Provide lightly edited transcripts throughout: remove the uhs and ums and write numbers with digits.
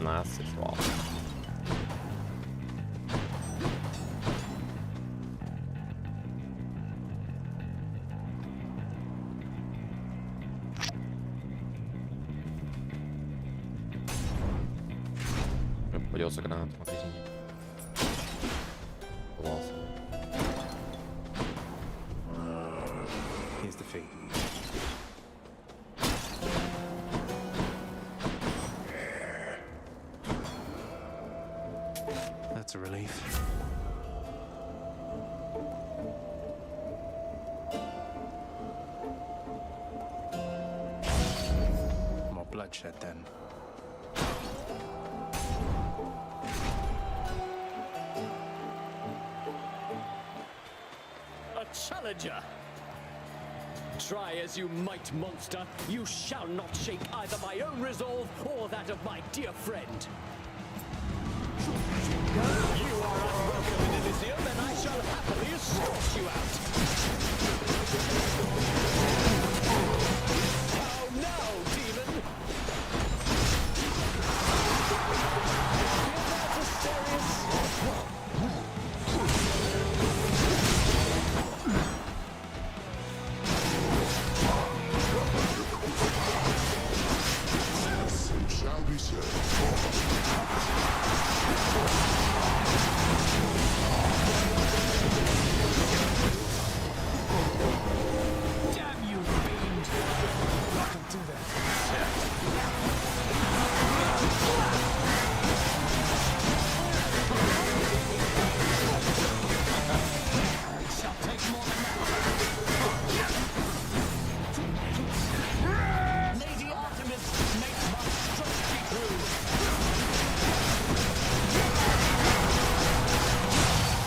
15 вал. Попадется гранат в магазине. Класс. Here's the fee. That's a relief. More bloodshed then. A challenger! Try as you might, monster, you shall not shake either my own resolve or that of my dear friend. You are unwelcome in Elysium, and I shall happily escort you out. How now, demon? Give that to Asterius. Shall be said. Damn you, fiend! Don't do that. Shall take more than that. Lady Artemis, make my strength be true.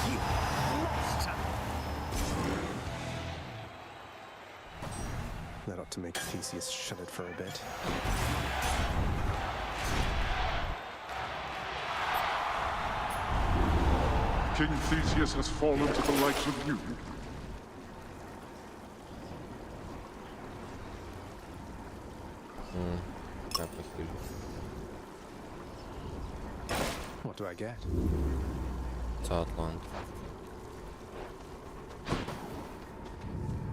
You monster! That ought to make Theseus shut it for a bit. King Theseus has fallen to the likes of you. Я посылю. What do I get? Це Атлант.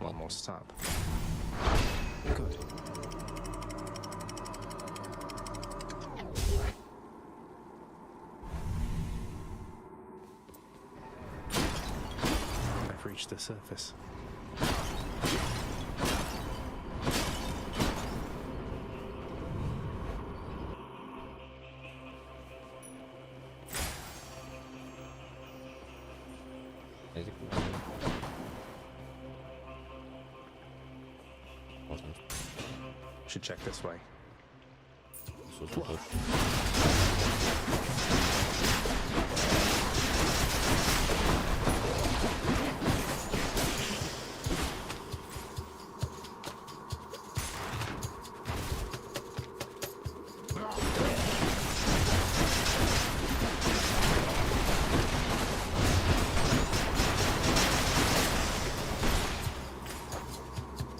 One more stop. Good. I've reached the surface. Язик. Можно. Should check this way. Слушай, точно.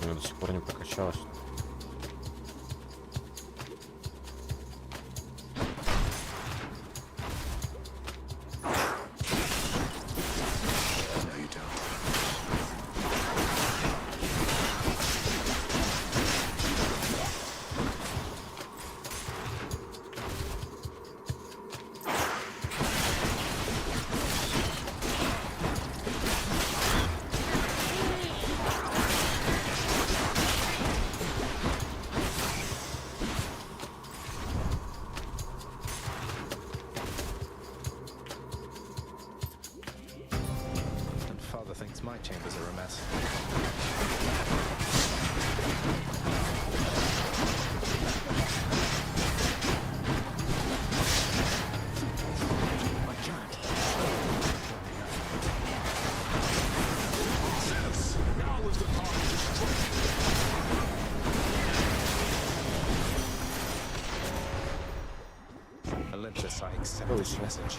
Ну, до сих пор не прокачалась. No, you don't. And father thinks my chambers are a mess. I can't. Now is the time to strike. Olympus, I accept this message.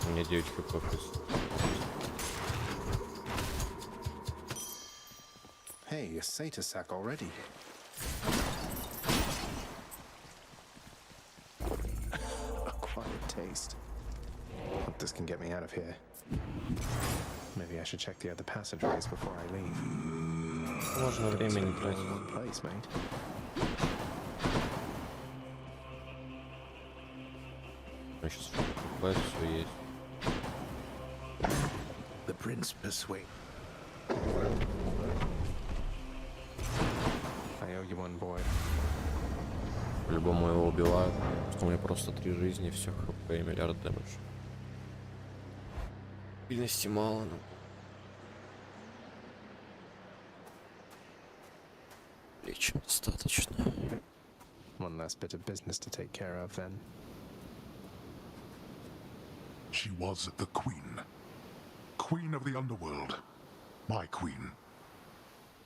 У меня 9 хп плюс. Hey, a satyr sack already. Acquired taste. Hope this can get me out of here. Maybe I should check the other passageways before I leave. Можно время не All in тратить. one place, mate. У меня сейчас все есть. The prince persuade. I owe you one, boy. По-любому его убивают. Что у меня просто 3 жизни, все хп и миллиард дэмэдж. Сильности мало, но... Лечим достаточно. One less bit of business to take care of, then. She was the queen. Queen of the underworld. My queen.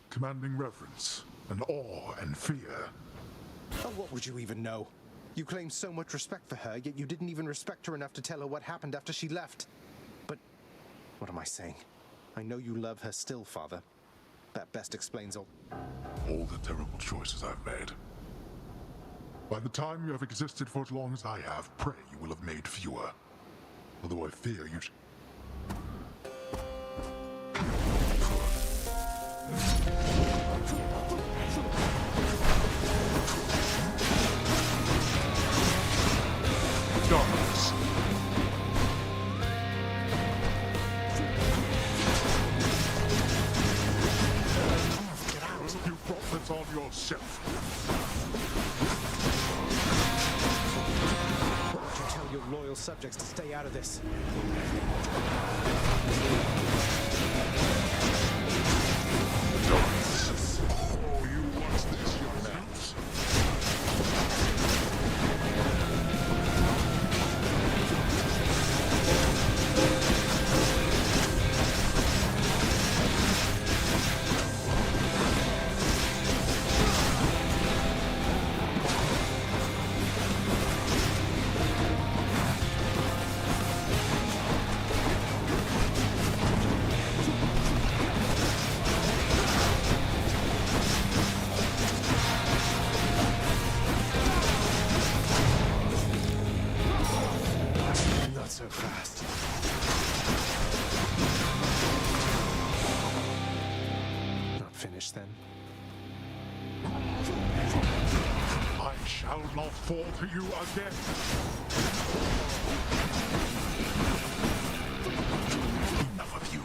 Commanding reverence and awe and fear. Oh, what would you even know? You claim so much respect for her, yet you didn't even respect her enough to tell her what happened after she left. But what am I saying? I know you love her still, Father. That best explains all. All the terrible choices I've made. By the time you have existed for as long as I have, pray you will have made fewer. Although I fear you... Darkness. Get out! You brought this on yourself. Why don't you tell your loyal subjects to stay out of this? You want this, young man? Not so fast. Not finished, then? I shall not fall to you again. Enough of you.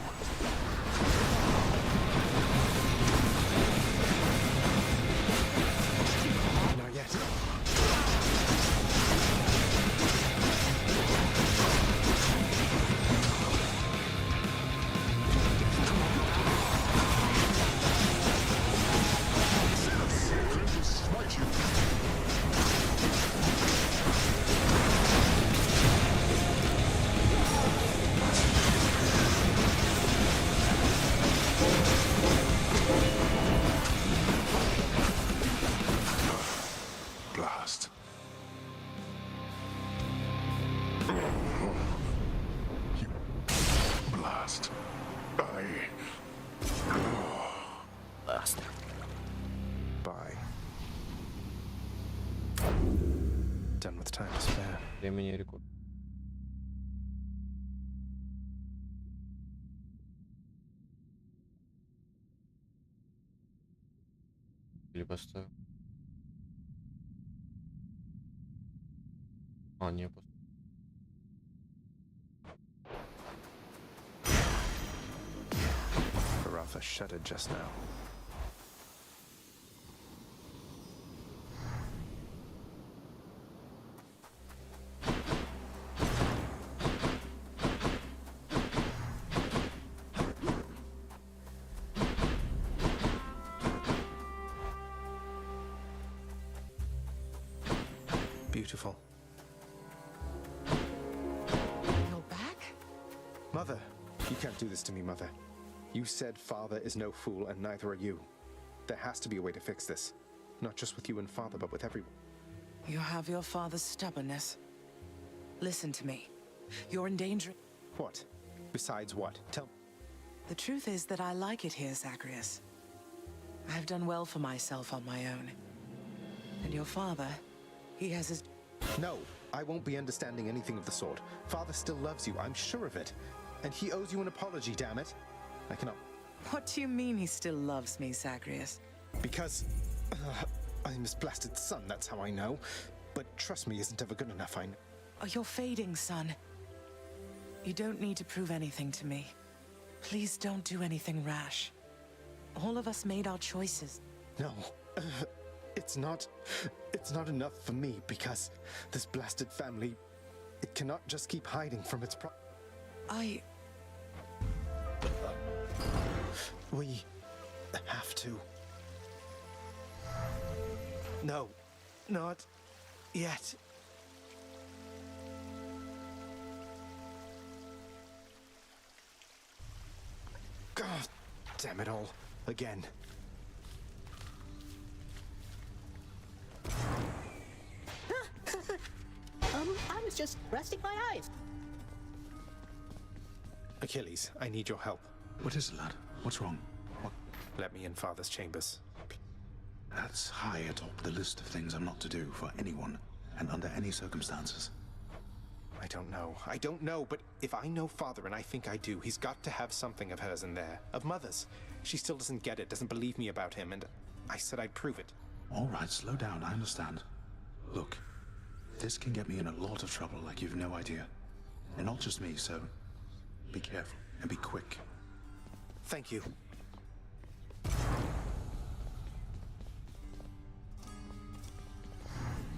Not yet. Smite you. Blast. You blast. Last. Bye. Done with time to spare. Времени рекорд. Или поставил. А, ні, Baratha shuddered just now. Beautiful. You're back? Mother, you can't do this to me, Mother. You said Father is no fool, and neither are you. There has to be a way to fix this. Not just with you and Father, but with everyone. You have your father's stubbornness. Listen to me. You're in danger. What? Besides what? Tell... The truth is that I like it here, Zagreus. I've done well for myself on my own. And your father, he has his... No, I won't be understanding anything of the sort. Father still loves you, I'm sure of it. And he owes you an apology, damn it. I cannot... What do you mean he still loves me, Zagreus? Because... I'm his blasted son, that's how I know. But trust me isn't ever good enough, I know. Oh, you're fading, son. You don't need to prove anything to me. Please don't do anything rash. All of us made our choices. No, it's not enough for me because this blasted family, it cannot just keep hiding from its We have to. No, not yet. God damn it all. Again. I was just resting my eyes. Achilles, I need your help. What is it, lad? What's wrong? Let me in Father's chambers. That's high atop the list of things I'm not to do for anyone, and under any circumstances. I don't know, but if I know Father, and I think I do, he's got to have something of hers in there. Of Mother's. She still doesn't get it, doesn't believe me about him, and I said I'd prove it. All right, slow down, I understand. Look, this can get me in a lot of trouble like you've no idea. And not just me, so be careful and be quick. Thank you.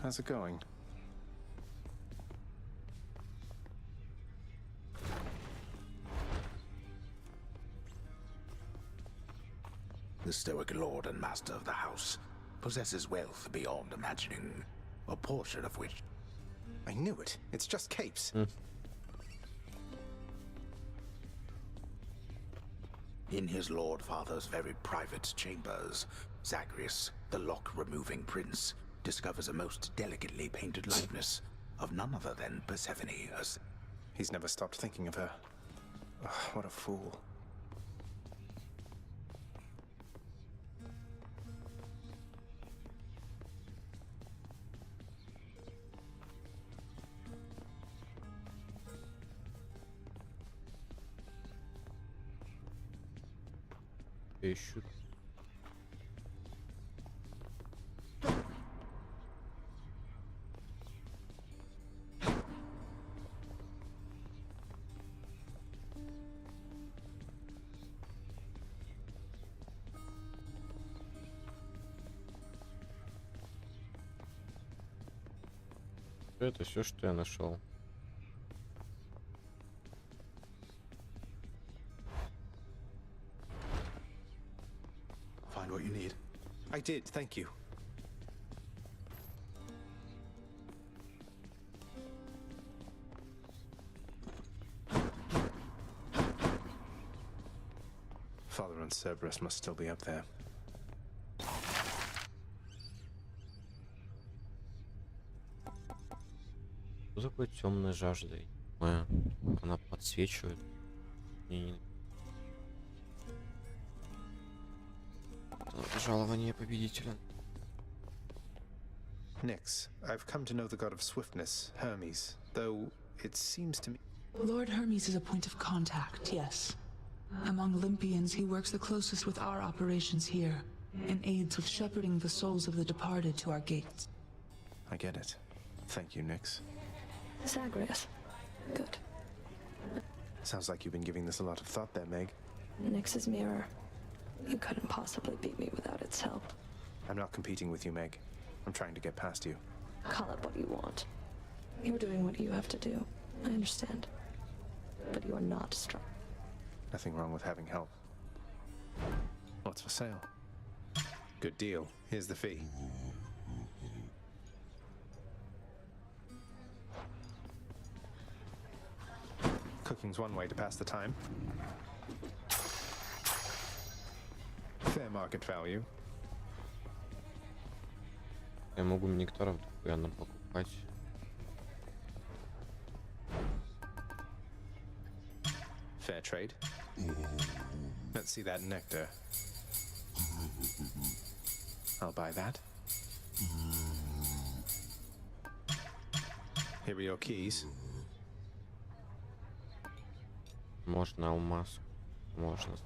How's it going? The stoic lord and master of the house possesses wealth beyond imagining, a portion of which... I knew it. It's just capes. In his lord father's very private chambers, Zagreus, the lock-removing prince, discovers a most delicately painted likeness of none other than Persephone herself. He's never stopped thinking of her. Ugh, what a fool. Ищут. Это все, что я нашел. Find what you need. I did, thank you. Father and Cerberus must still be up there. Что такое темная жажда? Моя. Она подсвечивает. Жалование победителя. Nyx, I've come to know the god of swiftness, Hermes, though it seems to me... Lord Hermes is a point of contact, yes. Among Olympians, he works the closest with our operations here, and aids with shepherding the souls of the departed to our gates. I get it. Thank you, Nyx. Zagreus. Good. Sounds like you've been giving this a lot of thought there, Meg. Nyx's mirror. You couldn't possibly beat me without its help. I'm not competing with you, Meg. I'm trying to get past you. Call it what you want. You're doing what you have to do. I understand. But you are not strong. Nothing wrong with having help. What's for sale? Good deal. Here's the fee. Cooking's one way to pass the time. Fair market value. Я могу нектаров дохуя покупать. Fair trade. Let's see that nectar. I'll buy that. Here are your keys. Можно алмаз. Можно.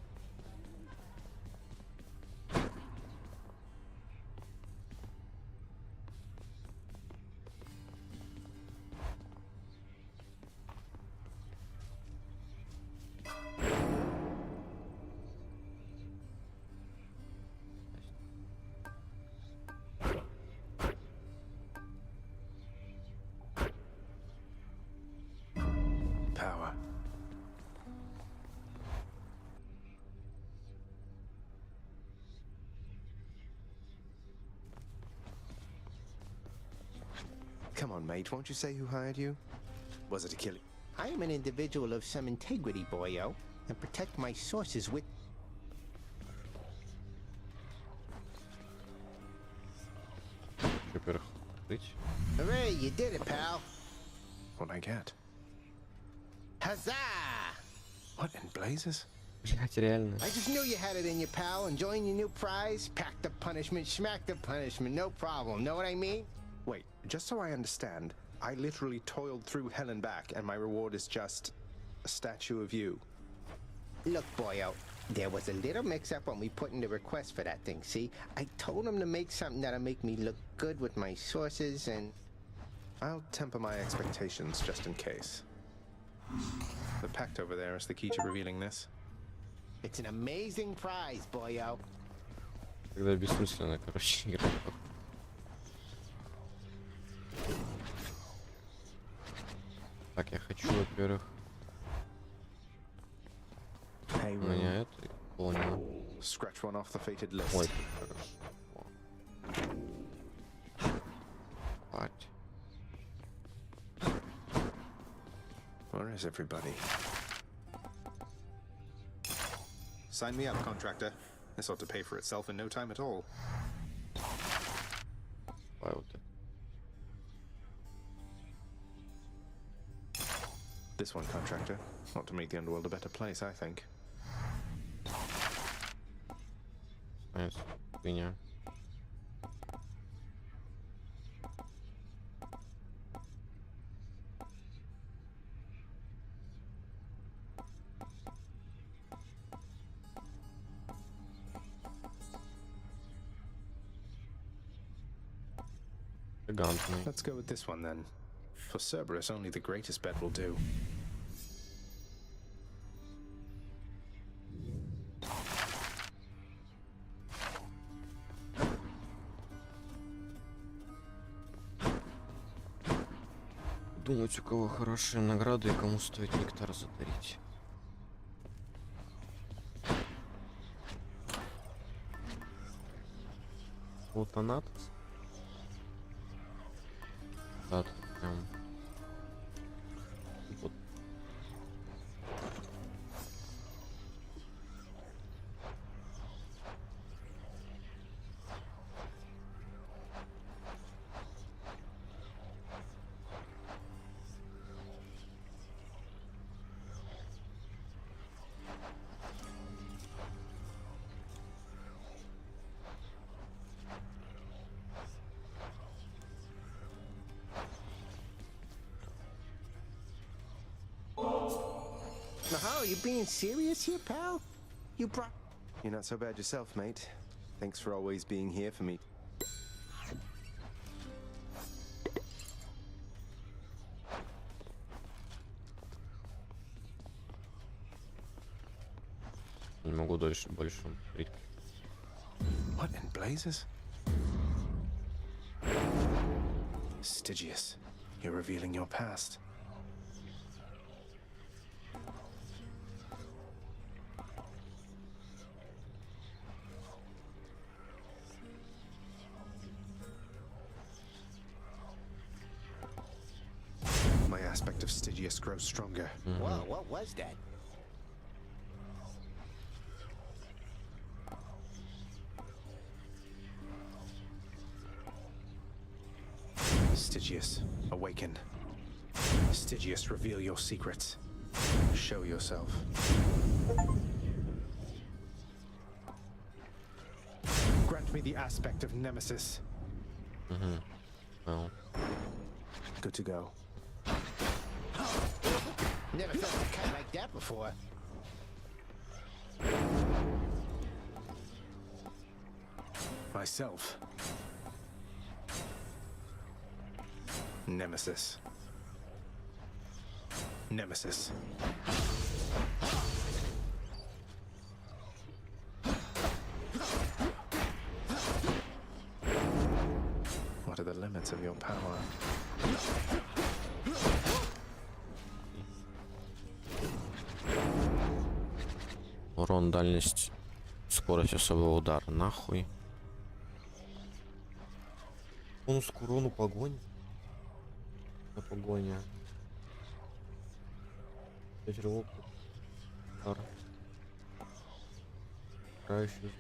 Power. Come on, mate, won't you say who hired you? Was it Achilles? I am an individual of some integrity, boyo, and protect my sources with... Во-первых, открыть. Hooray, you did it, pal. What'd I get? Huzzah! What in blazes? Блять, реально. I just knew you had it in you, pal. Enjoying your new prize? Pack the punishment, smack the punishment, no problem. Know what I mean? Wait, just so I understand, I literally toiled through hell and back, and my reward is just a statue of you. Look, boyo, there was a little mix-up when we put in the request for that thing, see? I told him to make something that'll make me look good with my sources, and... I'll temper my expectations just in case. The pact over there is the key to revealing this. It's an amazing prize, boyo. Тогда бессмысленно, короче, играть. Так, я хочу, во-первых, Hey, у меня это понял. Scratch one off the fated list. Ой, хорошо. Спать. Where is everybody? Sign me up, contractor. This ought to pay for itself in no time at all. Давай вот это. This one, contractor. Ought to make the underworld a better place, I think. Знаешь, хуйня. Элегантный. Let's go with this one then. For Cerberus, only the greatest bet will do. Думать, у кого хорошие награды и кому стоит нектар задарить. Вот она. Да, тут прям. Вот. Mahal, you being serious here, pal? You brought... You're not so bad yourself, mate. Thanks for always being here for me. Не могу больше говорить. What in blazes? Stygius, you're revealing your past. My aspect of Stygius grows stronger. Whoa, what was that? Stygius, awaken. Stygius, reveal your secrets. Show yourself. Grant me the aspect of Nemesis. Well, Good to go. Never felt a cut like that before. Myself. Nemesis. Nemesis. What are the limits of your power? урон, дальность, скорость особого удара. Нахуй. Бонус к урону погонь. На погоня. 5 рывок. Удар. Крающий.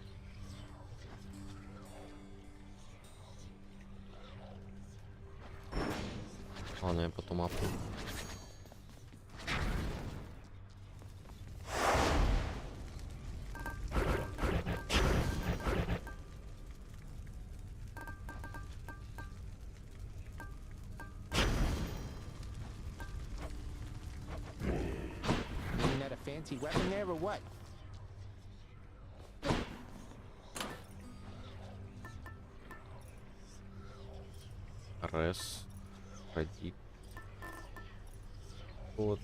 Ладно, я потом апну. Isn't that a fancy weapon there or what? Рес. Радик. Вот.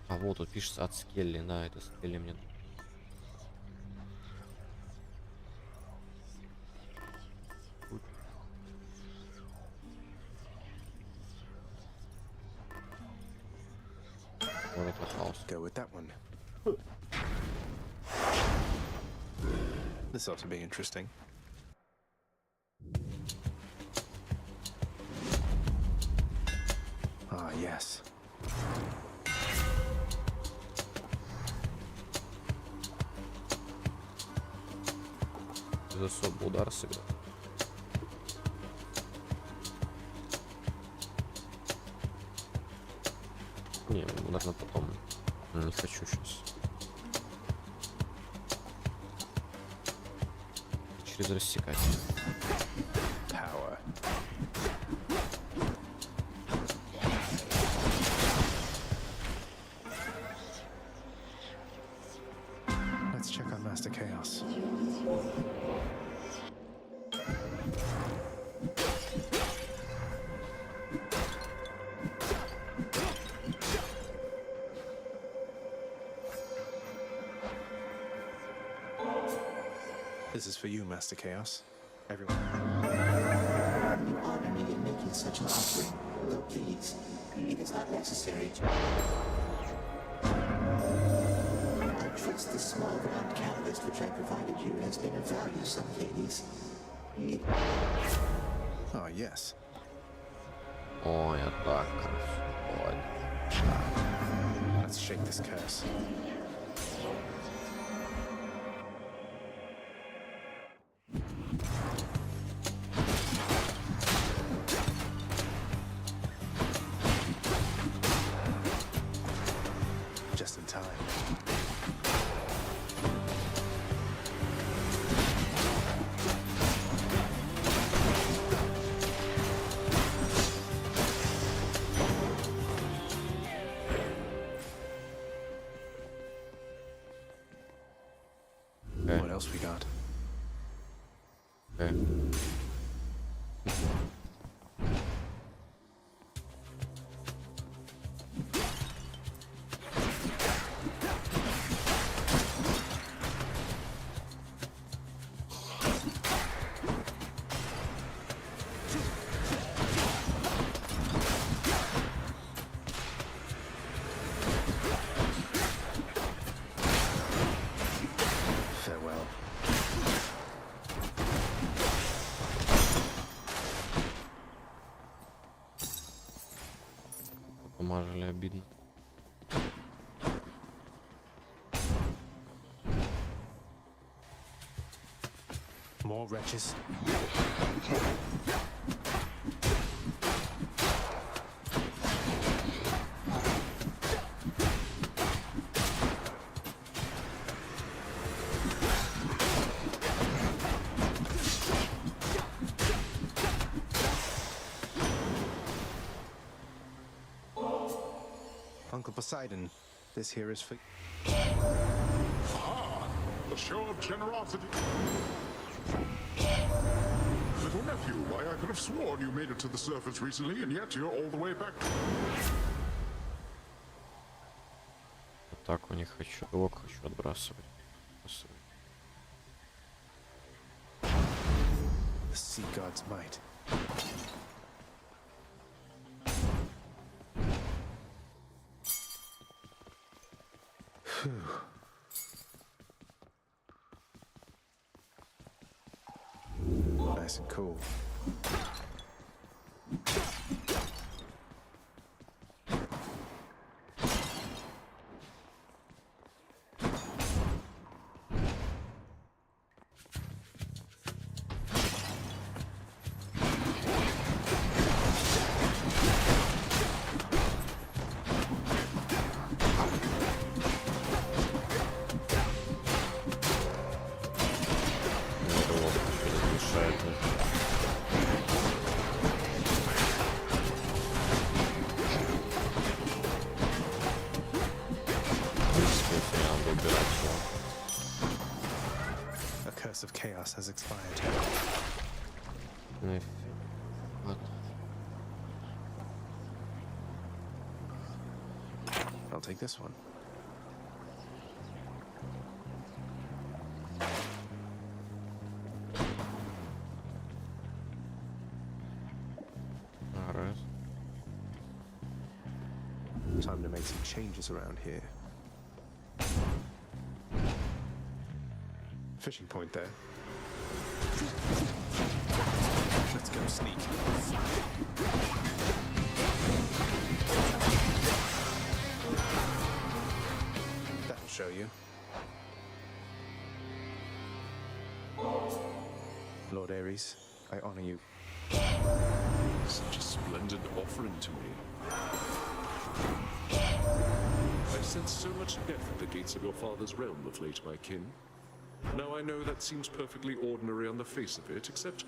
А вот тут пишется от Скелли, да, это Скелли мне. Вот это хаос. Go with that one. This ought to be interesting. Ah, yes. Без особого удара сыграл. Не, наверное, потом. Не хочу сейчас. Через рассекать. Power. Let's check on Master Chaos. This is for you, Master Chaos. Everyone. You honor me in making such an offering, though please, it is not necessary to... I trust the small round catalyst which I provided you has been of value some ladies. Ah, yes. Ой, так. Ой. Let's shake this curse. Just in time. Okay. What else we got? Okay. Помажили обидно. More wretches. Uncle Poseidon, this here is for... Ah, a show of generosity. Little nephew, why I could have sworn you made it to the surface recently, and yet you're all the way back. Вот так у них хочу лук, хочу отбрасывать. The sea god's might. Nice and cool. A curse of chaos has expired. Ну и ладно. I'll take this one. Раз. Time to make some changes around here. Fishing point there. Let's go sneak. That'll show you. Lord Ares, I honor you. Such a splendid offering to me. I sensed so much death at the gates of your father's realm of late, my kin. Now I know that seems perfectly ordinary on the face of it, except...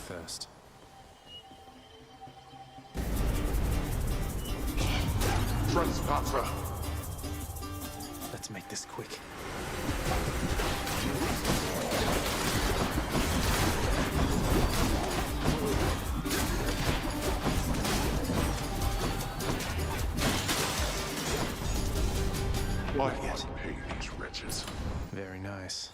First. Trespasser. Let's make this quick. Why yet? Pay these wretches. Very nice.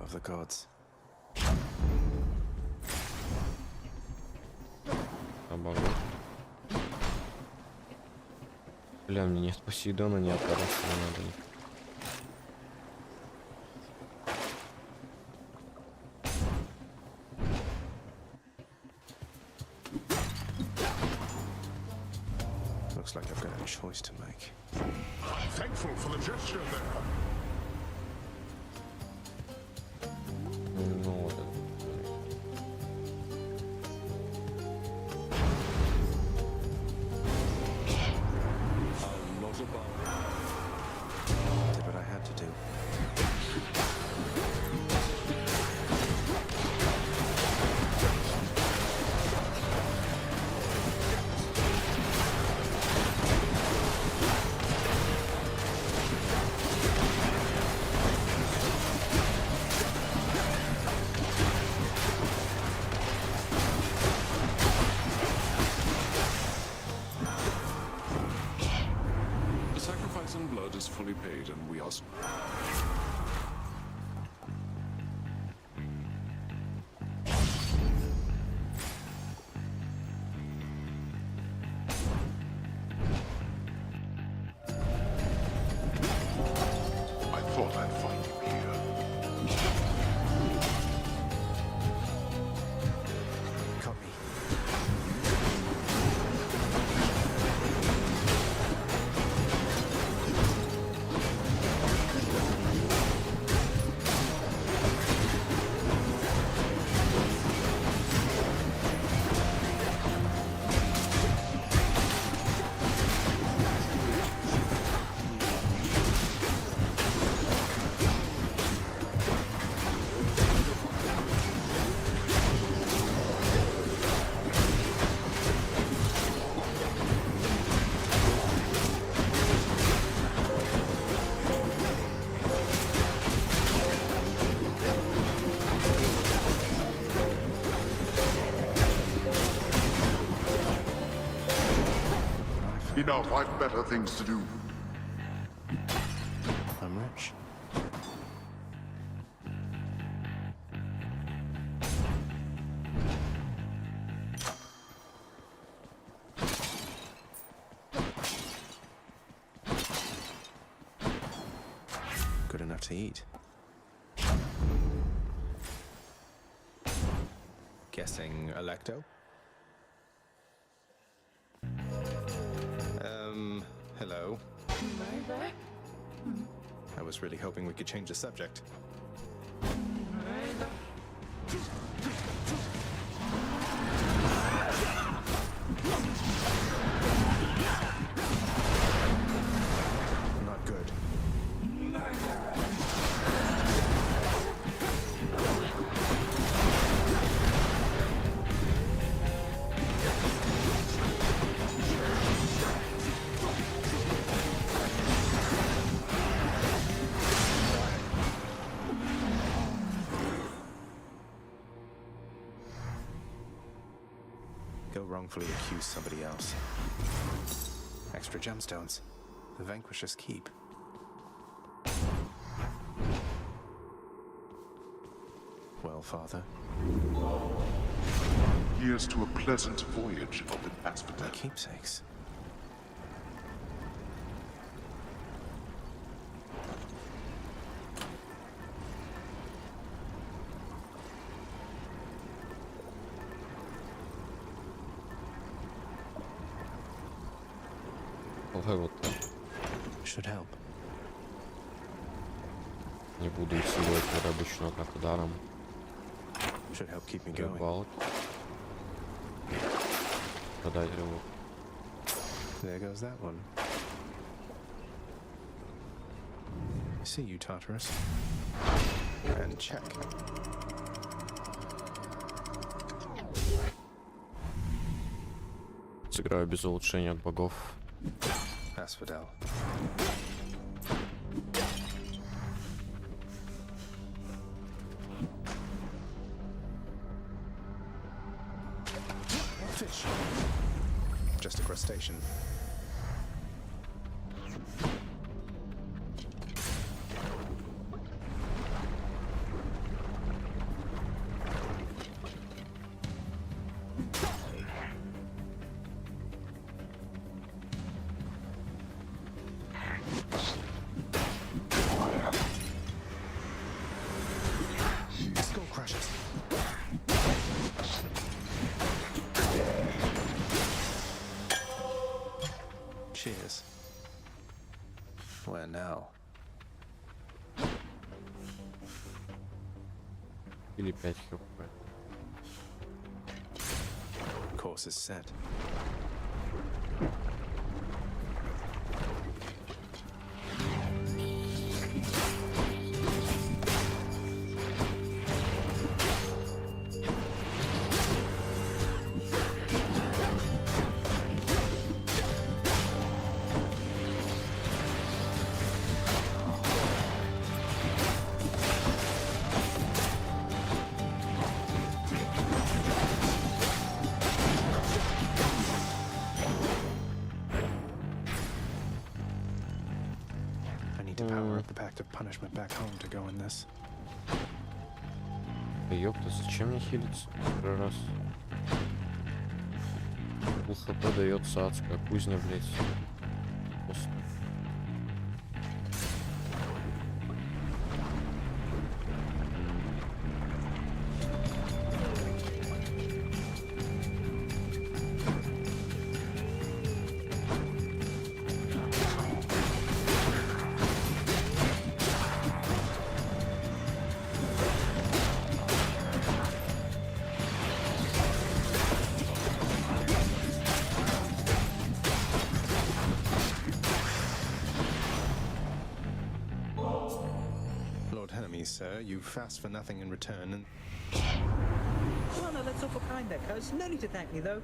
Of the gods. Обалдеть. Бля, мне нет Посейдона, нет Ареса, не надо них. Looks like I've got a choice to make. Thankful for the gesture there. Ну вот. fairly paid, and we are... I thought I'd find you here. Caught me. Enough, I've better things to do. I'm rich. Good enough to eat. Guessing Electo? Hello. I was really hoping we could change the subject. Not good. Go wrongfully accuse somebody else. Extra gemstones. The Vanquishers keep. Well, Father? Here's to a pleasant voyage, Open Asphodel. My keepsakes. Should help. Не буду усиливать обычно так ударом. Should help keep me going. Рыбалки. Продать рыбу. There goes that one. See you, Tartarus. And check. Сыграю без улучшения от богов. Asphodel. Fish. Just a crustacean. Skull crushes. Cheers. Where now? Или 5 хп. Course is set. of punishment back home to go in this. Да ёпта, зачем мне хилиться второй раз? Фул хп дается адская кузня, блять. Просто. Lord Hermes, sir, you fast for nothing in return, and Well, no, that's awful kind there, cuz. No need to thank me, though.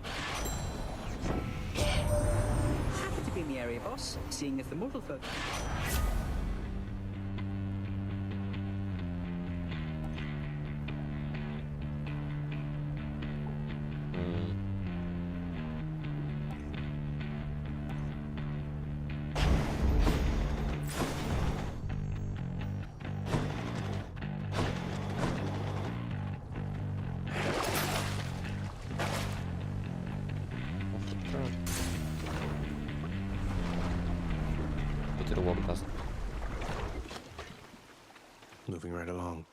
Happy to be in the area, boss, seeing as the mortal folk. Потервок даст. moving right along.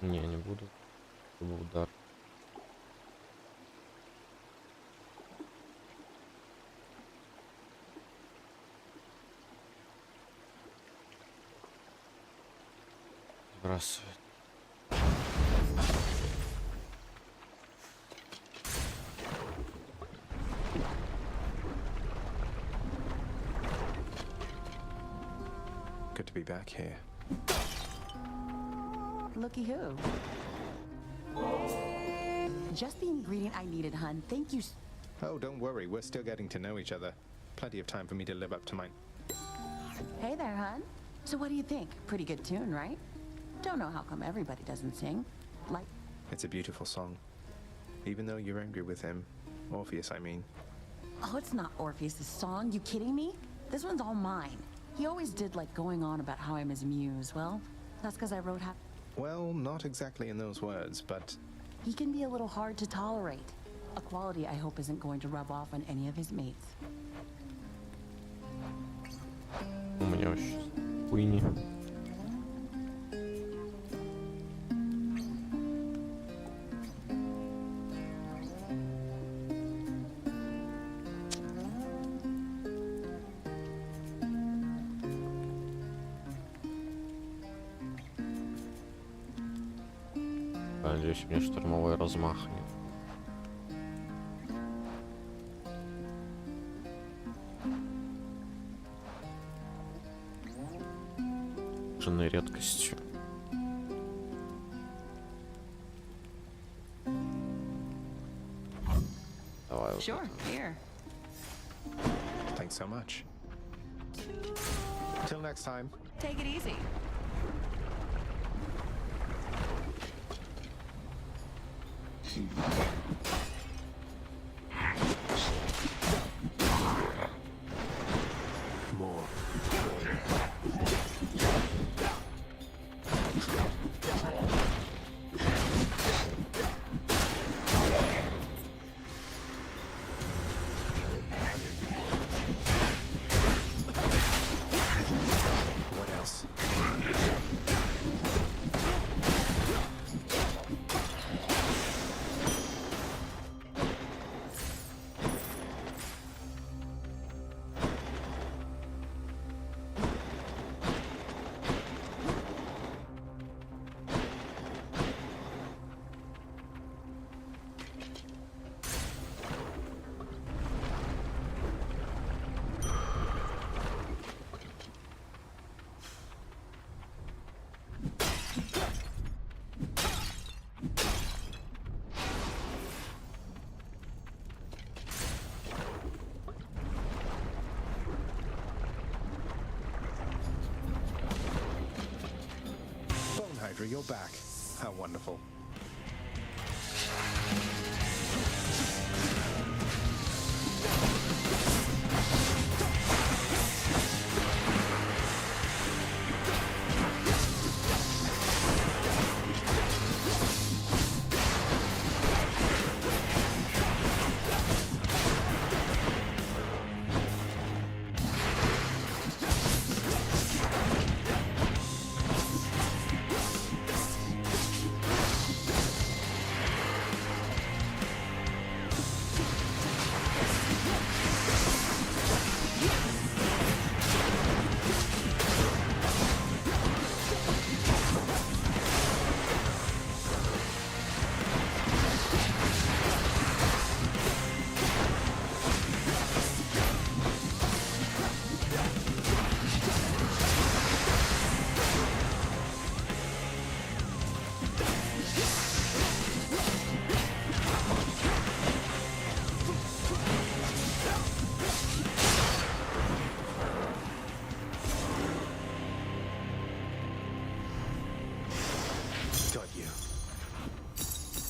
Не буду. Это был удар. Сбрасывает. Good to be back here. Looky who. Just the ingredient I needed, hun. Thank you. Oh, don't worry. We're still getting to know each other. Plenty of time for me to live up to mine. Hey there, hun. So what do you think? Pretty good tune, right? Don't know how come everybody doesn't sing. Like... It's a beautiful song. Even though you're angry with him. Orpheus, I mean. Oh, it's not Orpheus' song. You kidding me? This one's all mine. He always did like going on about how I'm his muse. Well, that's because I wrote half... Well, not exactly in those words, but... He can be a little hard to tolerate. A quality I hope isn't going to rub off on any of his mates. У меня вообще хуйни. Надеюсь, мне штурмовой размах нет. Женой редкостью. Давай. Sure, here. Thanks so much. Till next time. Take it easy. More. What else? Sandra, you're back. How wonderful. Got you.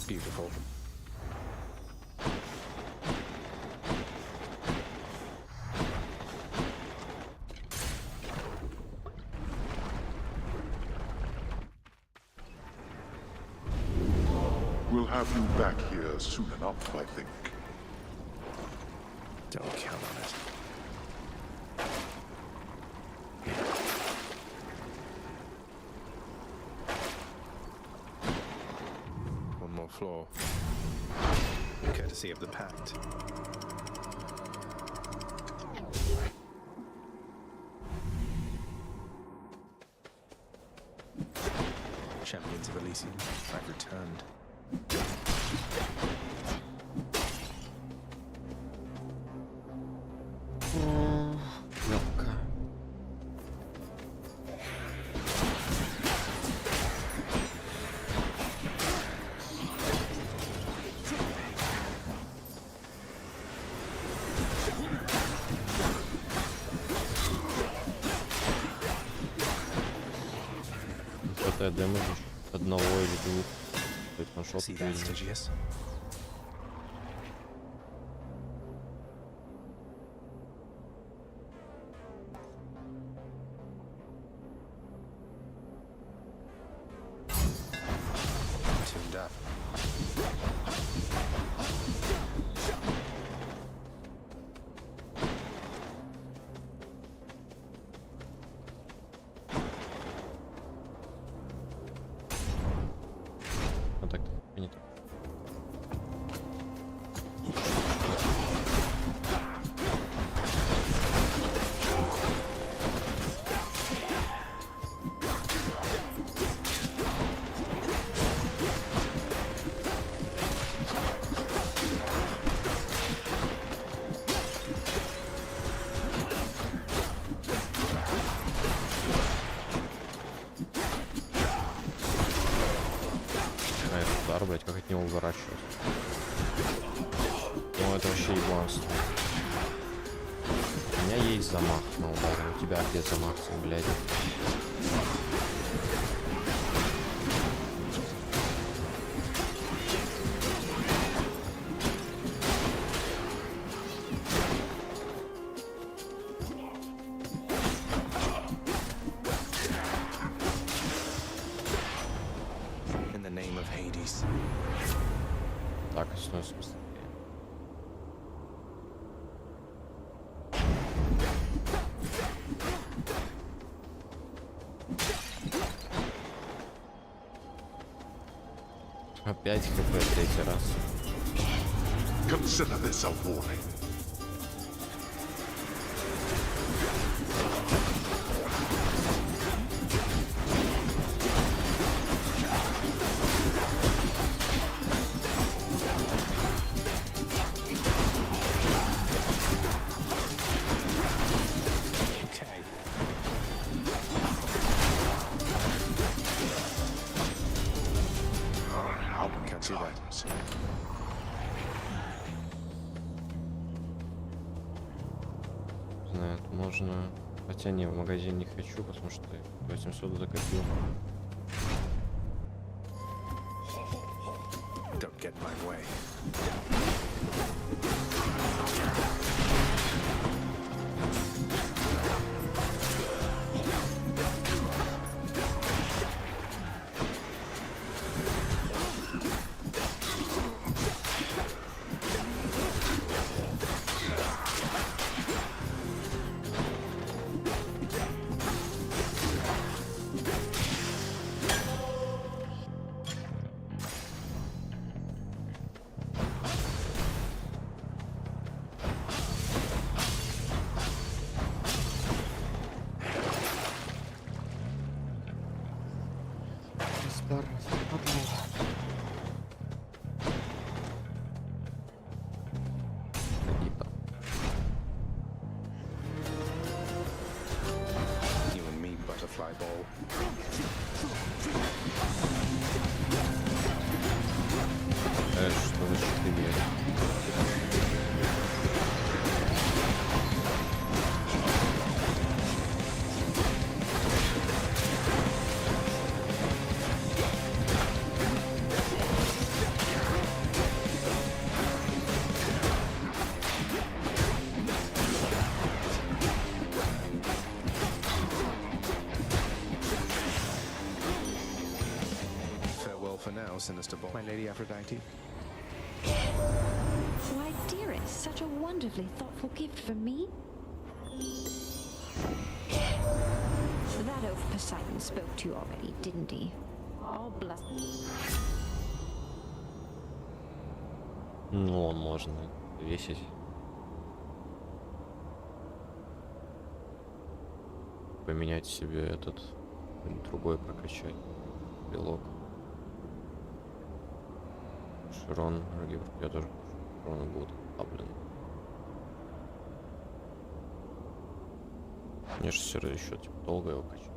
Beautiful. We'll have you back here soon enough, I think. Don't count on it. One more floor. Courtesy of the Pact. Champions of Elysium, I've returned. Легко. Не хватает дэмэджа одного или двух. То есть нашел. See that, Stygius? Tuned up. А так принято. А этот удар, блять, как от него уворачиваться? Ну это вообще ебланство. У меня есть замах на ударе, у тебя где замах, блядь? In the name of Hades. Так, становится быстрее. Опять хп третий раз. Consider this a warning. Okay. Can't see that. Знаю, можно. Хотя не, в магазин не хочу, потому что 800 закопил. get in my way. You and me, butterfly ball. Что значит иметь? Farewell for now, Sinister Ball. My Lady Aphrodite. Why, dearest, such a wonderfully thoughtful gift for me. That oaf Poseidon spoke to you already, didn't he? All blessed. Ну, он можно весить. Поменять себе этот, другой прокачать. Белок. Широн, я тоже широны будут блин. Мне же все равно еще типа долго его качать.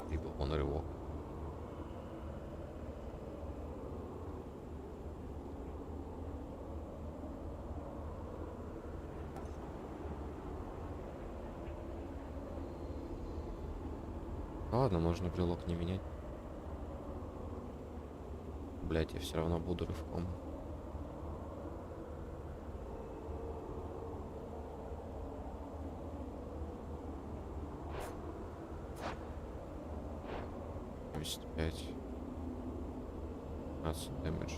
Либо он рывок. Ладно, можно брелок не менять. Блять, я все равно буду рывком. Пять. 15 дэмэдж.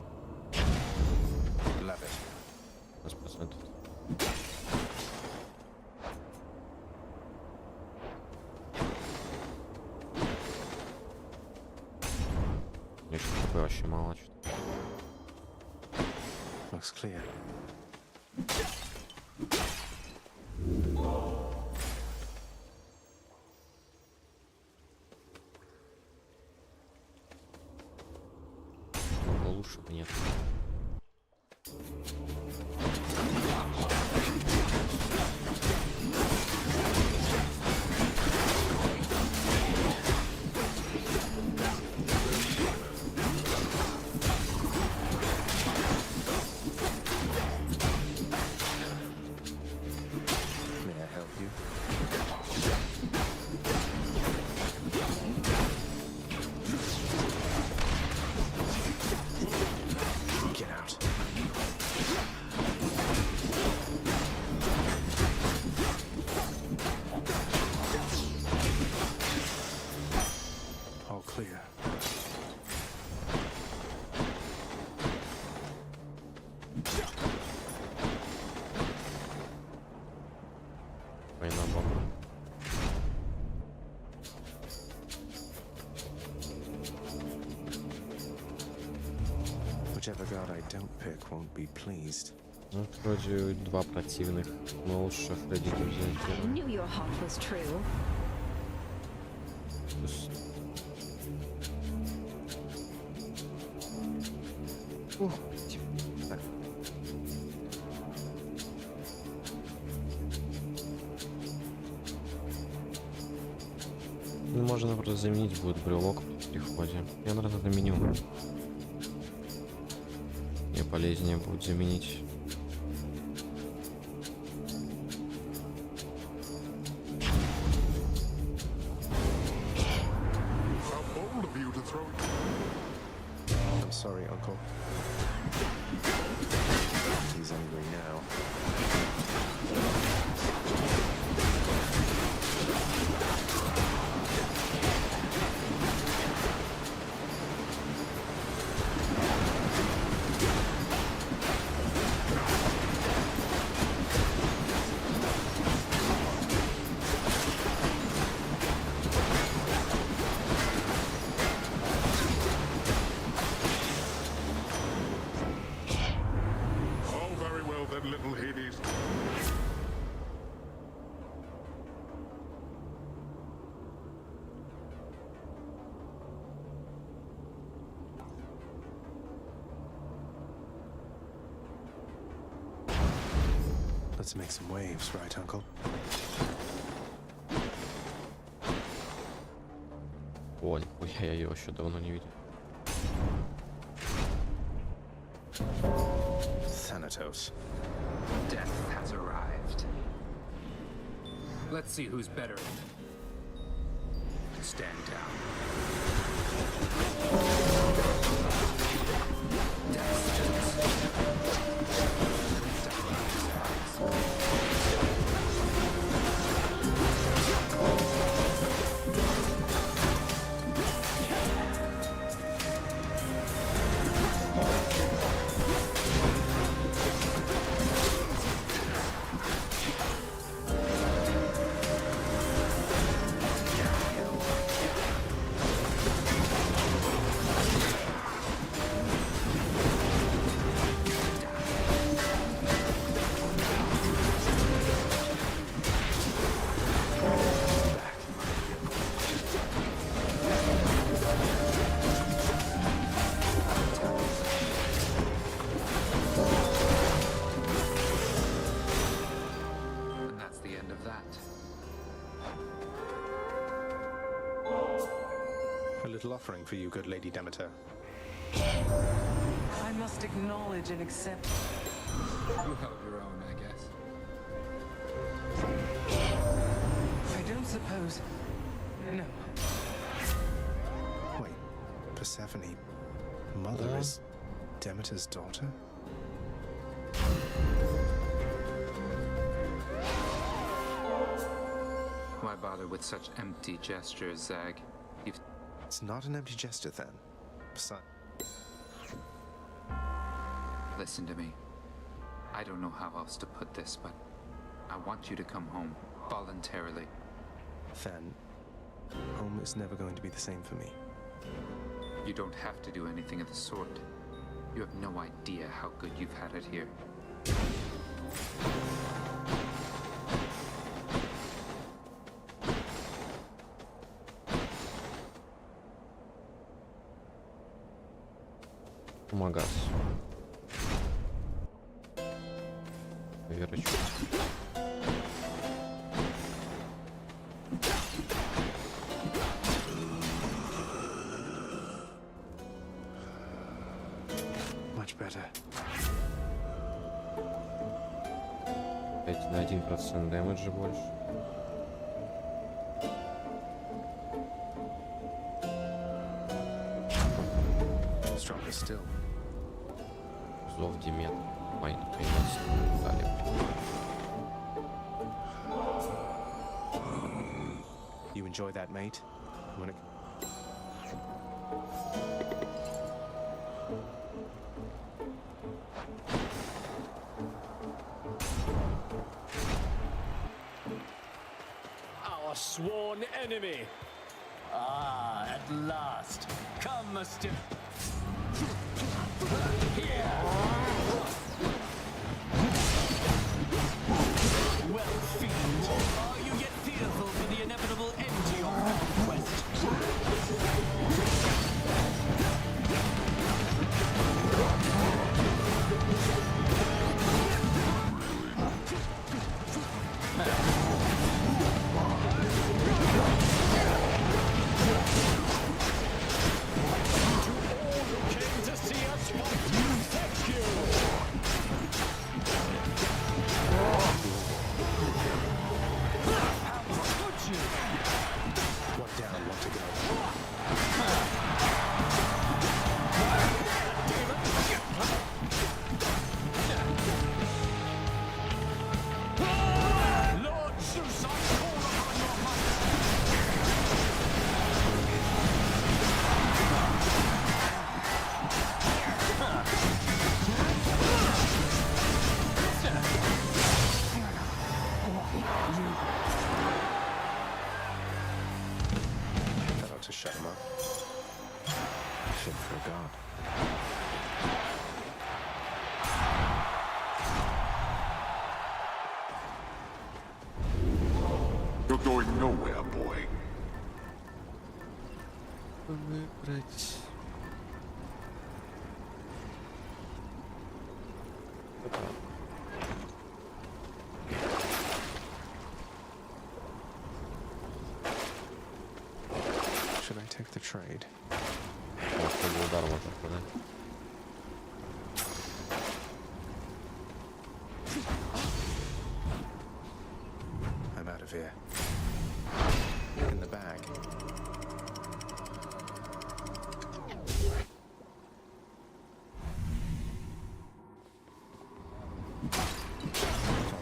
15%. Мне что-то вообще мало что-то. Looks clear. Лучше бы нет. May I help you? Get out. All clear. Война бомба. Whichever god I don't pick won't be pleased. Ну, вроде два противных. Но лучше Фреддика взять I первым. knew your heart was true. Ух, так. Ну, можно просто заменить будет брелок в переходе. Я, наверное, заменю. Мне полезнее будет заменить. I'm sorry, Uncle. He's angry now. Oh, very well then, little Hades. Let's make some waves, right, Uncle? О, нихуя, я его еще давно не видел. Thanatos. Death has arrived. Let's see who's better. Stand down. And that's the end of that. A little offering for you, good Lady Demeter. I must acknowledge and accept. You held your own, I guess. I don't suppose. No. Wait, Persephone, Mother is Demeter's daughter? Why bother with such empty gestures, Zag? It's not an empty gesture, then. Listen to me. I don't know how else to put this, but I want you to come home voluntarily. Then, home is never going to be the same for me. You don't have to do anything of the sort. You have no idea how good you've had it here. Магаз. Верочку. Much better. 5 на 1% дэмэджа больше. Stronger still. Зов Диметра. Ой, наконец-то. Дали. You enjoy that, mate? When it... Our sworn enemy. Ah, at last. Come, Mr. Here. Well, fiend, are you yet fearful for the inevitable end to your quest? To You're going nowhere, boy. Выбрать. Should I take the trade? Удар можно подать. I'm out of here. In the bag.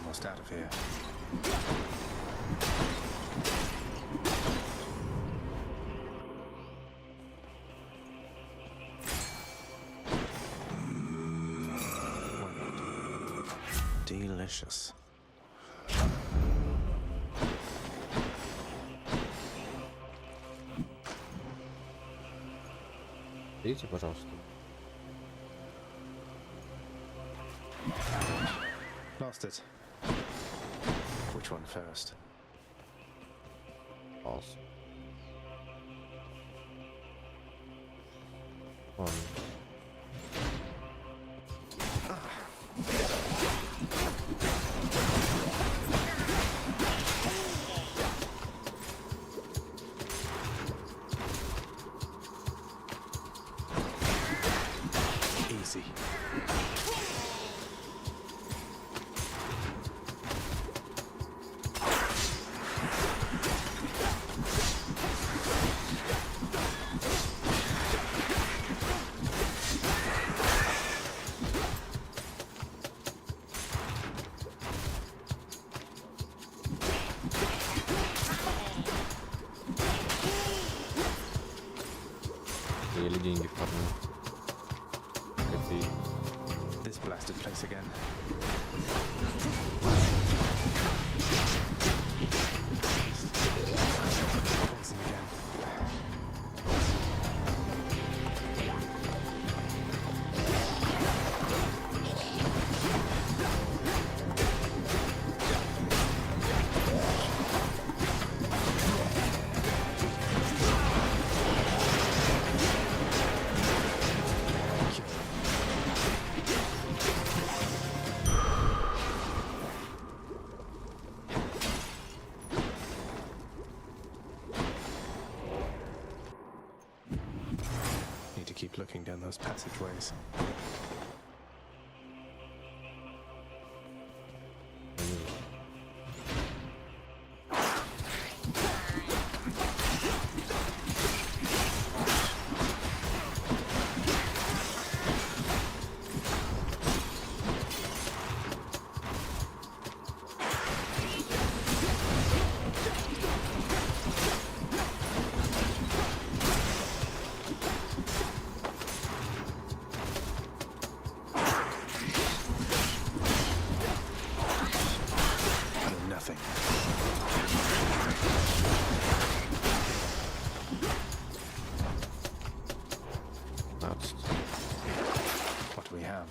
Almost out of here. Delicious. Видите, пожалуйста. Lost it. Which one first? False. Ладно. Easy. Еле деньги вкладываю. Копейки. This blasted place again. Place him again. Need to keep looking down those passageways. Nothing. That's What do we have?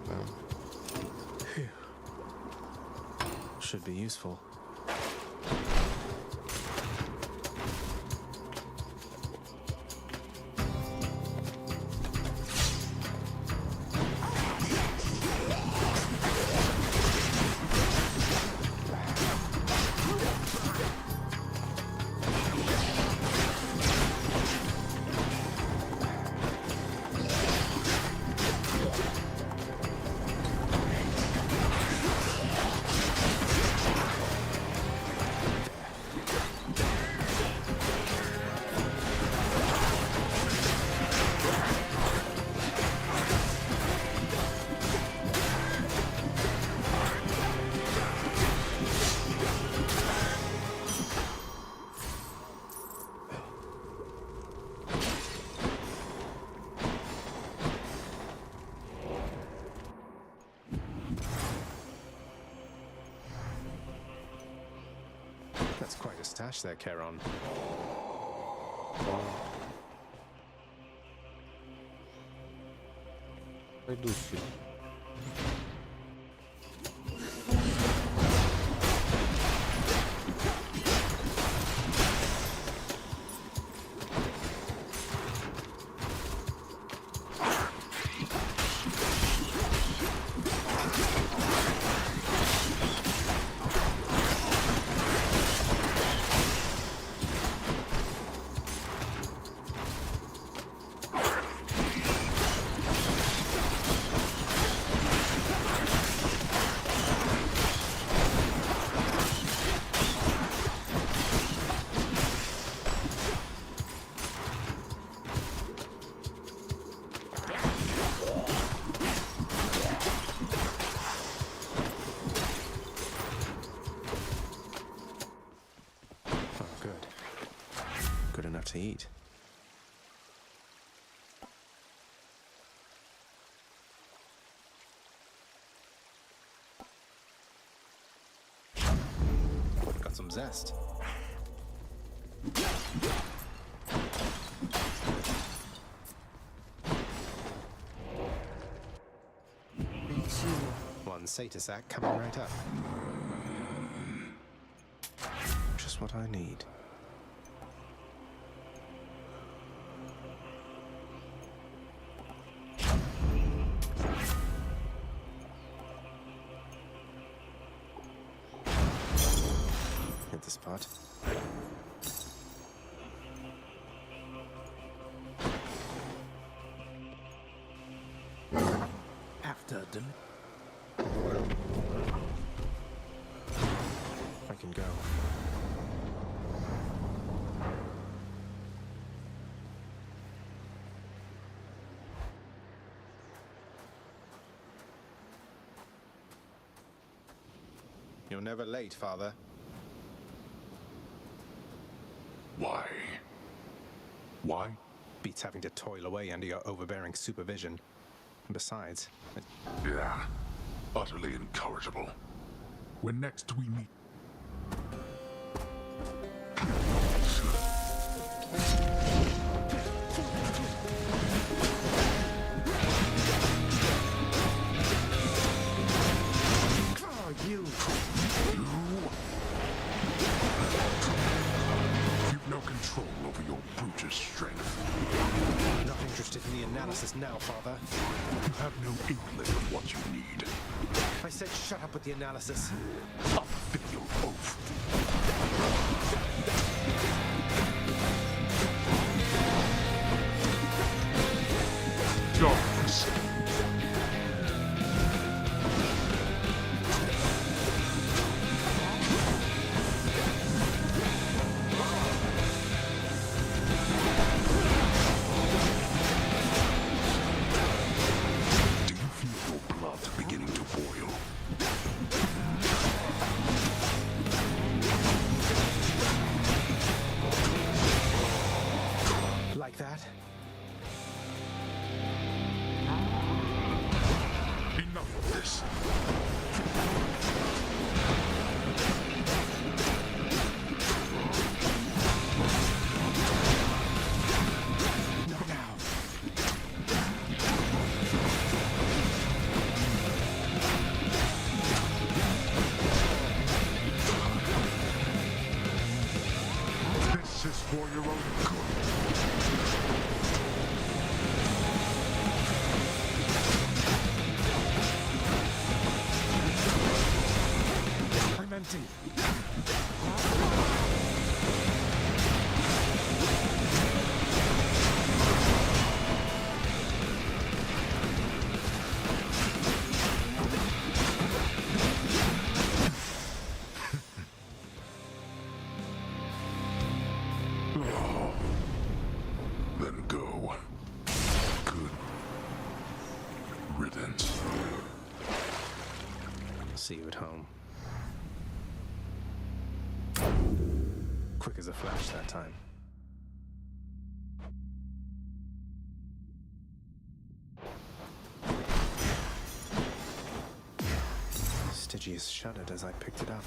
well. Phew. Should be useful. That's quite a stash there, Charon. Пойду сюда. to eat. Got some zest. One Satasak coming right up. Just what I need. Hit the spot. After I can go. You're never late, Father. Why? Why? Beats having to toil away under your overbearing supervision. Besides, Yeah, utterly incorrigible. When next we meet... You've no control over your brutish strength. not interested in the analysis now, Father. You have no inkling of what you need. I said shut up with the analysis. Up with your oath. Dogs. Do you feel your blood beginning to boil? Like that? Enough of this. Not now. This is for your own good. I'm empty. Then go. Good riddance. See you at home. Quick as a flash that time. Stygius shuddered as I picked it up.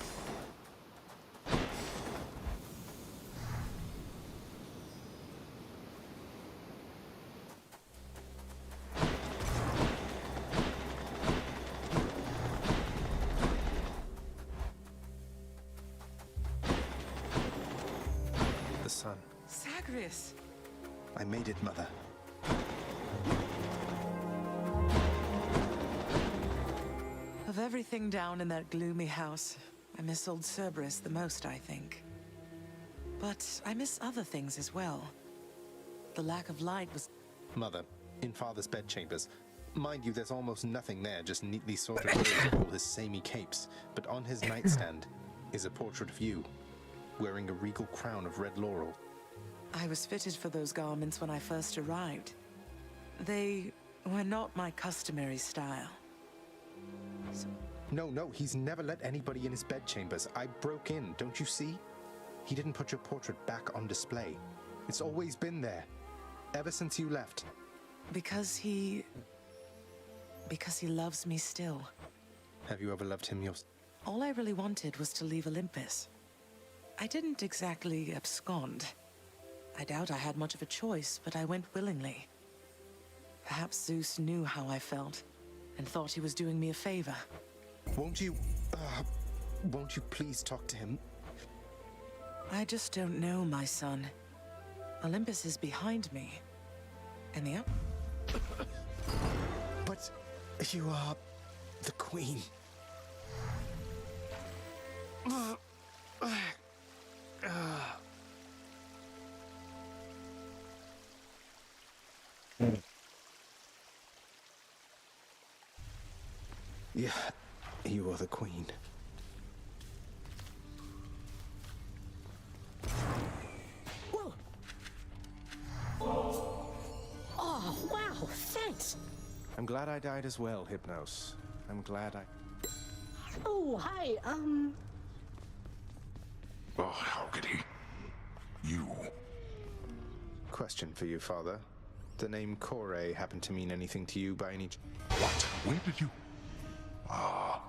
The sun. Zagreus! I made it, Mother. Of everything down in that gloomy house, I miss old Cerberus the most, I think. But I miss other things as well. The lack of light was... Mother, in Father's bedchambers. Mind you, there's almost nothing there, just neatly sorted rows of all his samey capes. But on his nightstand is a portrait of you, wearing a regal crown of red laurel. I was fitted for those garments when I first arrived. They were not my customary style. No, he's never let anybody in his bedchambers. I broke in, don't you see? He didn't put your portrait back on display. It's always been there. Ever since you left. Because he loves me still. Have you ever loved him yourself? All I really wanted was to leave Olympus. I didn't exactly abscond. I doubt I had much of a choice, but I went willingly. Perhaps Zeus knew how I felt, and thought he was doing me a favor. Won't you please talk to him? I just don't know, my son. Olympus is behind me. And the But you are the queen. Yeah, you are the queen. Whoa! Oh, wow, thanks! I'm glad I died as well, Hypnos. I'm glad I... Oh, hi, Oh, how could he? You. Question for you, Father. The name Kore happen to mean anything to you by any... What? Where did you... Ah,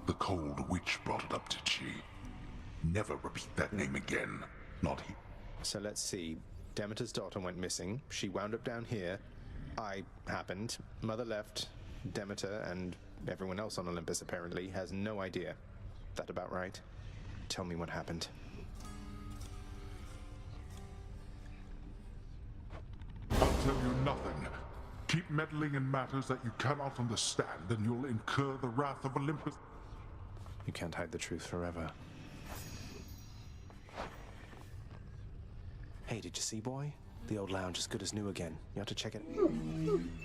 the cold witch brought it up, did she? Never repeat that name again. Not he. So let's see. Demeter's daughter went missing. She wound up down here. I happened. Mother left. Demeter and everyone else on Olympus apparently has no idea. That about right? Tell me what happened. I'll tell you nothing. Keep meddling in matters that you cannot understand, and you'll incur the wrath of Olympus. You can't hide the truth forever. Hey, did you see, boy? The old lounge is good as new again. You have to check it.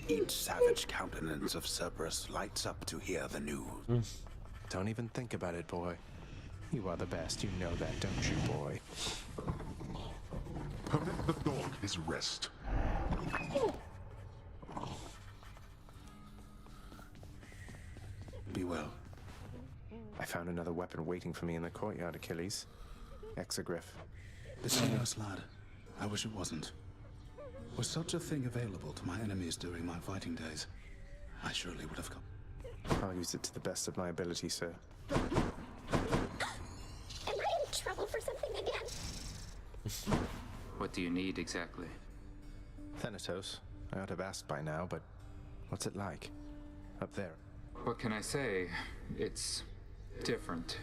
Each savage countenance of Cerberus lights up to hear the news. Don't even think about it, boy. You are the best. You know that, don't you, boy? Permit the dog his rest. Be well. I found another weapon waiting for me in the courtyard, Achilles. Exogryph. It's a nice lad. I wish it wasn't. Was such a thing available to my enemies during my fighting days, I surely would have come. I'll use it to the best of my ability, sir. Am I in trouble for something again? What do you need exactly? Thanatos. I ought to have asked by now, but what's it like? Up there. What can I say? It's different.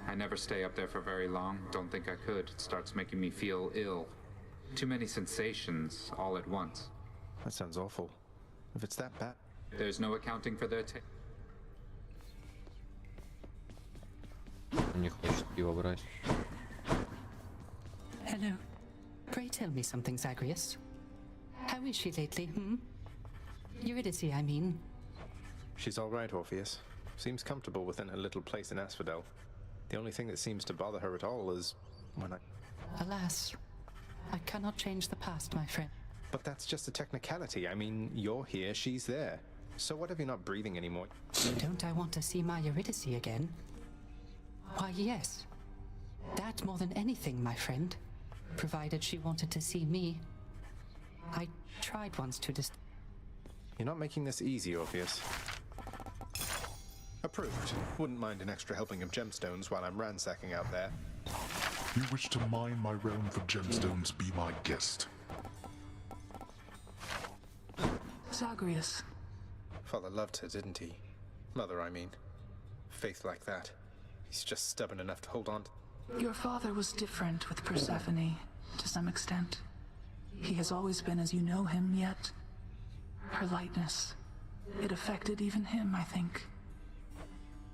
I never stay up there for very long. Don't think I could. It starts making me feel ill. Too many sensations all at once. That sounds awful. If it's that bad... There's no accounting for their Не хочет его брать. Hello. Pray tell me something, Zagreus. How is she lately, Eurydice, I mean. She's all right, Orpheus. Seems comfortable within her little place in Asphodel. The only thing that seems to bother her at all is when I... Alas, I cannot change the past, my friend. But that's just a technicality. I mean, you're here, she's there. So what if you're not breathing anymore? Don't I want to see my Eurydice again? Why, yes. That more than anything, my friend. Provided she wanted to see me. I tried once to You're not making this easy, Orpheus. Approved. Wouldn't mind an extra helping of gemstones while I'm ransacking out there. You wish to mine my realm for gemstones, be my guest. Zagreus. Father loved her, didn't he? Mother, I mean. Faith like that. He's just stubborn enough to hold on to... Your father was different with Persephone, to some extent. He has always been as you know him, yet... her lightness. It affected even him, I think.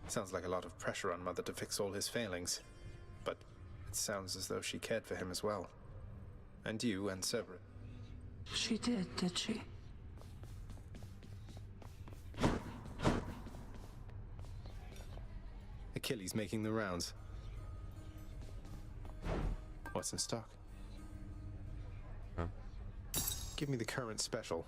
Sounds like a lot of pressure on Mother to fix all his failings. But it sounds as though she cared for him as well. And you and Cerberus. She did she? Achilles making the rounds. What's in stock? Huh? Give me the current special.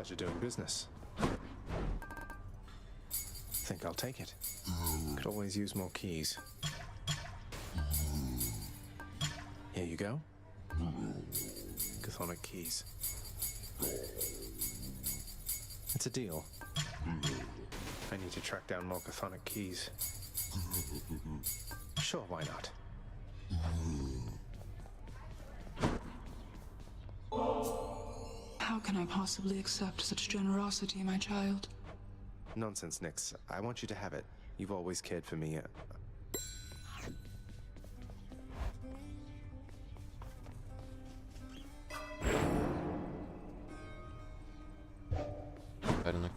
Pleasure doing business. Think I'll take it. Could always use more keys. Here you go. Chthonic keys. It's a deal. I need to track down more chthonic keys. Sure, why not? How can I possibly accept such generosity, my child? Nonsense, Nix. I want you to have it. You've always cared for me. Верно.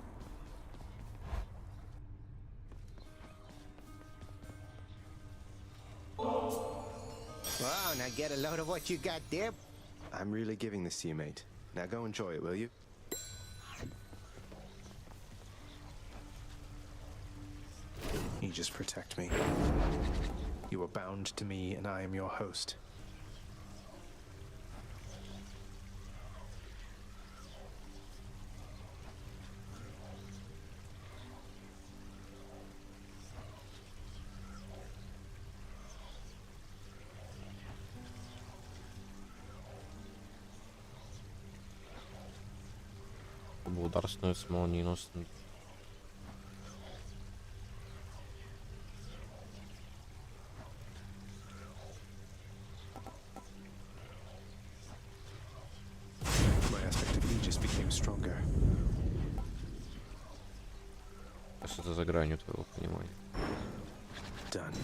Wow, now get a load of what you got there. I'm really giving this to you, mate. Now go enjoy it, will you? You just protect me. You are bound to me, and I am your host. Благодарственную с молниеносным. My aspect of Aegis became stronger. Сейчас это за гранью твоего понимания. Done.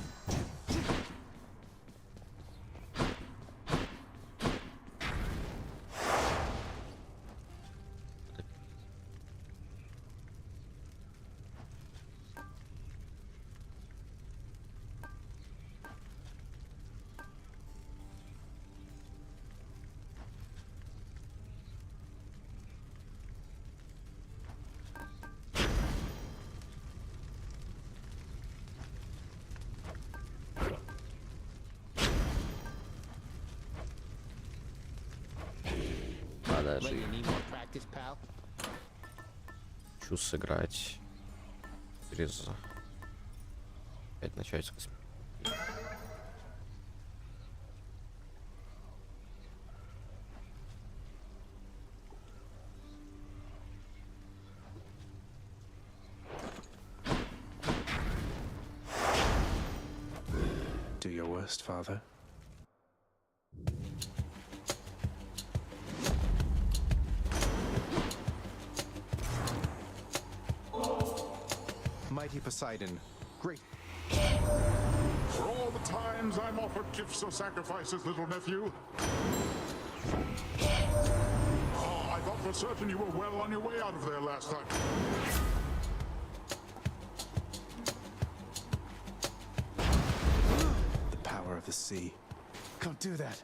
Подожди. Хочу сыграть через... Опять начать с Do your worst, father. Mighty Poseidon, great. For all the times I'm offered gifts or sacrifices, little nephew. Oh, I thought for certain you were well on your way out of there last time. The power of the sea. Can't do that.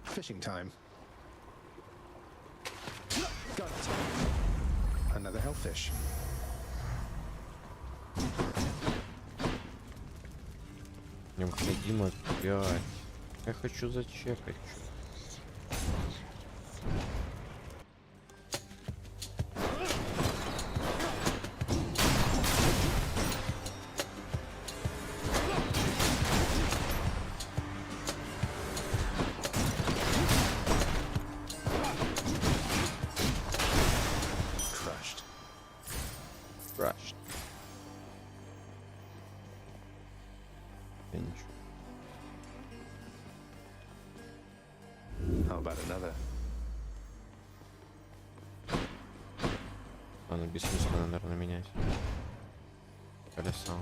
Fishing time. Got it. Another hellfish. Необходимо 5. Я хочу зачекать. Crushed. Pinch. How about another? Ладно, бессмысленно, наверное, менять. Колеса.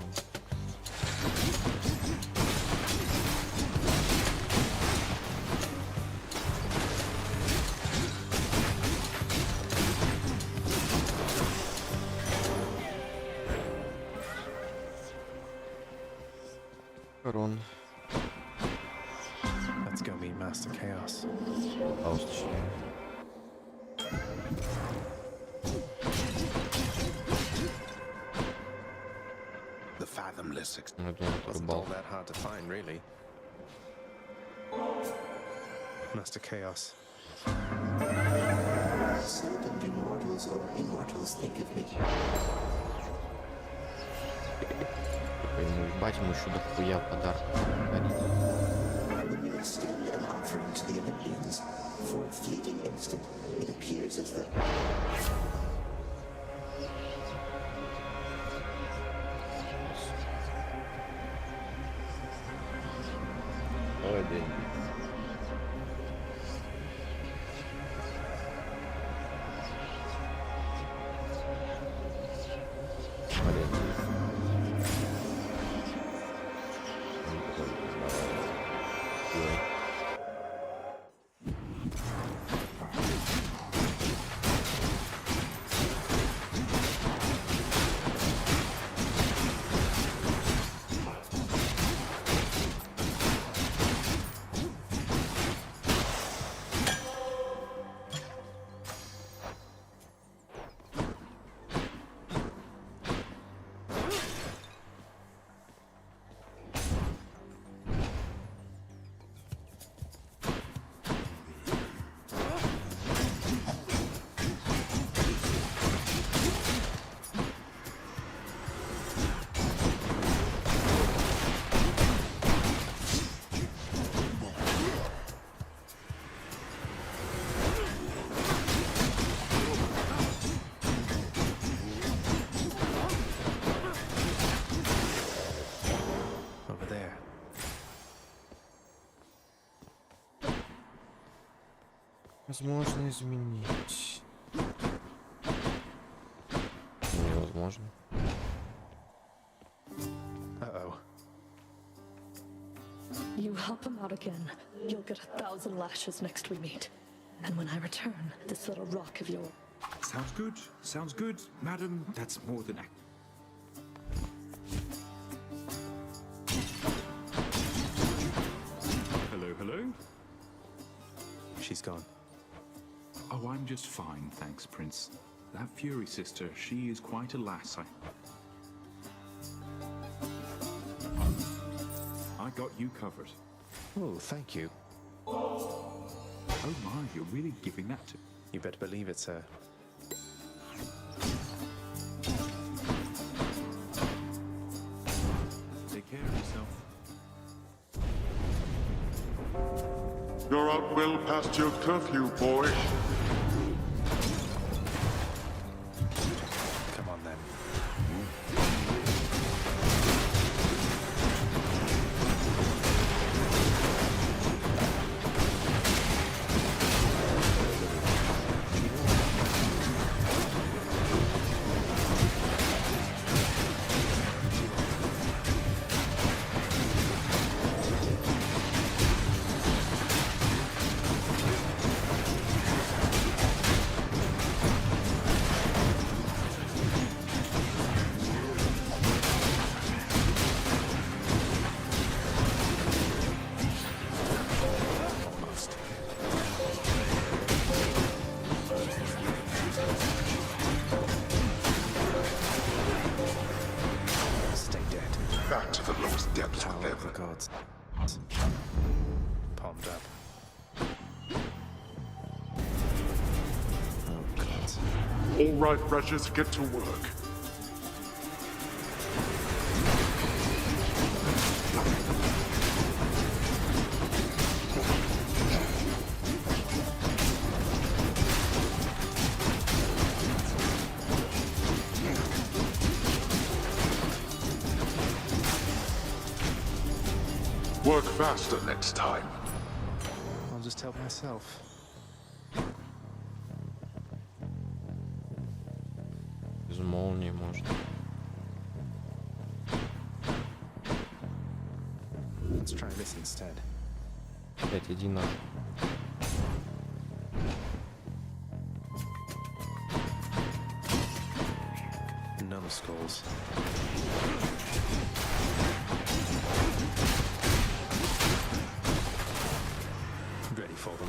Корон. Let's go meet Master Chaos. The fathomless. Wasn't all that hard to find, really. Master Chaos. Seldom do mortals or immortals think of me. Ему ебать, ему еще дохуя подарков дарить. When you extend an offering to the Olympians, for a fleeting instant, it appears as though... Один. Возможно изменить. Невозможно. Uh-oh. You help him out again, you'll get 1,000 lashes next we meet. And when I return, this little rock of yours... Sounds good. Sounds good, madam. That's more than... Hello, hello? She's gone. Oh, I'm just fine, thanks, Prince. That Fury sister, she is quite a lass. I got you covered. Oh, thank you. Oh my, you're really giving that to... You better believe it, sir. Take care of yourself. You're out well past your curfew, boy. Come on, then. Back to the lowest depths Power within. of the gods. Palmed up. Oh, God. All right, Regis, get to work. Work faster next time. I'll just help myself. Без молнии можно. Let's try this instead. Блять, иди на. Numbskulls. Ready for them.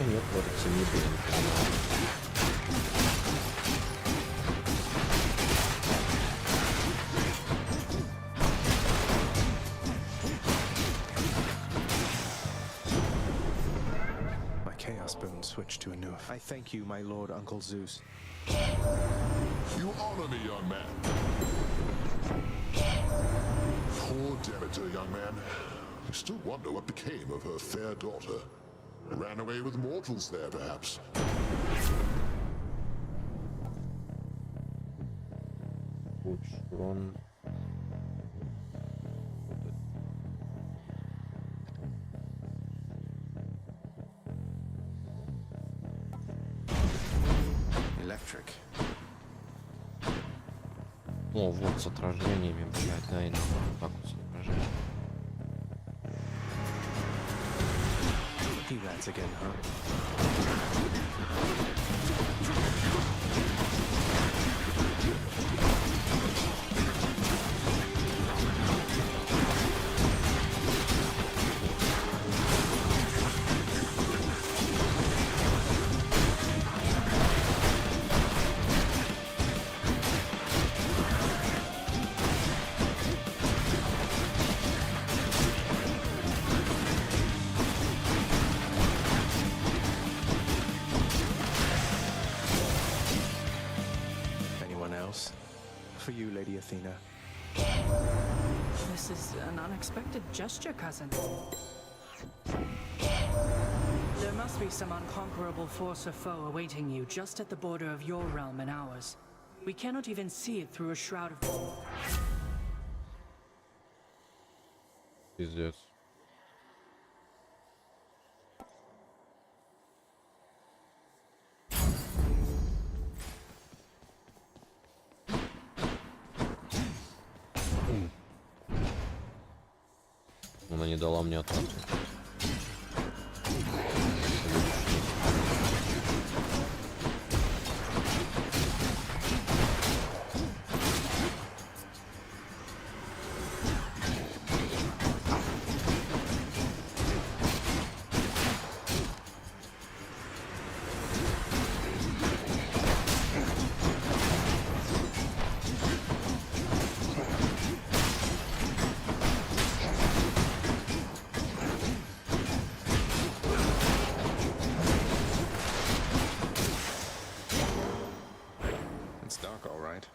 Нет, вот эти не были. switch to a new. I thank you, my lord, Uncle Zeus. You honor me, young man. Poor Demeter, young man. I still wonder what became of her fair daughter. Ran away with mortals there, perhaps. Урон. Electric. О, вот с отражениями, блядь, дай нам так вот с отражениями. He rats again, huh? For you, Lady Athena. This is an unexpected gesture, cousin. There must be some unconquerable force or foe awaiting you just at the border of your realm and ours. We cannot even see it through a shroud of... Пиздец. Она не дала мне атаку. It's dark, all right.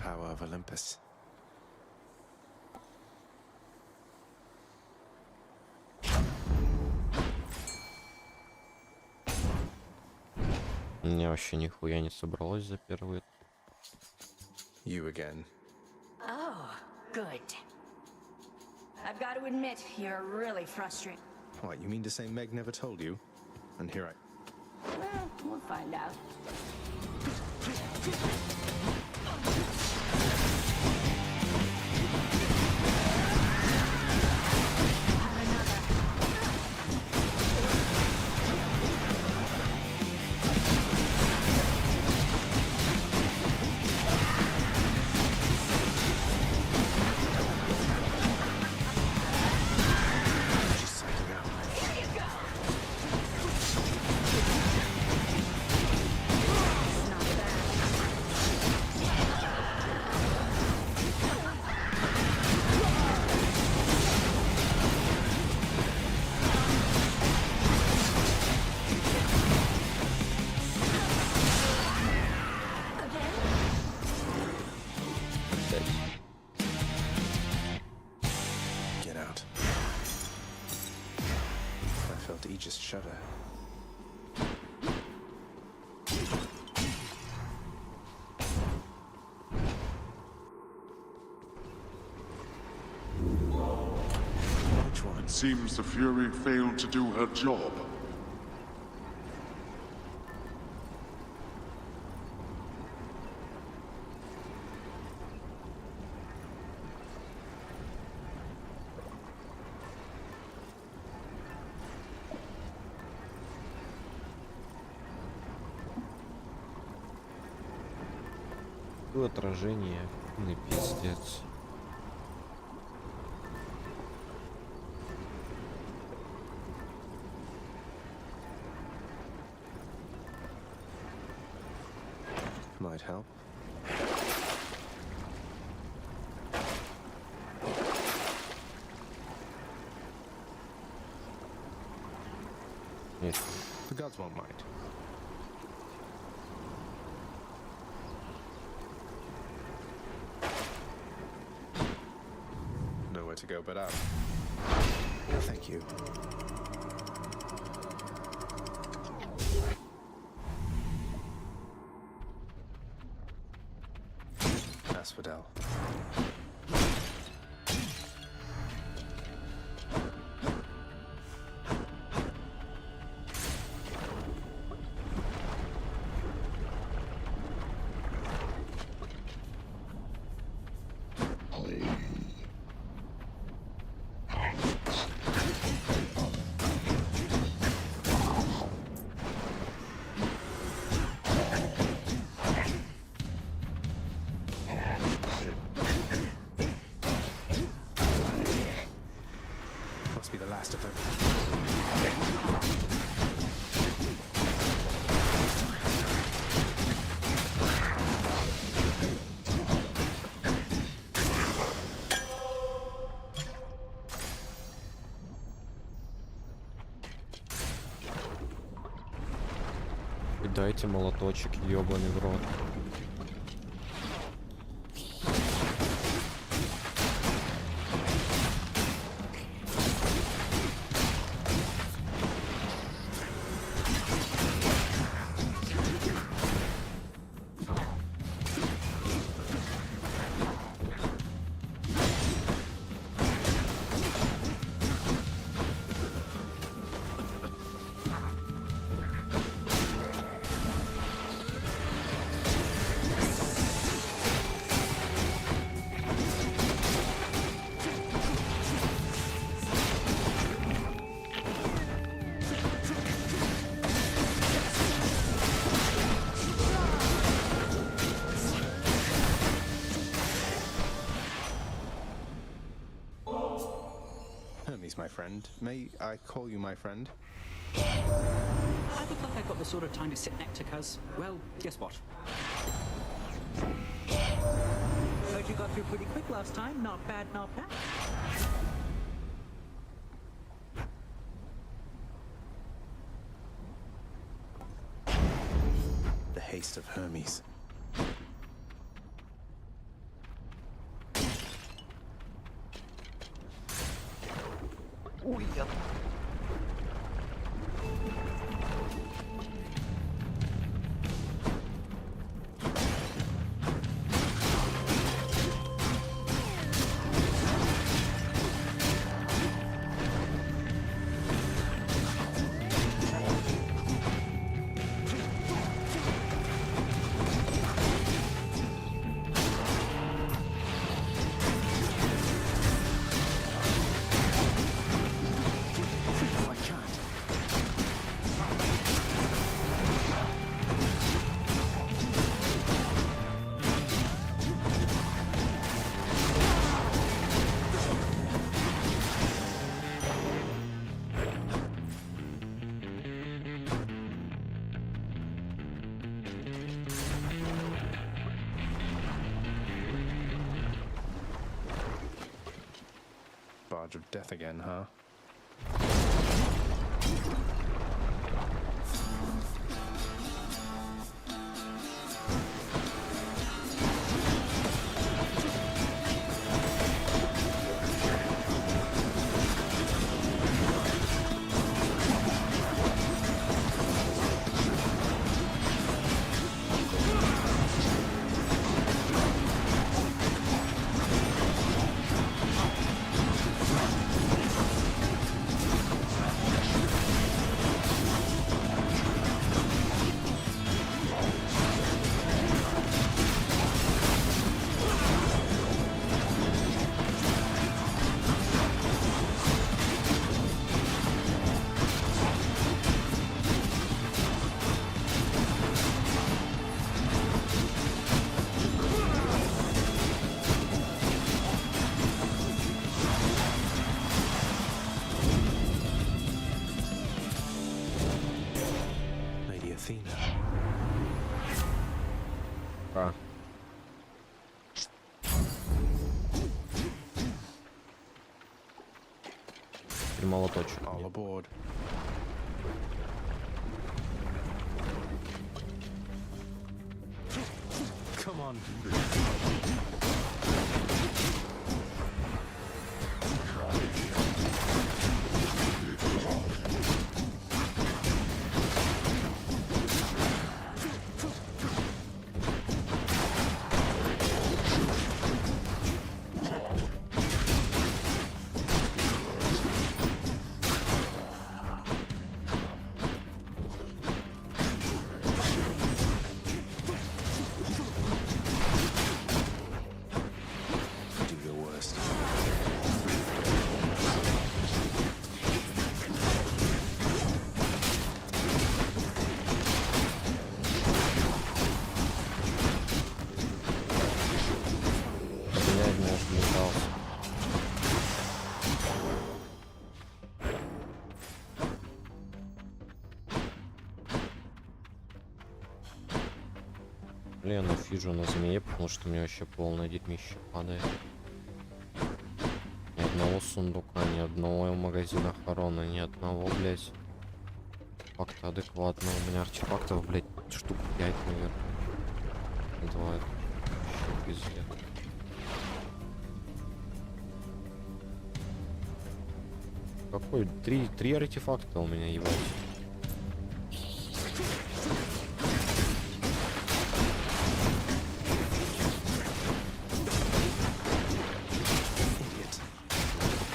Power of Olympus. У меня вообще нихуя не собралось за первый. You again. Oh, good. I've got to admit, you're really frustrating. What, you mean to say Meg never told you? And here Well, we'll find out. She's psyching out. seems the Fury failed to do her job. Отражение. Ну, пиздец. Might help. Нет. The gods won't mind. Nowhere to go but up. Thank you. Asphodel. Must be the last of them. И дайте молоточек, ёбаный в рот. Hermes, my friend. May I call you my friend? I look like I've got the sort of time to sit next to cuz. Well, guess what? Heard you got through pretty quick last time. Not bad, not bad. The haste of Hermes. Barge of death again, huh? Athena. Молоточек. All aboard. Come on. Do your worst. Блядь, может, летался. Блин, я фиджу на змее, потому что у меня вообще полное дерьмище падает. Ни одного сундука, ни одного магазина охраны, ни одного, блядь, артефакта адекватного. У меня артефактов, блядь, штук 5, наверное. 2. Вообще пиздец. Какой? Три артефакта у меня, ебать.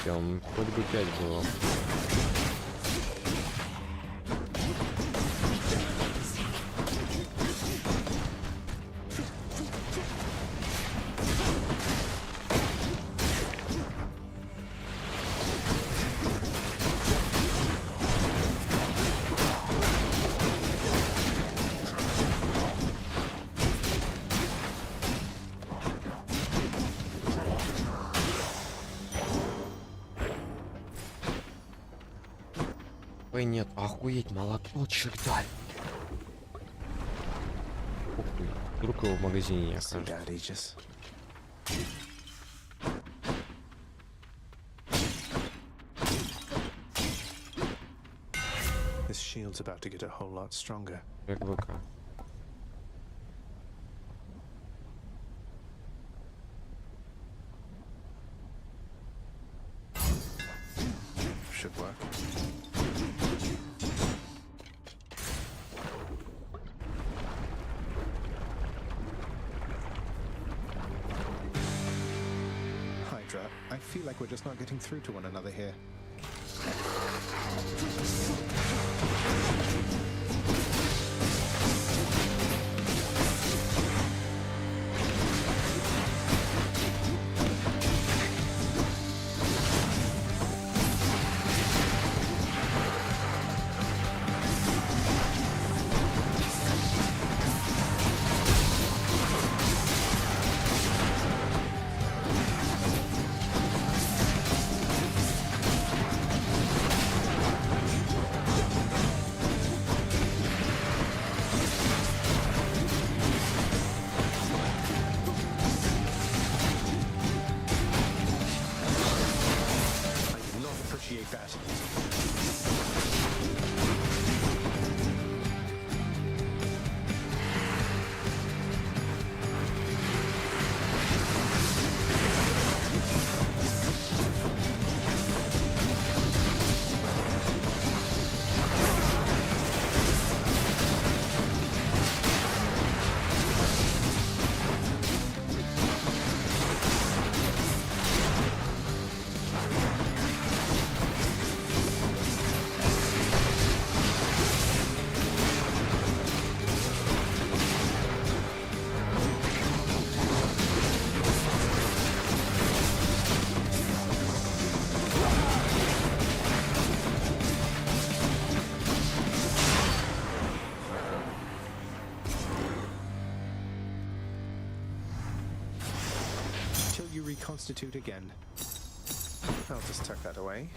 Прям хоть бы 5 было. Ой, нет, охуеть, молоточек дай. Похуй, вдруг его в магазине не окажется. This shield's about to get a whole lot stronger. Как ВК. Should work. Hydra, I feel like we're just not getting through to one another here. Reconstitute again. I'll just tuck that away.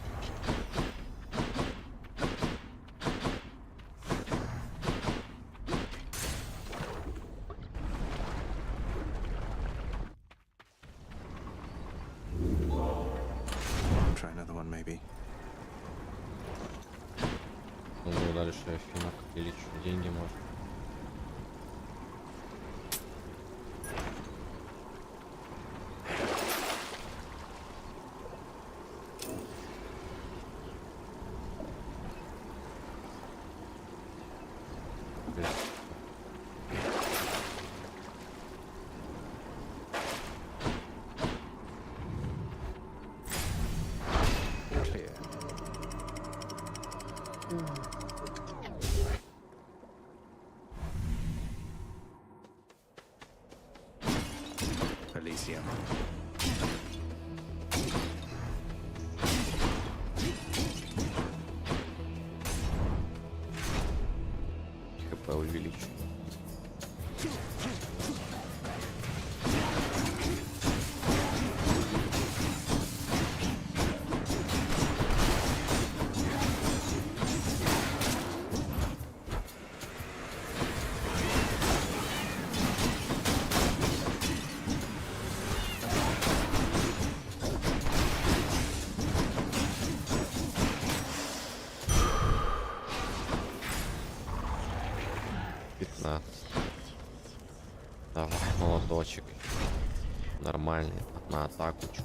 дальше Афинок или что, деньги может. Clear. Elysium. ХП увеличу. Давай, молоточек. Нормальный. На атаку. Чё.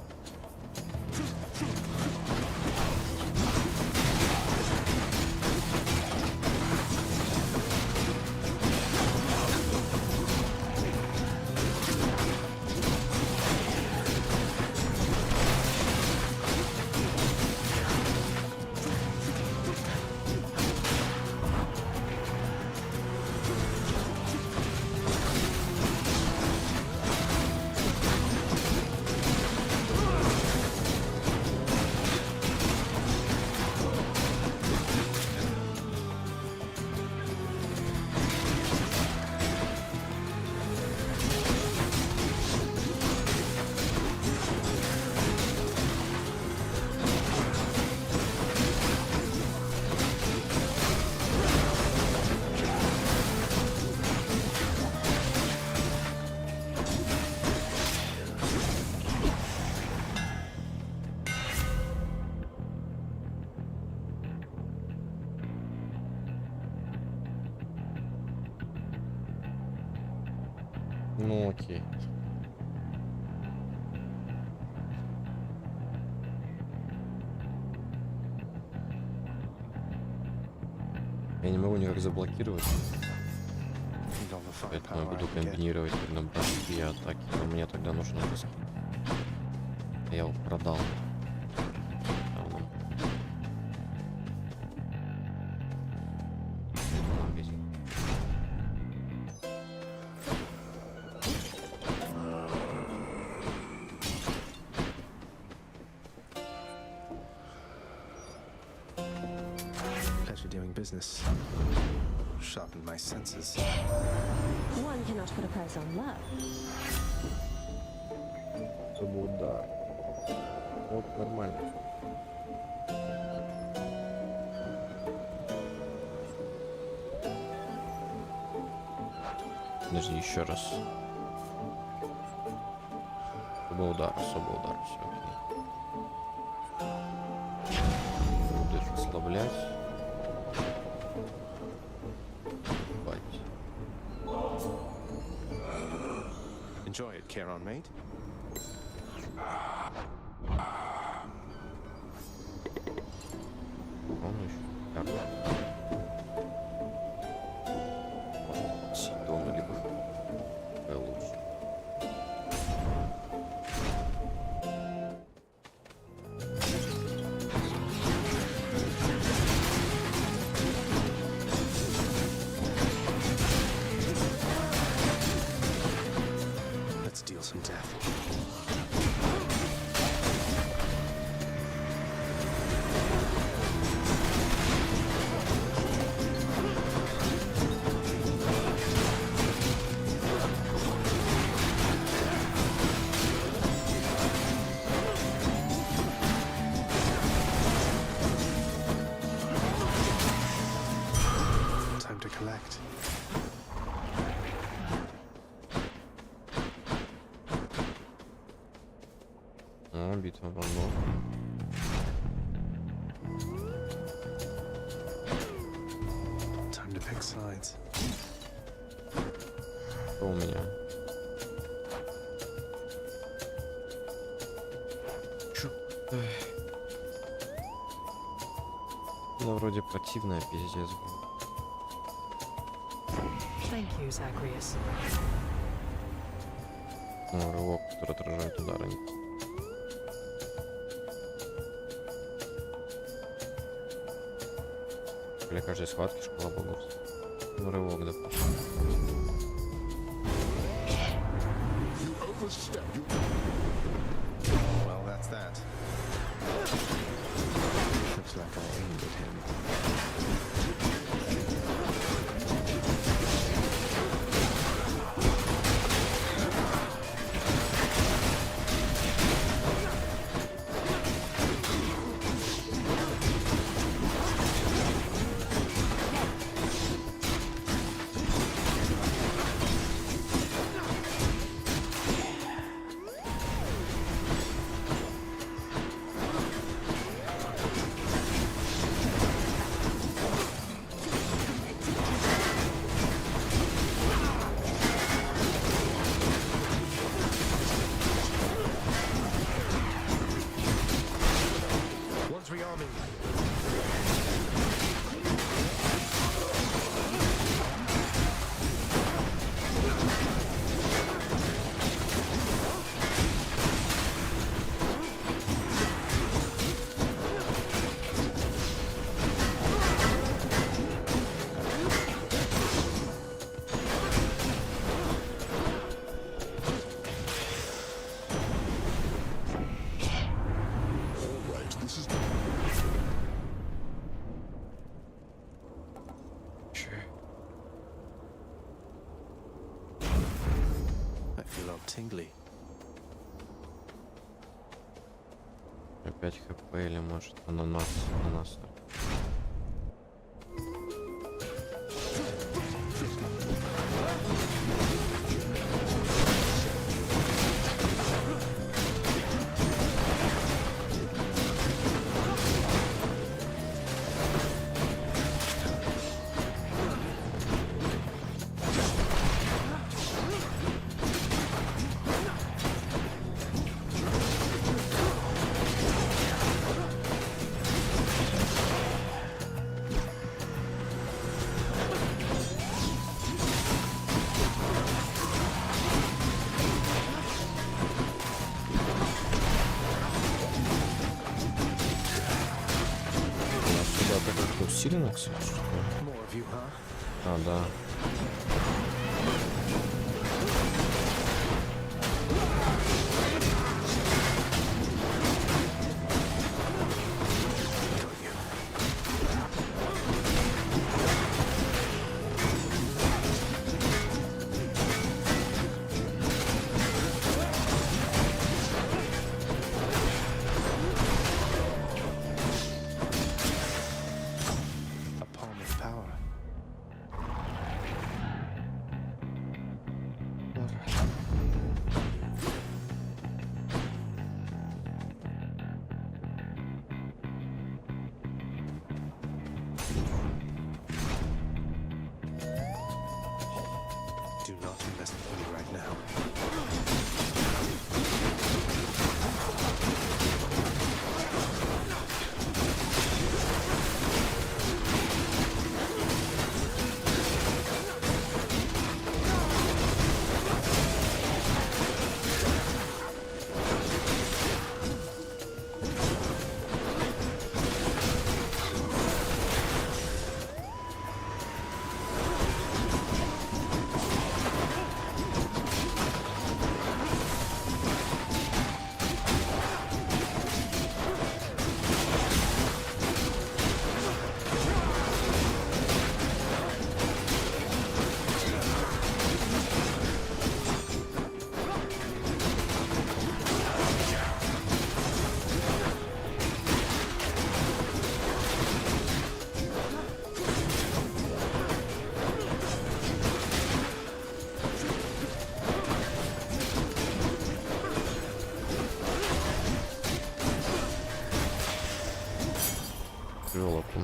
Ну окей. Я не могу никак заблокировать. Поэтому я буду комбинировать на броски и атаки. Но мне тогда нужно броски. Я его продал. Давно. Пойду в магазин. Pleasure doing business. Sharpened my senses. One cannot put a price on love. Это был удар. Вот нормально. Подожди, еще раз. Особый удар, все окей. Буду их ослаблять. Enjoy it, Charon mate. Помнишь? Так. Симптомы либо лучше. Let's deal some death. Time to collect. Битва богов. Besides, Что у меня? Ну, вроде противная, пиздец. Thank you, Zagreus. Ну, рывок, который отражает удары. Для каждой схватки шкала богов. Ну, рывок, да. well, that's that. Looks like I aimed at him. One's rearming. I feel all tingly. Опять хп или может ананас. Ананас. Усиленно, кстати, что ли? More of you, huh? А, да. A palm of power. Do not invest in me right now.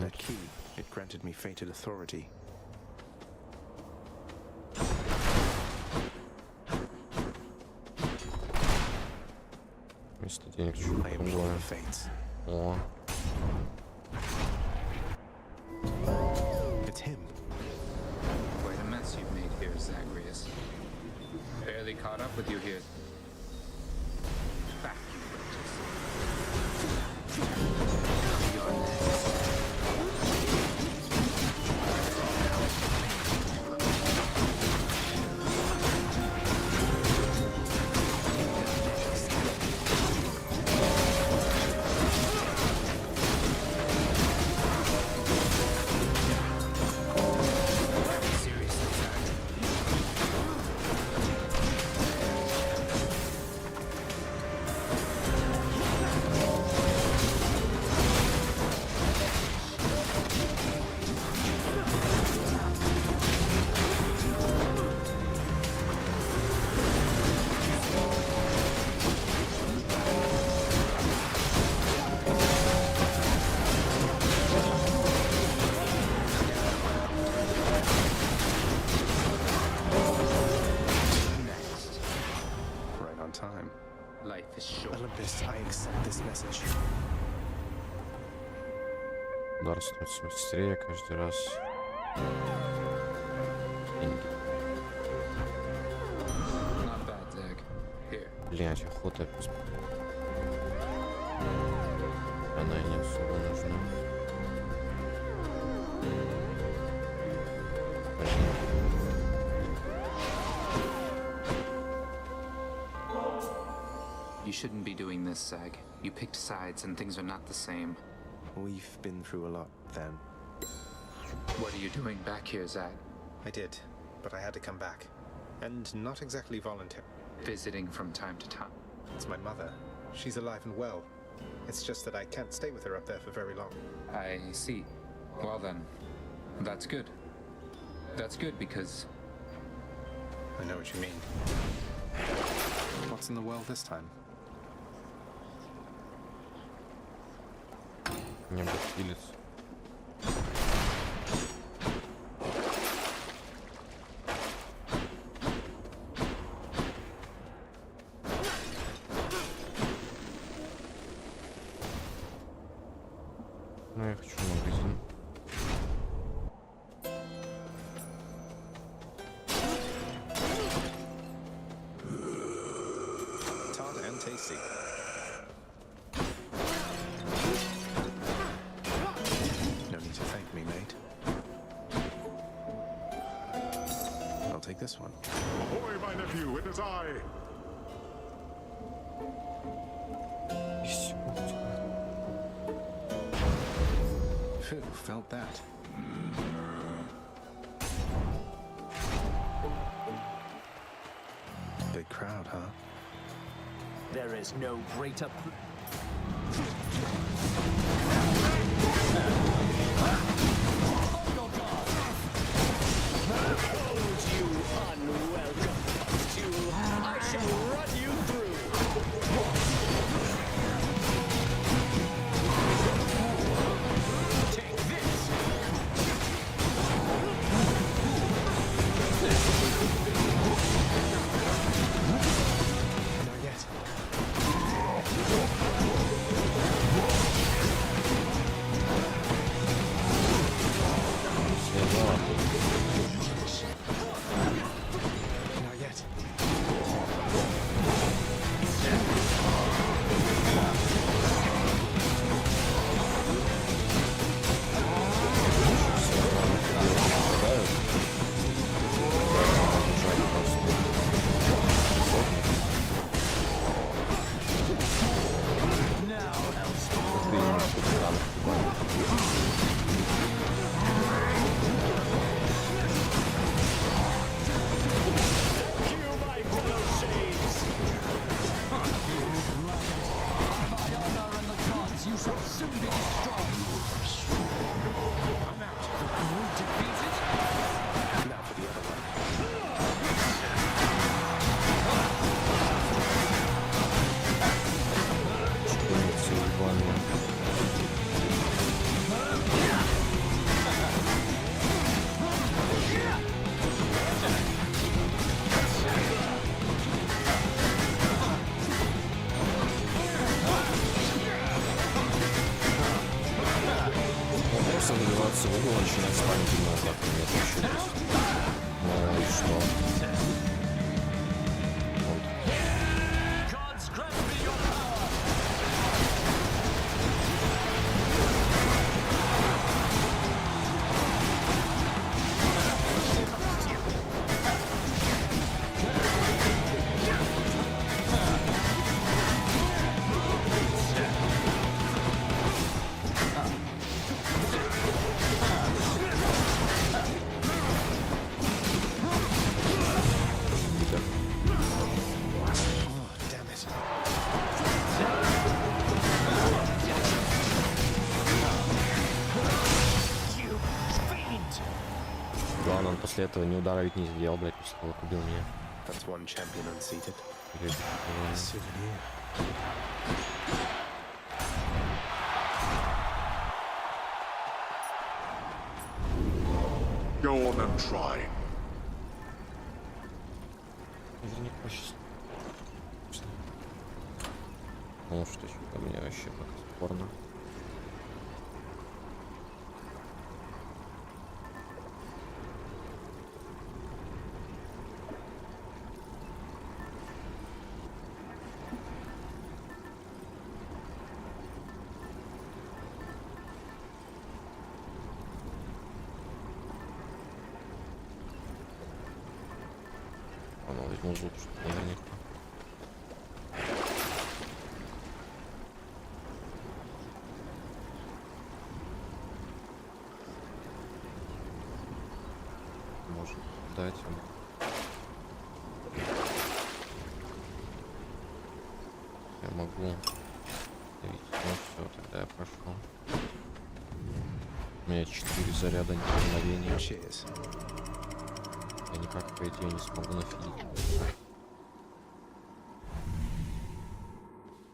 That key, it granted me fated authority. просто денег чуть другое. О. It's him. Quite a mess you've made here, Zagreus. Barely caught up with you here. Back, you wretches. You're next. Time. Life is short. Olympus, I accept this message. Удар становится быстрее каждый раз. Деньги. Not bad, Zag. Here. Блядь, охота. Она не особо нужна. You shouldn't be doing this, Zag. You picked sides and things are not the same. We've been through a lot then. What are you doing back here, Zag? I did, but I had to come back. And not exactly volunteer. Visiting from time to time. It's my mother. She's alive and well. It's just that I can't stay with her up there for very long. I see. Well then, that's good. That's good because... I know what you mean. What's in the well this time? Не обратились. Ну, я хочу магазин. Tart and tasty. No need to thank me, mate. I'll take this one. Ahoy, my nephew, it is I! Phew, felt that. Big crowd, huh? There is no greater... Hold you unwelcome pustule! I shall run you through! Take this! Not yet. сказал. Gods grant me your power! Главное, он после этого ни удара ведь не сделал, блядь, после того, как убил меня. That's one champion unseated. Souvenir. Go on and try. Наверняка сейчас. Ну что еще ко мне вообще как спорно. Возьму зуб, что наверняка. Может дать ему. Я могу. Ну все, тогда я пошел. У меня 4 заряда мгновения. Я никак, по идее, не смогу нафидить.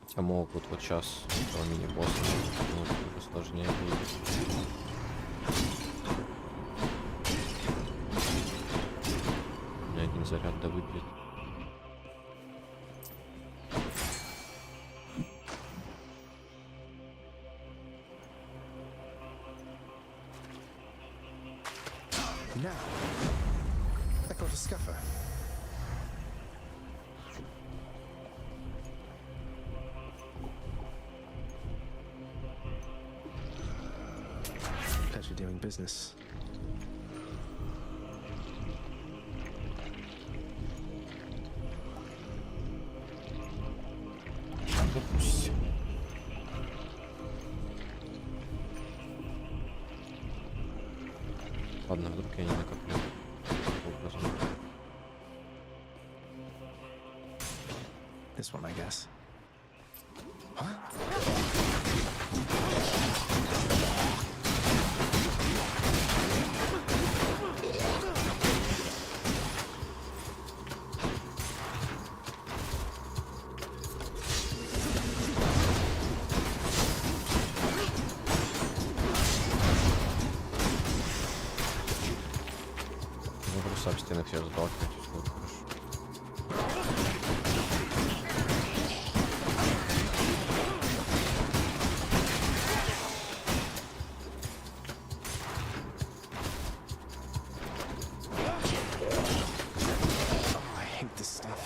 Хотя могут вот сейчас этого мини-босса, ну, уже сложнее будет. У меня один заряд да выпьет. Now, I got a scuffer. Pleasure doing business. Ладно, вдруг я не накоплю. Образом. This one, I guess. Ну, просто об стенах все сбалкивать, вот хорошо. I hate this stuff.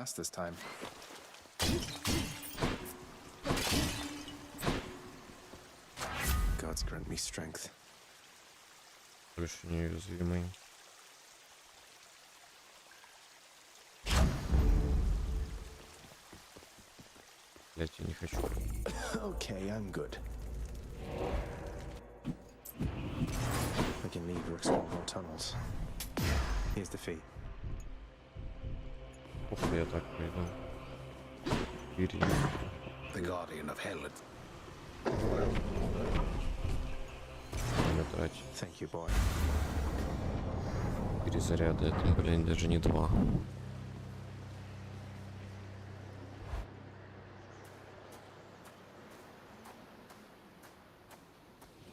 fast this time. Gods grant me strength. Больше неуязвимый. Блять, я не хочу. Okay, I'm good. We can leave or explore more tunnels. Here's the fee. Ух, я так пойду. The guardian of hell. Не трать. Thank you, boy. Перезаряды, это, блин, даже не 2.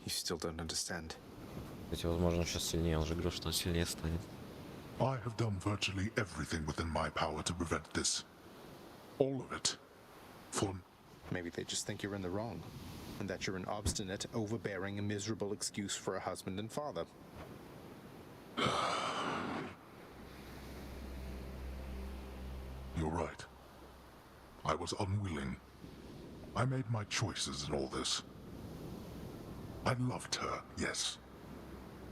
You still don't understand. Кстати, возможно, сейчас сильнее. Он же говорил, что он сильнее станет. I have done virtually everything within my power to prevent this. All of it. For... Maybe they just think you're in the wrong, and that you're an obstinate, overbearing, and miserable excuse for a husband and father. You're right. I was unwilling. I made my choices in all this. I loved her, yes.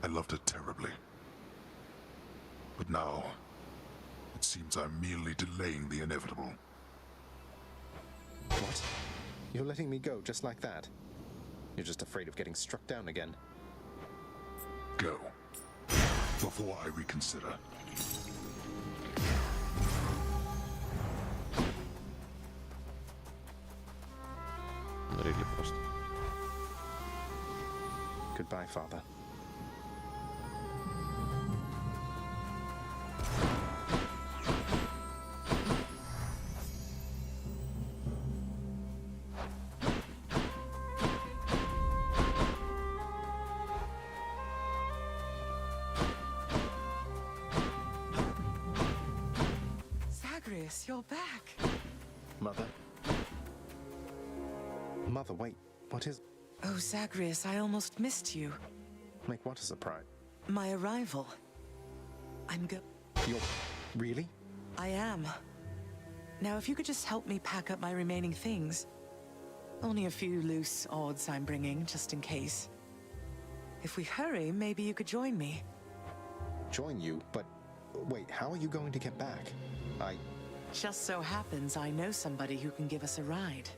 I loved her terribly. But now, it seems I'm merely delaying the inevitable. What? You're letting me go just like that? You're just afraid of getting struck down again. Go. Before I reconsider. Really просто. Goodbye, Father. Zagreus, you're back. Mother? Mother, wait. What is... Oh, Zagreus, I almost missed you. Make what a surprise? My arrival. You're... Really? I am. Now, if you could just help me pack up my remaining things. Only a few loose odds I'm bringing, just in case. If we hurry, maybe you could join me. Join you? But... Wait, how are you going to get back? Just so happens I know somebody who can give us a ride.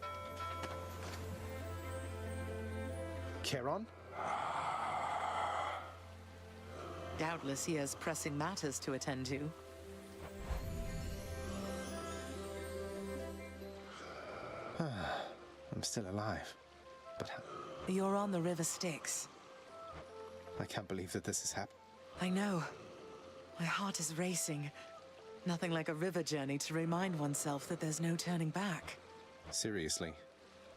Charon? Doubtless he has pressing matters to attend to. I'm still alive. But You're on the River Styx. I can't believe that this has happened. I know. My heart is racing. Nothing like a river journey to remind oneself that there's no turning back. Seriously.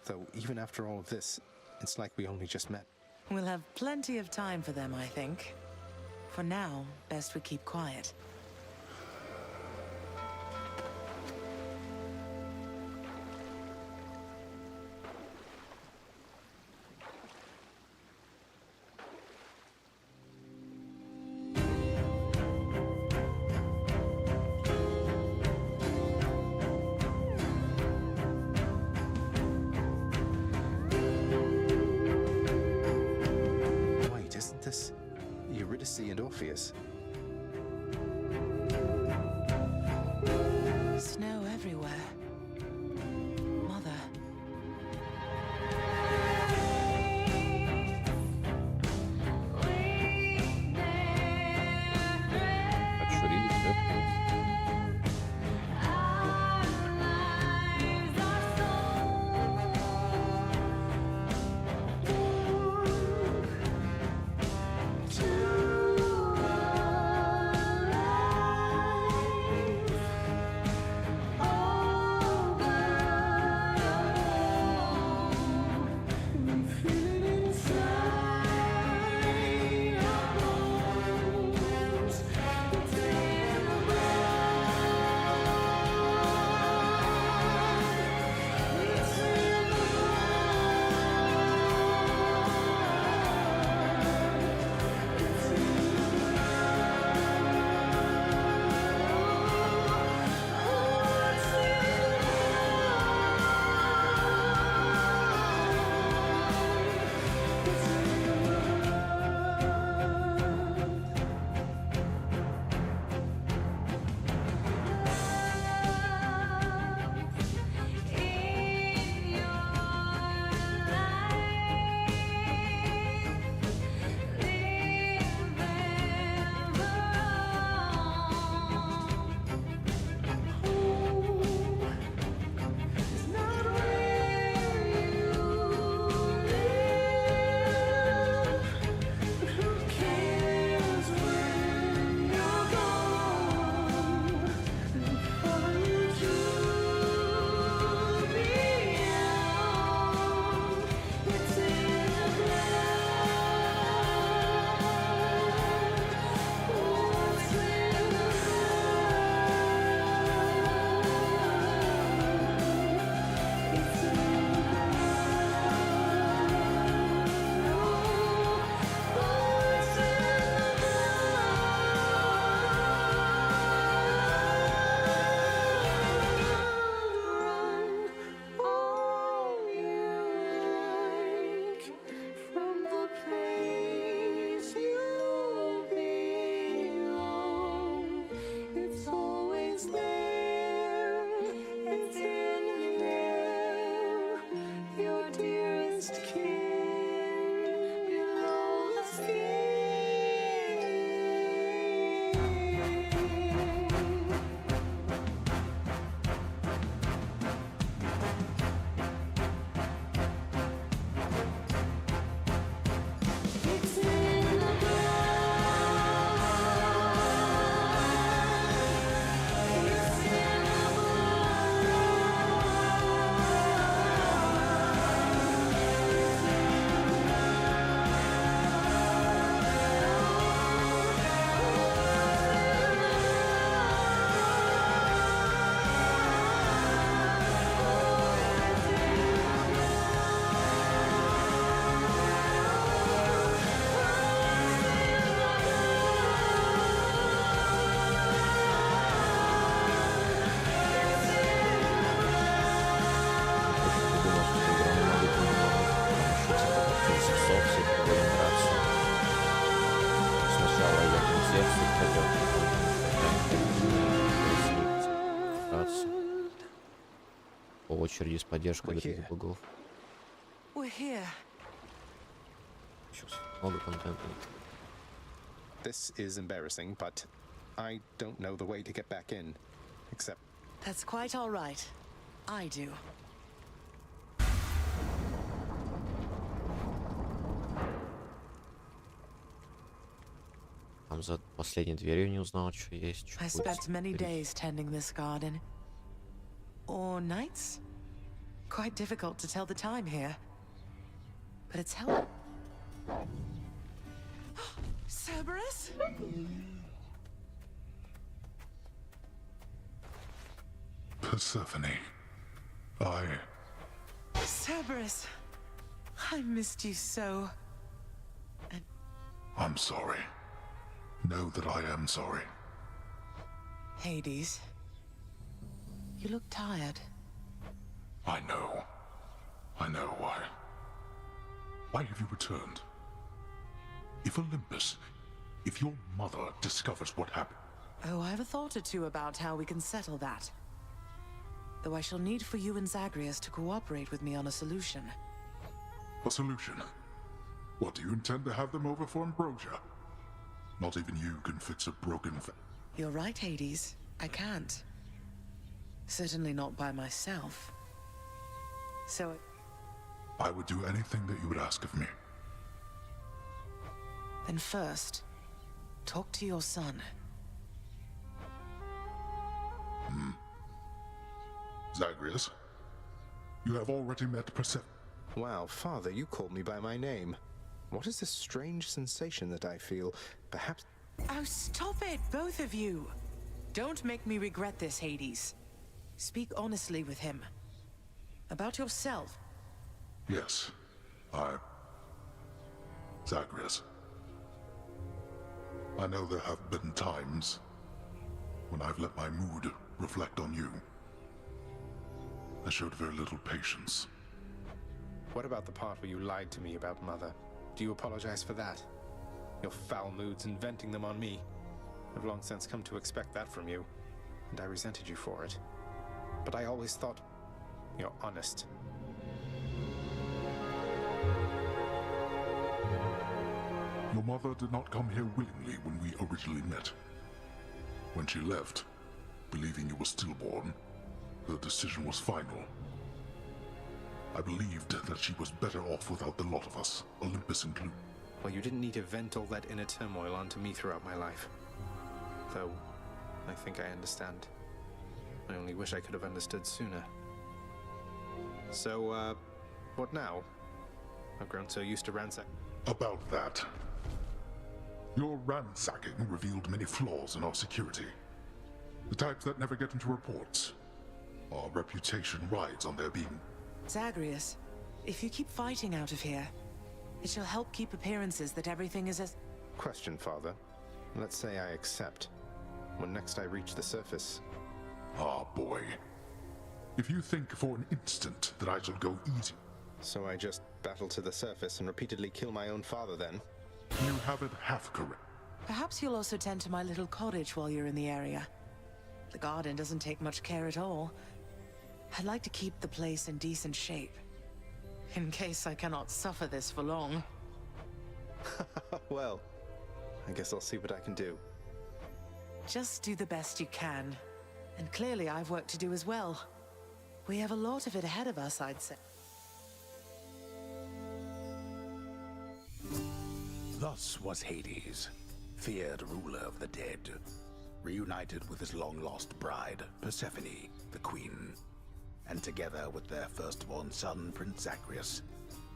Though, even after all of this, it's like we only just met. We'll have plenty of time for them, I think. For now, best we keep quiet. Wait, isn't this Eurydice and Orpheus? Snow everywhere. Mother. Отшурили все. По очереди с поддержкой других богов. We're here. Сейчас много контента. This is embarrassing, but I don't know the way to get back in. Except... That's quite all right. I do. Там за последней дверью не узнал, что есть. I spent many days tending this garden. Or nights? Quite difficult to tell the time here. But it's helped. Cerberus? Persephone, Cerberus, I missed you so. I'm sorry. Know that I am sorry. Hades, you look tired. I know. I know why. Why have you returned? If Olympus, if your mother discovers what happened... Oh, I have a thought or two about how we can settle that. Though I shall need for you and Zagreus to cooperate with me on a solution. A solution? What, do you intend to have them over for ambrosia? Not even you can fix a broken... You're right, Hades. I can't. Certainly not by myself. So... I would do anything that you would ask of me. Then first, talk to your son. Zagreus, you have already met Persephone. Wow, Father, you called me by my name. What is this strange sensation that I feel? Perhaps... Oh, stop it, both of you! Don't make me regret this, Hades. Speak honestly with him. About yourself. Yes, Zagreus. I know there have been times when I've let my mood reflect on you. I showed very little patience. What about the part where you lied to me about Mother? Do you apologize for that? Your foul moods and venting them on me. I've long since come to expect that from you, and I resented you for it. But I always thought you're honest. Your mother did not come here willingly when we originally met. When she left, believing you were stillborn, her decision was final. I believed that she was better off without the lot of us, Olympus included. Well, you didn't need to vent all that inner turmoil onto me throughout my life. Though, I think I understand. I only wish I could have understood sooner. So, what now? I've grown so used to ransack... About that. Your ransacking revealed many flaws in our security. The types that never get into reports. Our reputation rides on their being... Zagreus, if you keep fighting out of here, it shall help keep appearances that everything is as... Question, Father. Let's say I accept. When next I reach the surface... Ah, boy. If you think for an instant that I shall go easy... So I just battle to the surface and repeatedly kill my own father, then? You have it half correct. Perhaps you'll also tend to my little cottage while you're in the area. The garden doesn't take much care at all. I'd like to keep the place in decent shape. In case I cannot suffer this for long. Well, I guess I'll see what I can do. Just do the best you can. And clearly I've work to do as well. We have a lot of it ahead of us, I'd say. Thus was Hades, feared ruler of the dead, reunited with his long-lost bride, Persephone, the queen. And together with their firstborn son, Prince Zagreus,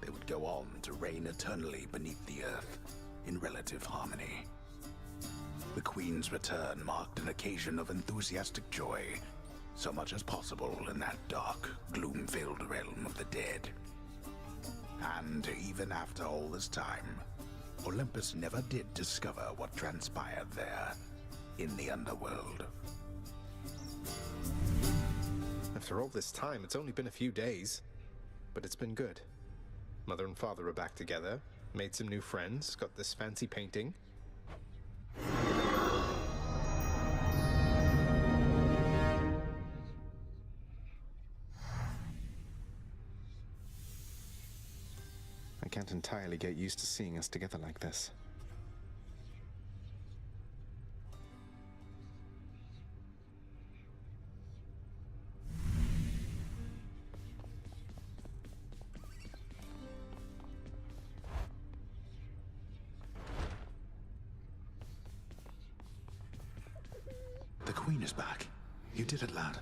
they would go on to reign eternally beneath the earth, in relative harmony. The queen's return marked an occasion of enthusiastic joy, so much as possible in that dark, gloom-filled realm of the dead. And even after all this time, Olympus never did discover what transpired there, in the underworld. After all this time, it's only been a few days. But it's been good. Mother and father are back together, made some new friends, got this fancy painting. can't entirely get used to seeing us together like this. The Queen is back. You did it, lad.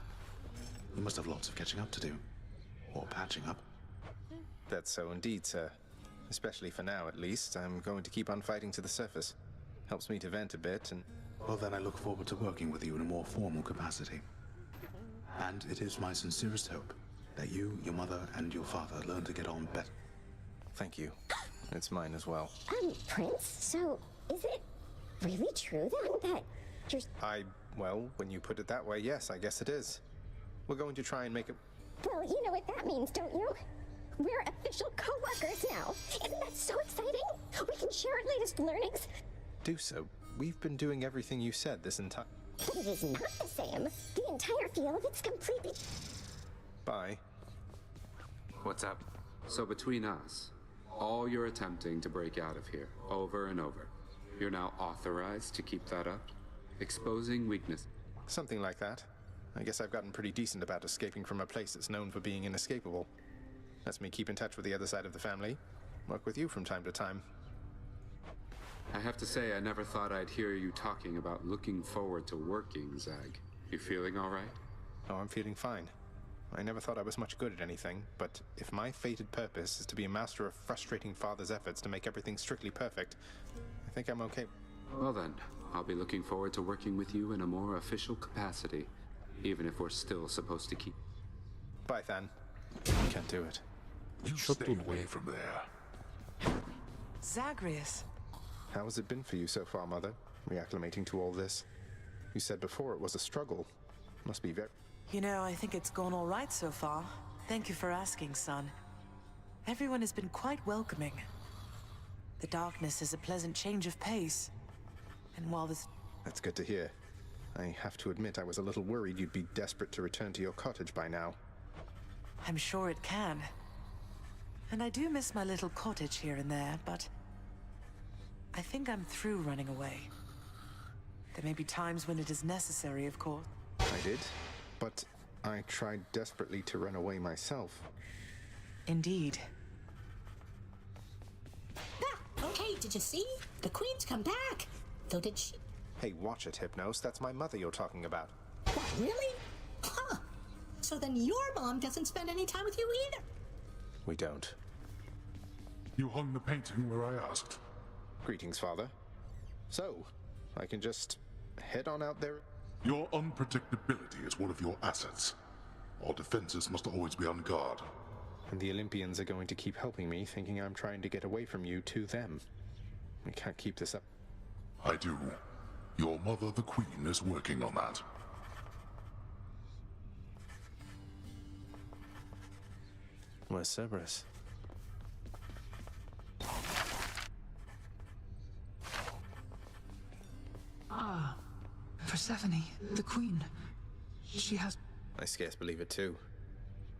You must have lots of catching up to do. Or patching up. That's so indeed, sir. Especially for now, at least. I'm going to keep on fighting to the surface. Helps me to vent a bit, and... Well, then I look forward to working with you in a more formal capacity. And it is my sincerest hope that you, your mother, and your father learn to get on better. Thank you. It's mine as well. Prince, so is it really true then that you're... Well, when you put it that way, yes, I guess it is. We're going to try and make it... Well, you know what that means, don't you? We're official co-workers now. Isn't that so exciting? We can share our latest learnings. Do so. We've been doing everything you said this entire... But it is not the same. The entire field, it's completely... Bye. What's up? So between us, all you're attempting to break out of here, over and over, you're now authorized to keep that up? Exposing weakness. Something like that. I guess I've gotten pretty decent about escaping from a place that's known for being inescapable. Lets me keep in touch with the other side of the family. Work with you from time to time. I have to say, I never thought I'd hear you talking about looking forward to working, Zag. You feeling all right? Oh, I'm feeling fine. I never thought I was much good at anything, but if my fated purpose is to be a master of frustrating father's efforts to make everything strictly perfect, I think I'm okay. Well then, I'll be looking forward to working with you in a more official capacity, even if we're still supposed to keep... Bye, Than. Can't do it. You stay away from there. Zagreus. How has it been for you so far, Mother? Reacclimating to all this? You said before it was a struggle. Must be very... You know, I think it's gone all right so far. Thank you for asking, son. Everyone has been quite welcoming. The darkness is a pleasant change of pace. And while this... That's good to hear. I have to admit I was a little worried you'd be desperate to return to your cottage by now. I'm sure it can. And I do miss my little cottage here and there, but... I think I'm through running away. There may be times when it is necessary, of course. I did, but I tried desperately to run away myself. Indeed. Okay, did you see? The Queen's come back. Though did she... Hey, watch it, Hypnos. That's my mother you're talking about. What, really? Huh. So then your mom doesn't spend any time with you either. We don't. You hung the painting where I asked. Greetings, Father. So, I can just head on out there? Your unpredictability is one of your assets. Our defenses must always be on guard. And the Olympians are going to keep helping me, thinking I'm trying to get away from you to them. We can't keep this up. I do. Your mother, the Queen, is working on that. Where's Cerberus? Ah, Persephone, the Queen. She has... I scarce believe it too.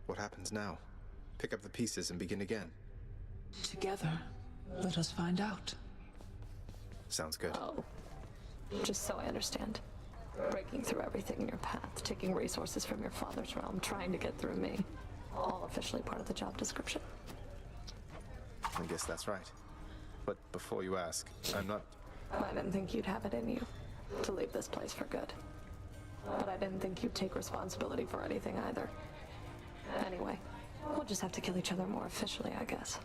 What happens now? Pick up the pieces and begin again. Together, let us find out. Sounds good. Oh. Just so I understand. Breaking through everything in your path, taking resources from your father's realm, trying to get through me. All officially part of the job description. I guess that's right. But before you ask, I'm not... I didn't think you'd have it in you to leave this place for good. But I didn't think you'd take responsibility for anything either. Anyway, we'll just have to kill each other more officially, I guess.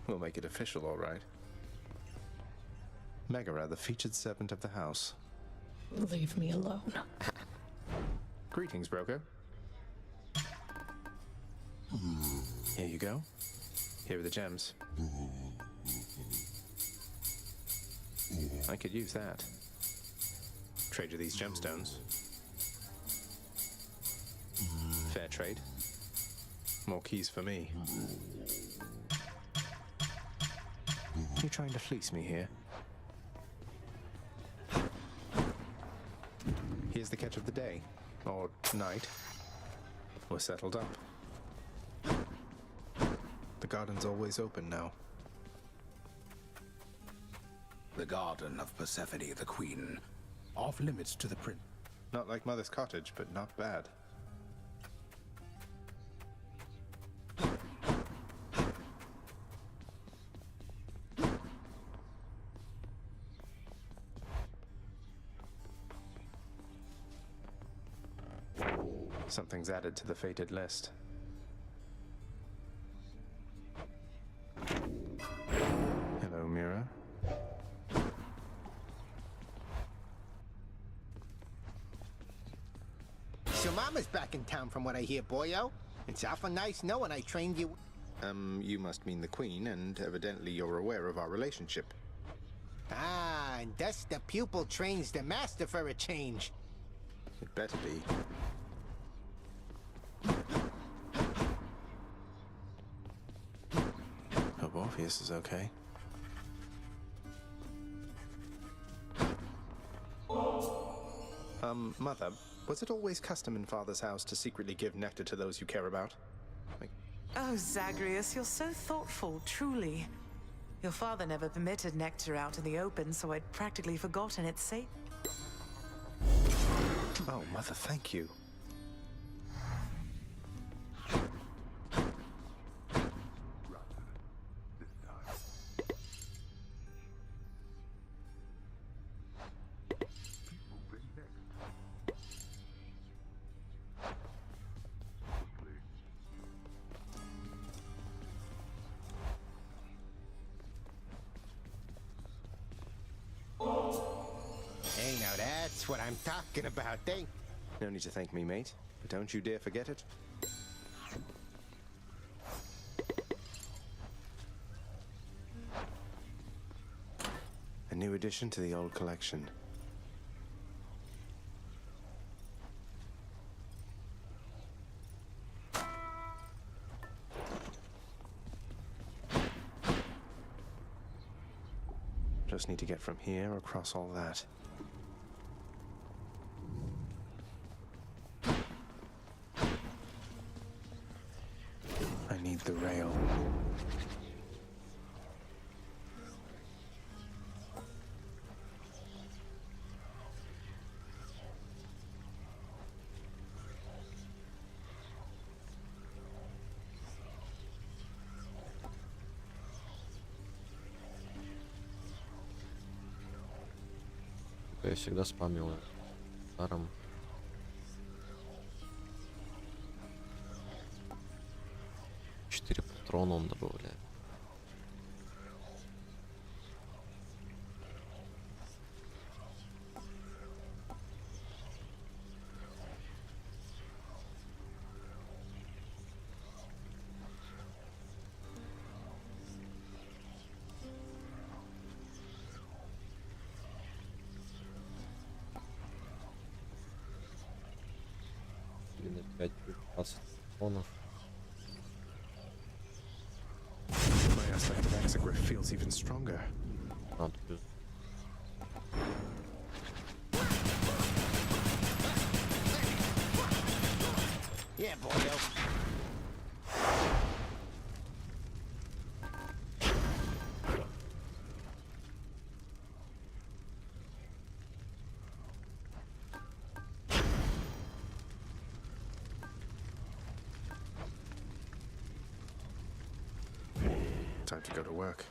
We'll make it official, all right. Megara, the featured servant of the house. Leave me alone. Greetings, broker. Here you go. Here are the gems. I could use that. Trade you these gemstones. Fair trade. More keys for me. You trying to fleece me here? Here's the catch of the day. Or night. We're settled up. The garden's always open now. The garden of Persephone the Queen. Off limits to the prince. Not like Mother's cottage, but not bad. Something's added to the fated list. Hello, Mira. So Mama's back in town from what I hear, boyo. It's awful nice knowing I trained you. You must mean the Queen, and evidently you're aware of our relationship. Ah, and thus the pupil trains the master for a change. It better be. Hope Orpheus is okay. Mother, was it always custom in Father's house to secretly give nectar to those you care about? Oh, Zagreus, you're so thoughtful, truly. Your father never permitted nectar out in the open, so I'd practically forgotten its sake. Oh, Mother, thank you. Hey, now that's what I'm talking about, eh? No need to thank me, mate, but don't you dare forget it. A new addition to the old collection. Just need to get from here across all that. I need the rail. Я всегда спамил старым. Четыре патрона он добавляет. Блин, опять 20 патронов. My aspect of Hexagriff feels even stronger. Надо плюс. Yeah, boyo. Time to go to work.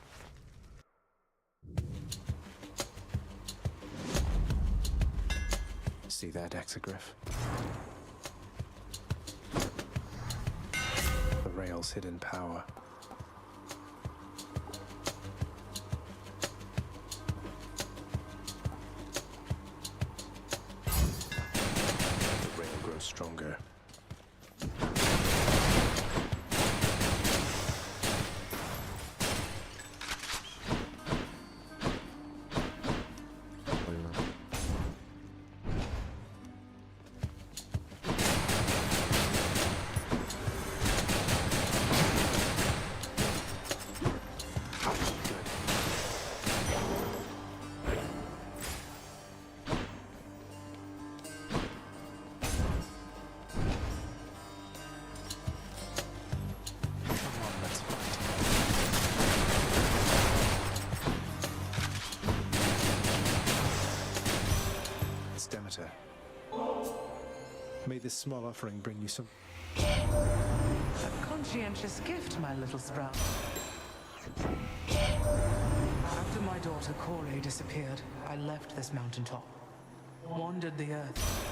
See that, Hexagriff? The rail's hidden power. The rail grows stronger. May this small offering bring you some... A conscientious gift, my little sprout. After my daughter Corey disappeared, I left this mountaintop, wandered the earth.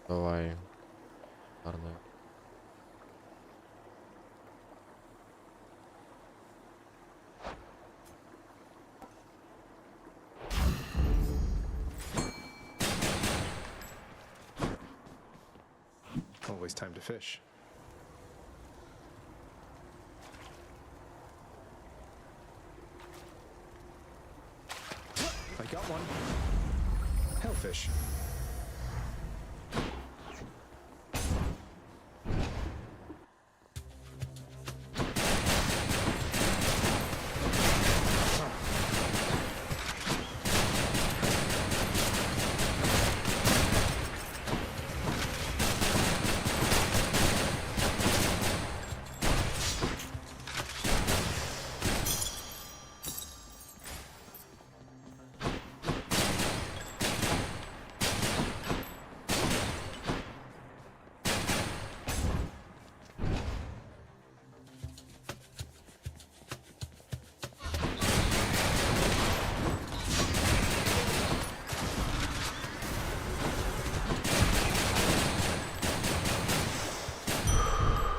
Давай. Парная. Always time to fish. I got one. Hellfish.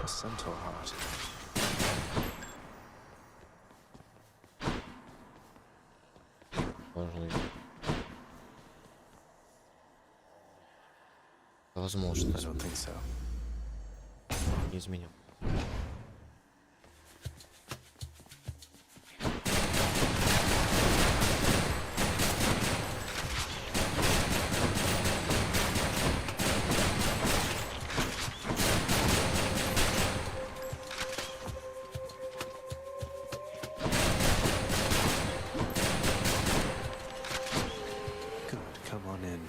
Centaur heart. Важный. Возможно. I don't think so. Не изменил. Come on in.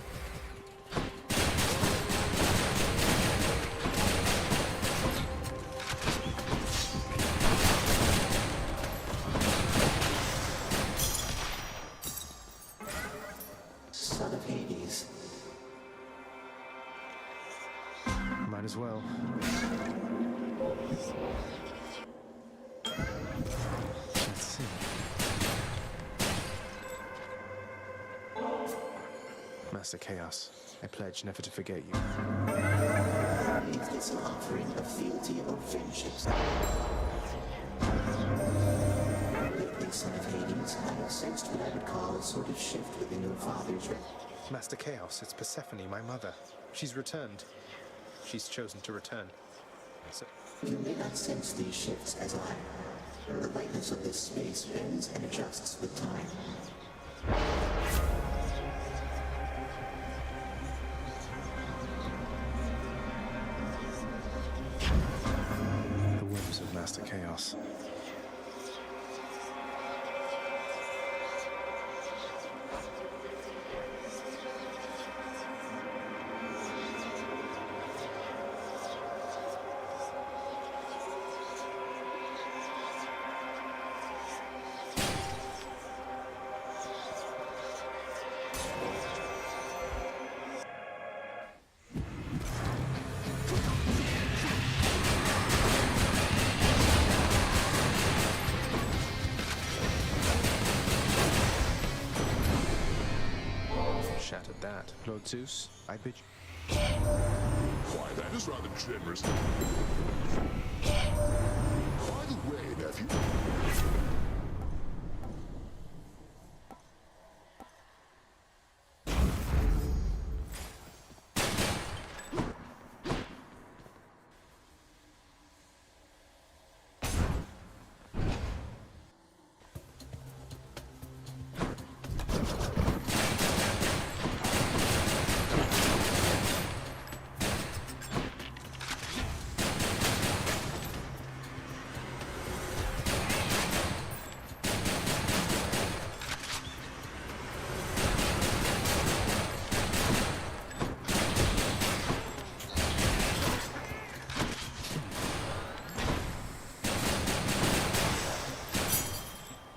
Son of Hades. Might as well. Let's see. Master Chaos, I pledge never to forget you. Make this an offering of fealty or friendship. Lately, Son of Hades, I have sensed what I would call a sort of shift within your father's... Master Chaos, it's Persephone, my mother. She's returned. She's chosen to return. So... You may not sense these shifts as I. The lightness of this space bends and adjusts with time. The whims of Master Chaos. Shattered that. Lord Zeus, I bid you... Why, that is rather generous. By the way, nephew...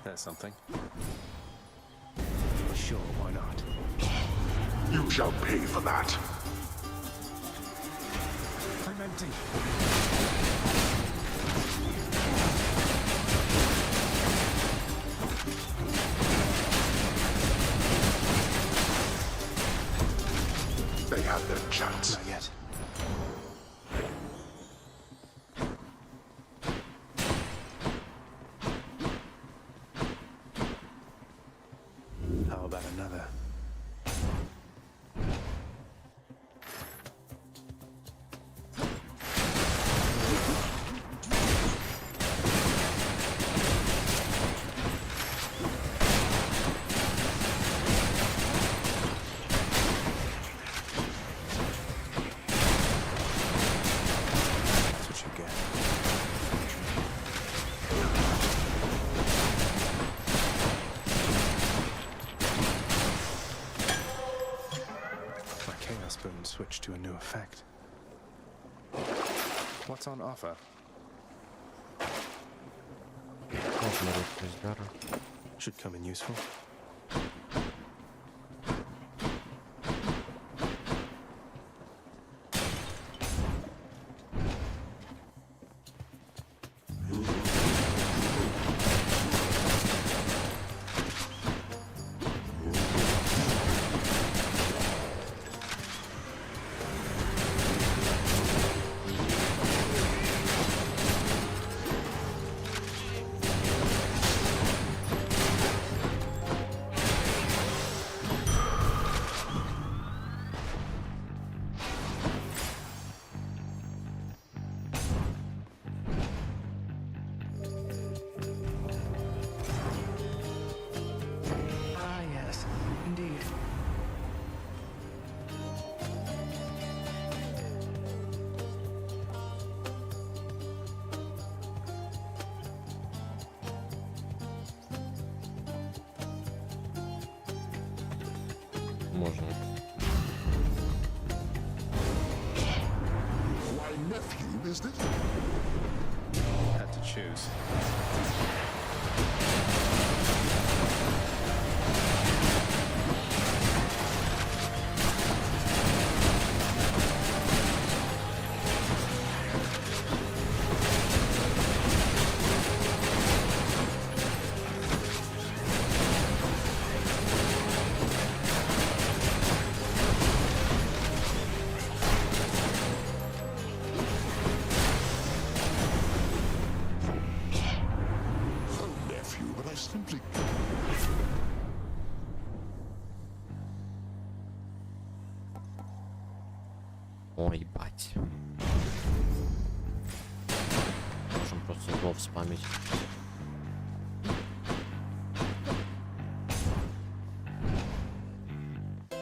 That's something. shall pay for that. I'm empty. They had their chance. Not yet. How about another? That's what you get. My Chaos Boon switched to a new effect. What's on offer? Should come in useful. Ah, yes, indeed. Можно. Why, nephew, is it? Had to choose. Oh, nephew, but I simply... Ой, ебать. Можем просто слов спамить.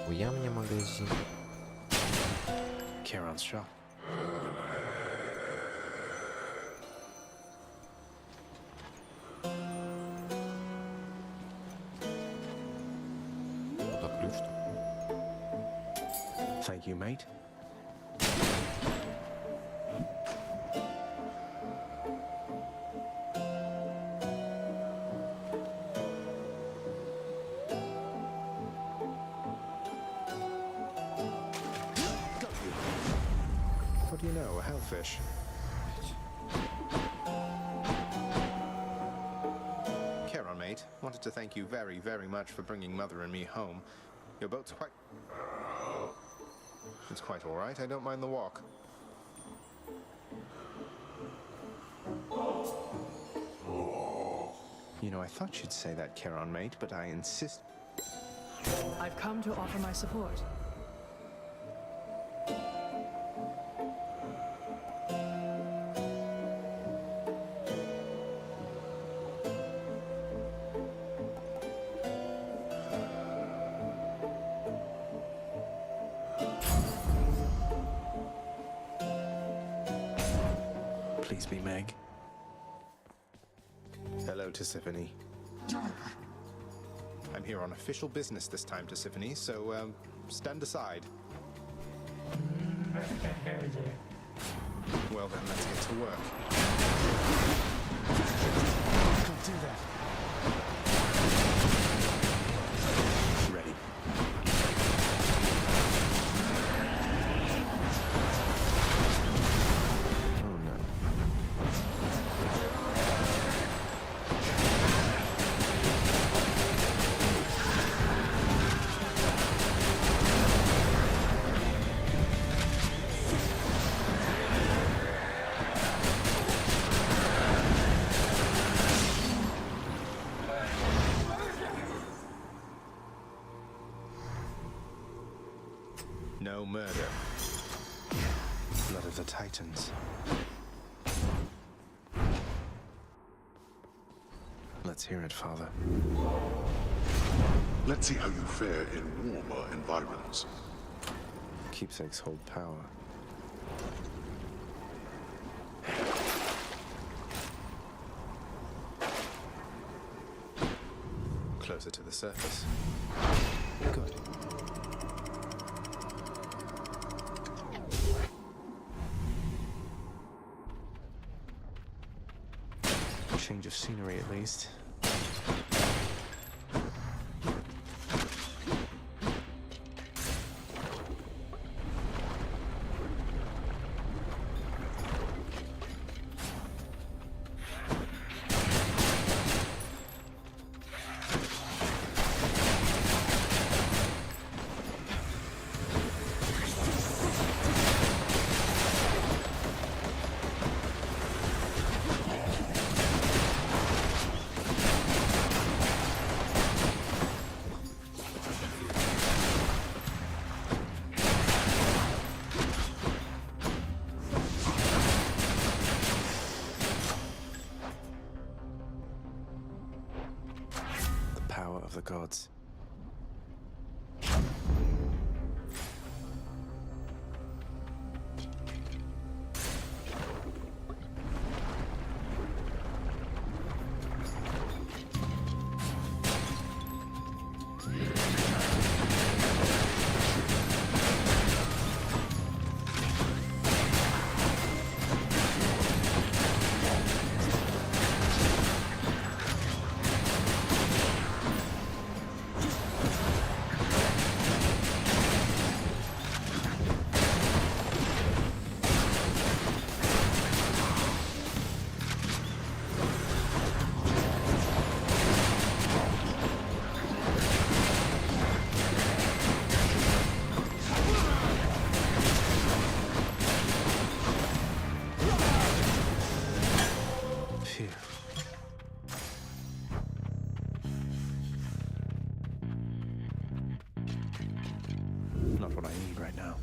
Хуя мне магазин. Charon's shop. Куда ключ-то? Thank you, mate. Got you. What do you know, a hellfish? Charon, mate, wanted to thank you very, very much for bringing Mother and me home. Your boat's quite... It's quite all right. I don't mind the walk. You know, I thought you'd say that, Charon, mate, but I insist... I've come to offer my support. Please be Meg. Hello, Tisiphone. I'm here on official business this time, Tisiphone, so, stand aside. Well then, let's get to work. Don't do that. Ready. No murder. Blood of the Titans. Let's hear it, Father. Let's see how you fare in warmer environments. Keepsakes hold power. Closer to the surface. Good. Change of scenery, at least. Power of the gods. Not what I need right now.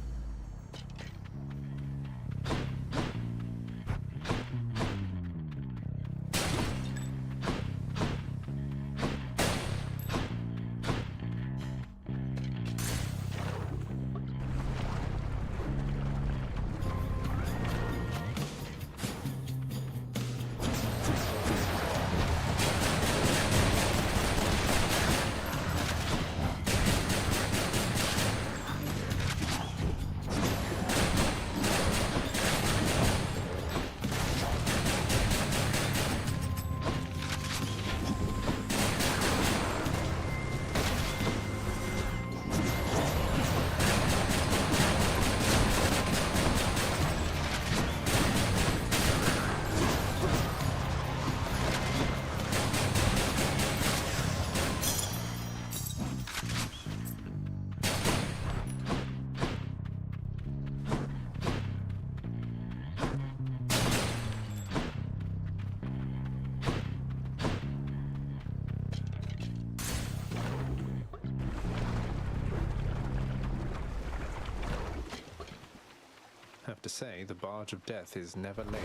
Have to say, the barge of death is never late.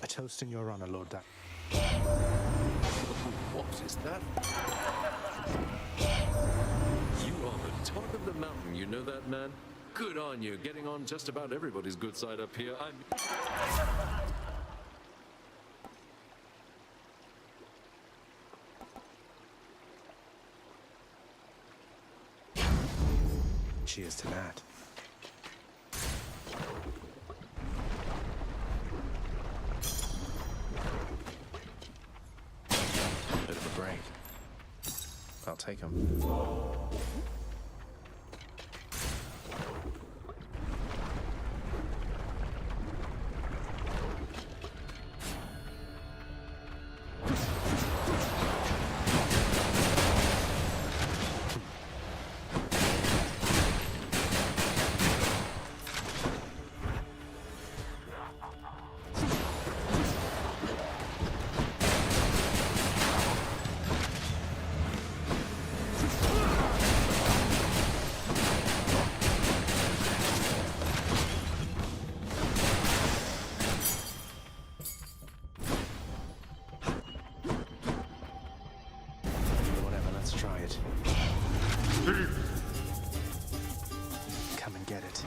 A toast in your honor, Lord What is that? You are the talk of the mountain, you know that, man? Good on you, getting on just about everybody's good side up here. Cheers to that. take them. Whatever, let's try it. Come and get it.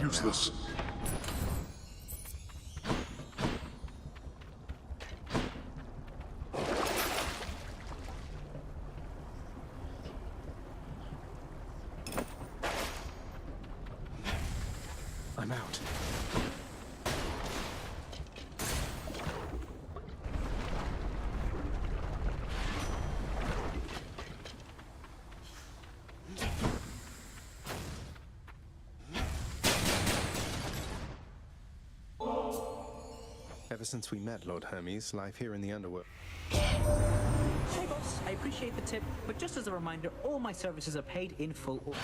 Useless. I'm out. Ever since we met, Lord Hermes, life here in the underworld. Hey boss, I appreciate the tip, but just as a reminder, all my services are paid in full.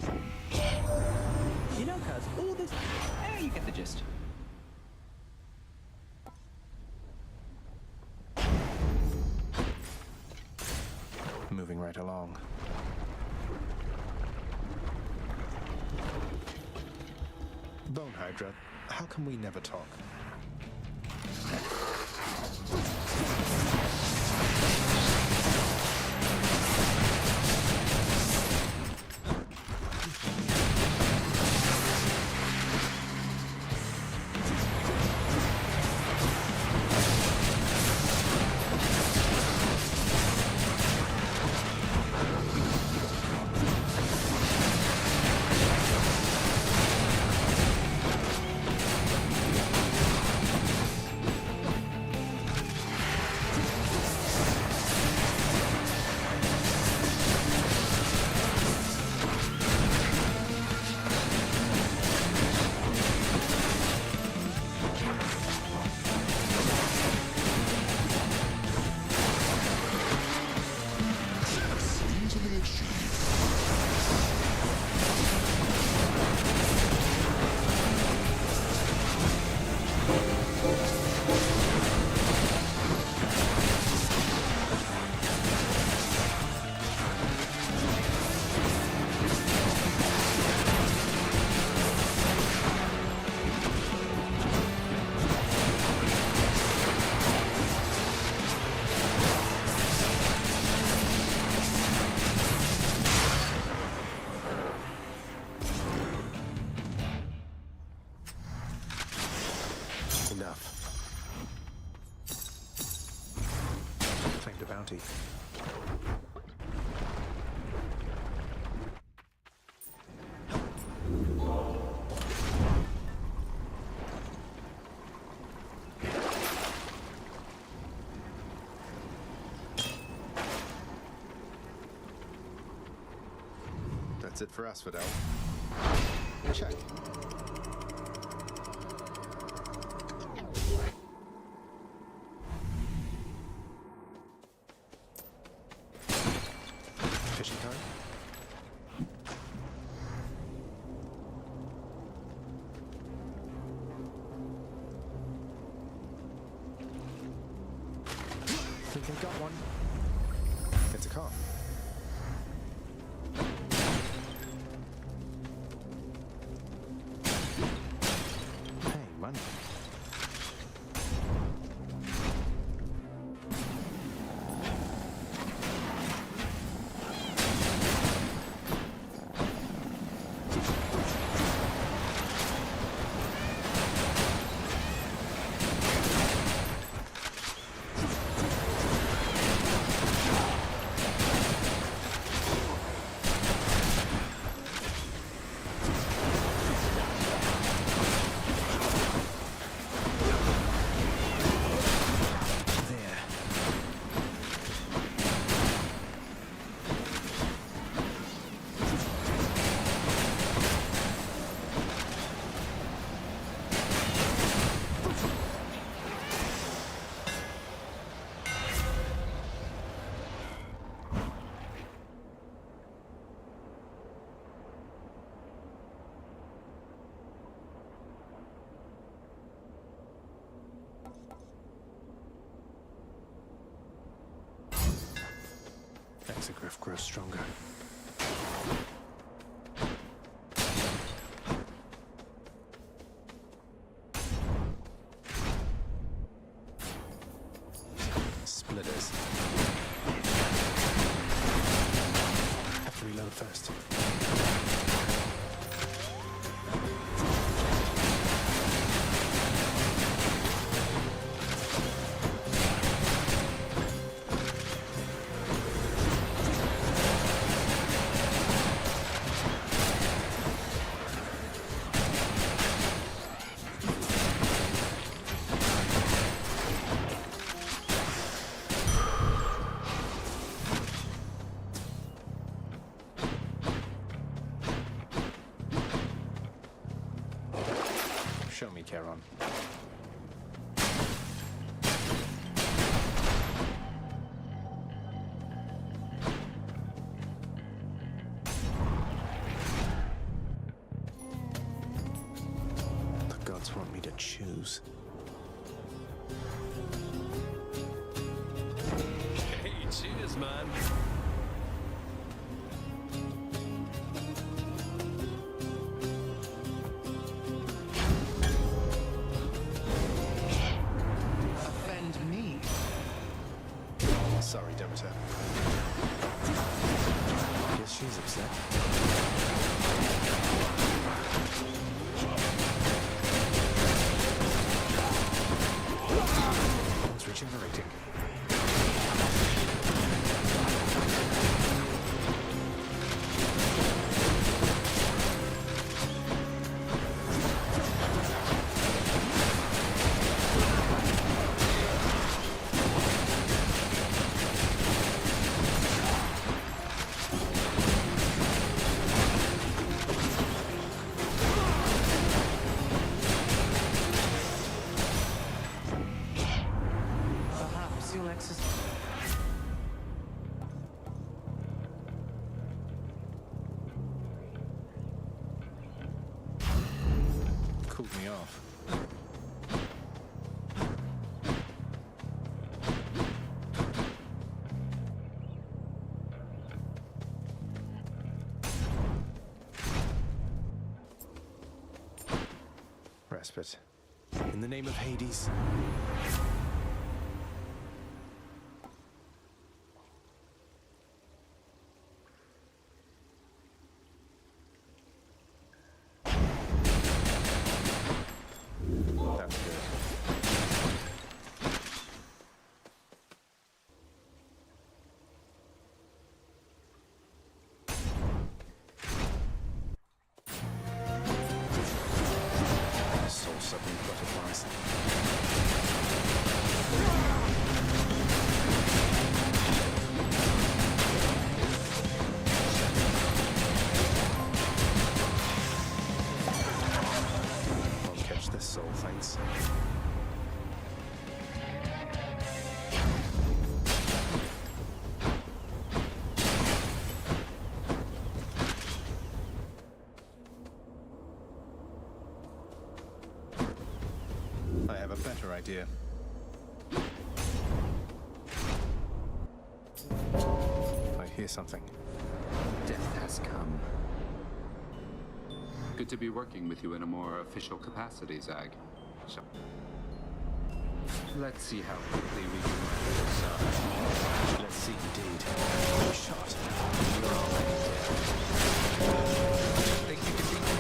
You know, cuz, all this... you get the gist. Moving right along. Bone Hydra, how come we never talk? Claimed a bounty. That's it for us, Fidel. Check. Fishing time? Think I got one. It's a car. Hey, money. the griff grows stronger. Splitters. Have to reload first. Show me, Charon. The gods want me to choose. Hey, cheers, man. Offend me? Sorry, Demeter. Guess she's upset. It's regenerating. Perhaps you'll exercise. Cooled me off. Respite. In the name of Hades. That's good. Soul-sucking butterflies. Won't catch this soul, thanks. I have a better idea. I hear something. Death has come. Good to be working with you in a more official capacity, Zag. So, let's see how quickly we can wrap this up. Let's see, indeed. Shot. You're already dead. Think you can beat me?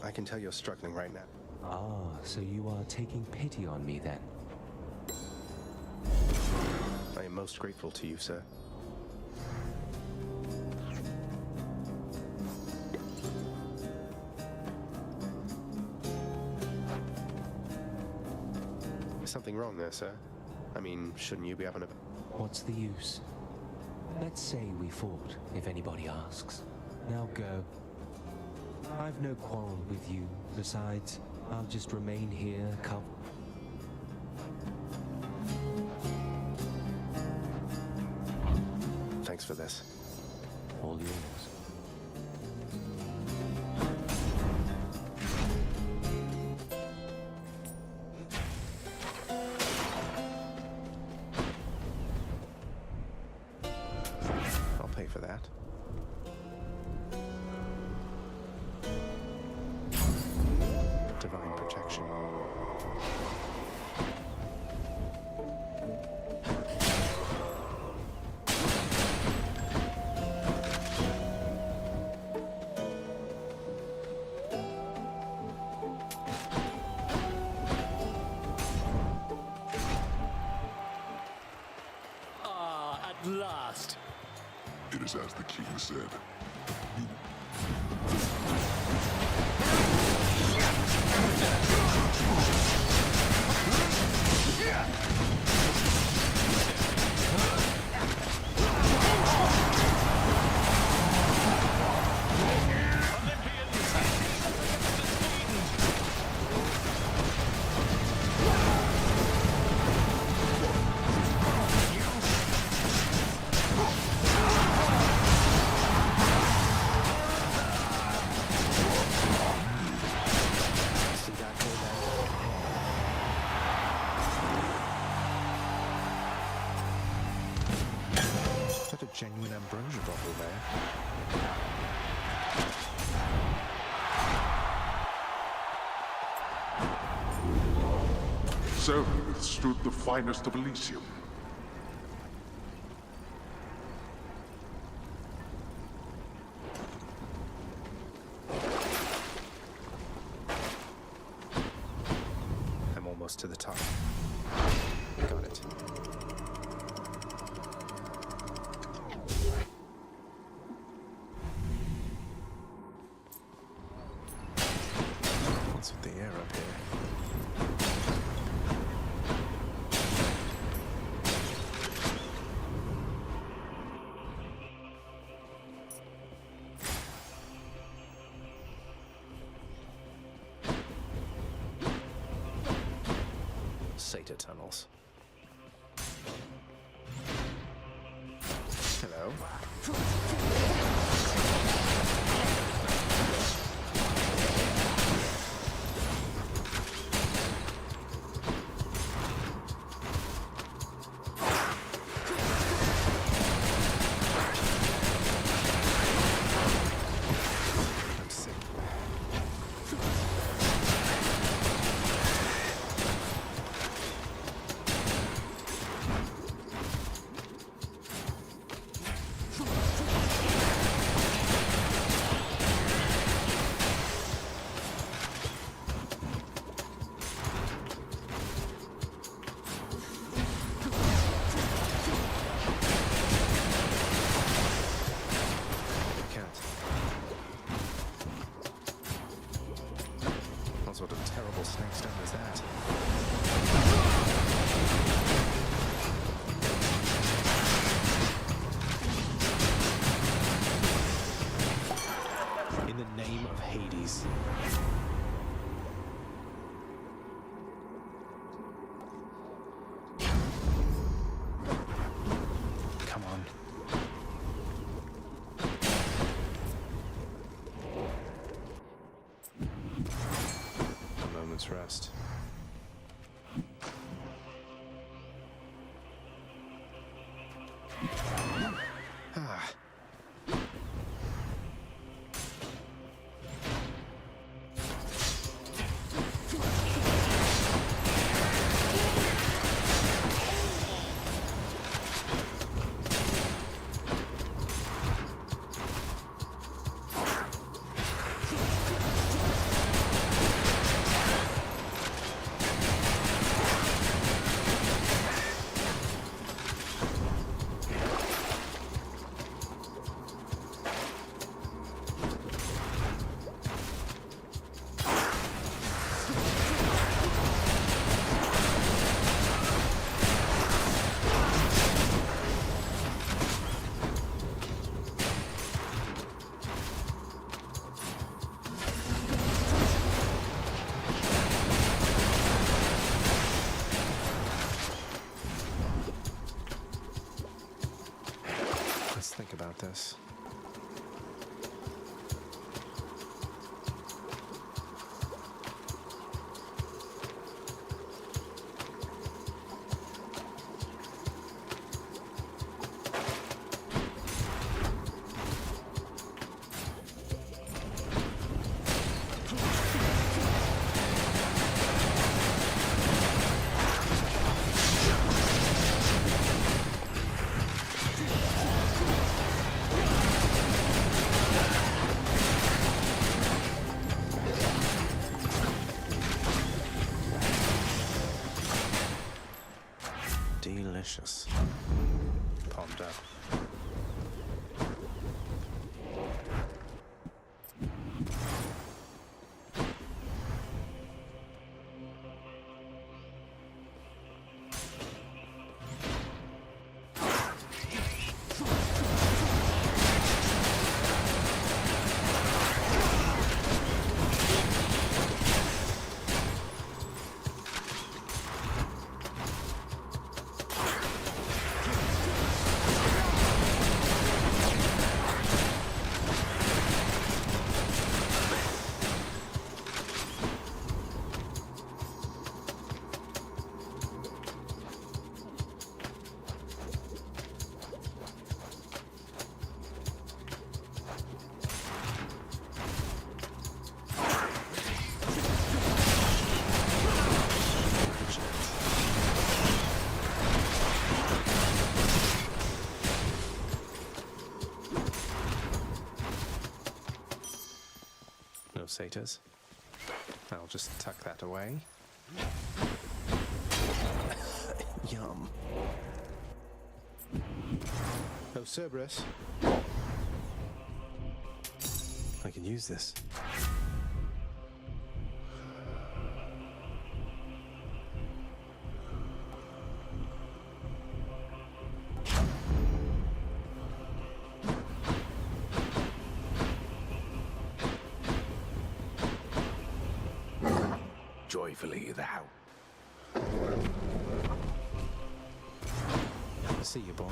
I can tell you're struggling right now. Ah, so you are taking pity on me then? I am most grateful to you, sir. Is something wrong there, sir? I mean, shouldn't you be having a... What's the use? Let's say we fought, if anybody asks. Now go. I've no quarrel with you. Besides, I'll just remain here, Thanks for this. All yours. I'll pay for that. Divine protection. Ah, at last. It is as the king said. Is that a genuine ambrosia bottle there? So he withstood the finest of Elysium. I'm almost to the top. Got it. What's with the air up here? SATA tunnels. Hello. I'm sick. Can't. What sort of terrible snake stone is that? In the name of Hades. Come on. A moment's rest. Ah. Satis. Delicious. Palmed up. Satyrs. I'll just tuck that away. Yum. Oh, Cerberus. I can use this. Joyfully the house. See you, boy.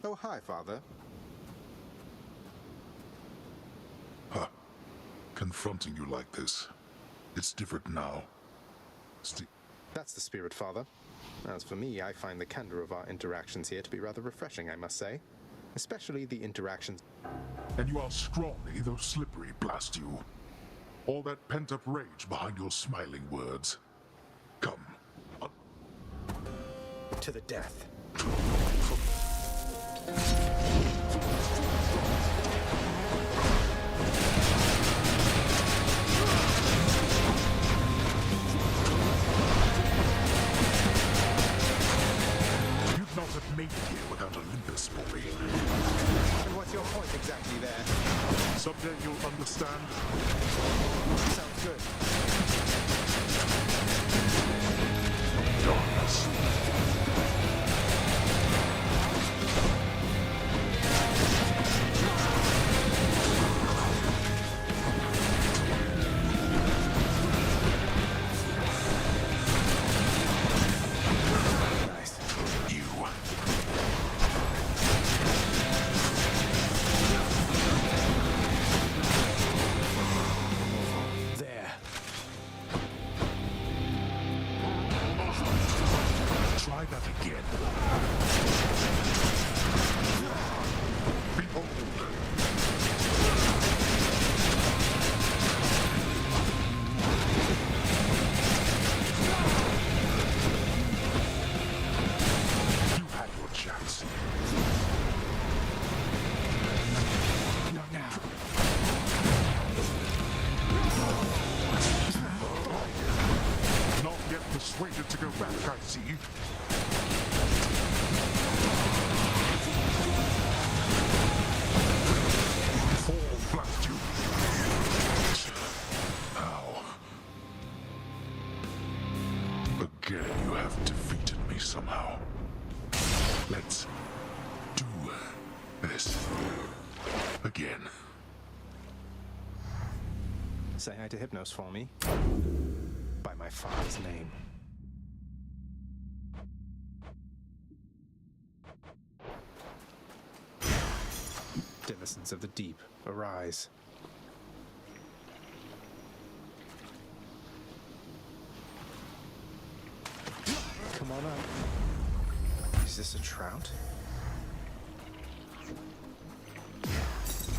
Oh, hi, Father. Huh. Confronting you like this. It's different now. That's the spirit, Father. As for me, I find the candor of our interactions here to be rather refreshing, I must say. Especially the interactions... And you are scrawny, though slippery, blast you. All that pent-up rage behind your smiling words. Come. To the death. Not have made it here without Olympus, boy. And what's your point exactly there? Someday you'll understand. Sounds good. Darkness. Try that again. Behold. You had your chance. Not now. Not yet persuaded to go back, I see. Fall, blast you. Now. Again, you have defeated me somehow. Let's do this again. Say hi to Hypnos for me. By my father's name. Denizens of the deep, arise. Come on up. Is this a trout?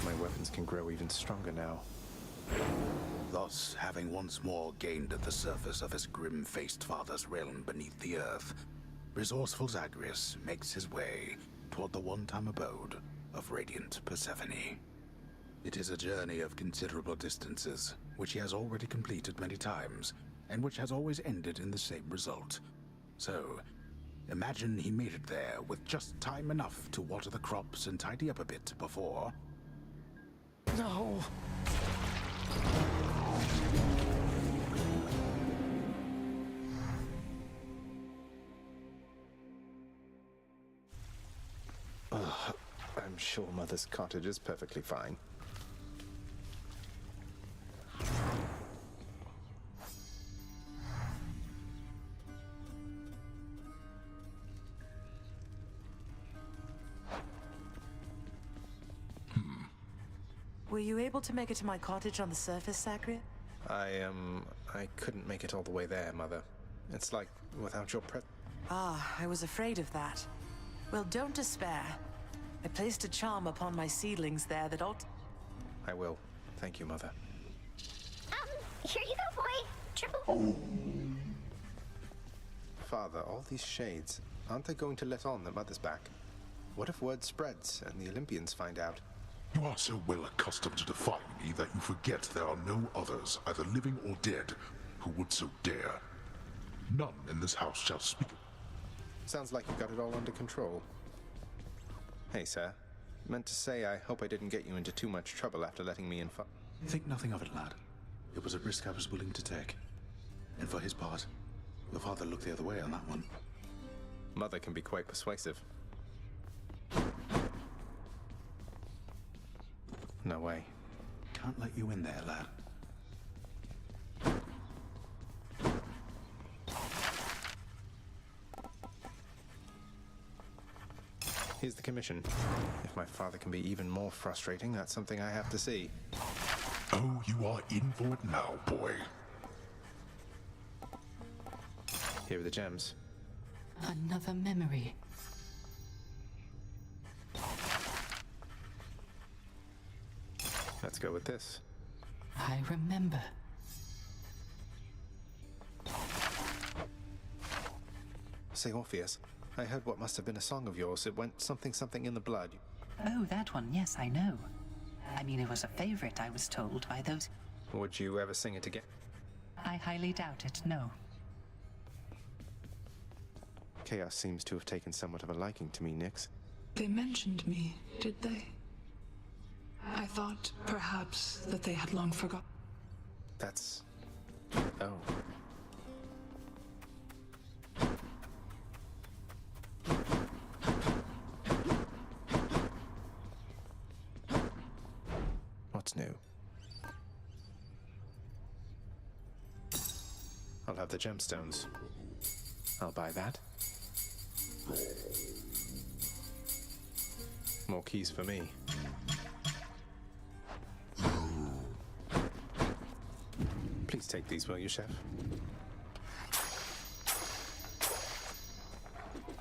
My weapons can grow even stronger now. Thus, having once more gained at the surface of his grim-faced father's realm beneath the earth, resourceful Zagreus makes his way toward the one-time abode of radiant Persephone. It is a journey of considerable distances, which he has already completed many times, and which has always ended in the same result. So, imagine he made it there with just time enough to water the crops and tidy up a bit before... No! I'm sure Mother's cottage is perfectly fine. Were you able to make it to my cottage on the surface, Zagreus? I couldn't make it all the way there, Mother. It's like without your Ah, I was afraid of that. Well, don't despair. I placed a charm upon my seedlings there that ought... I will. Thank you, Mother. Here you go, boy. Triple. Father, all these shades, aren't they going to let on that Mother's back? What if word spreads and the Olympians find out? You are so well accustomed to defying me that you forget there are no others, either living or dead, who would so dare. None in this house shall speak. Sounds like you've got it all under control. Hey, sir. Meant to say I hope I didn't get you into too much trouble after letting me in. Think nothing of it, lad. It was a risk I was willing to take. And for his part, your father looked the other way on that one. Mother can be quite persuasive. No way. Can't let you in there, lad. Here's the commission. If my father can be even more frustrating, that's something I have to see. Oh, you are in for it now, boy. Here are the gems. Another memory. Let's go with this. I remember. Say, Orpheus, I heard what must have been a song of yours. It went something something in the blood. Oh, that one, yes, I know. I mean, it was a favorite, I was told, by those... Would you ever sing it again? I highly doubt it, no. Chaos seems to have taken somewhat of a liking to me, Nyx. They mentioned me, did they? I thought, perhaps, that they had long forgotten. That's... Oh. What's new? I'll have the gemstones. I'll buy that. More keys for me. Please take these, will you, Chef?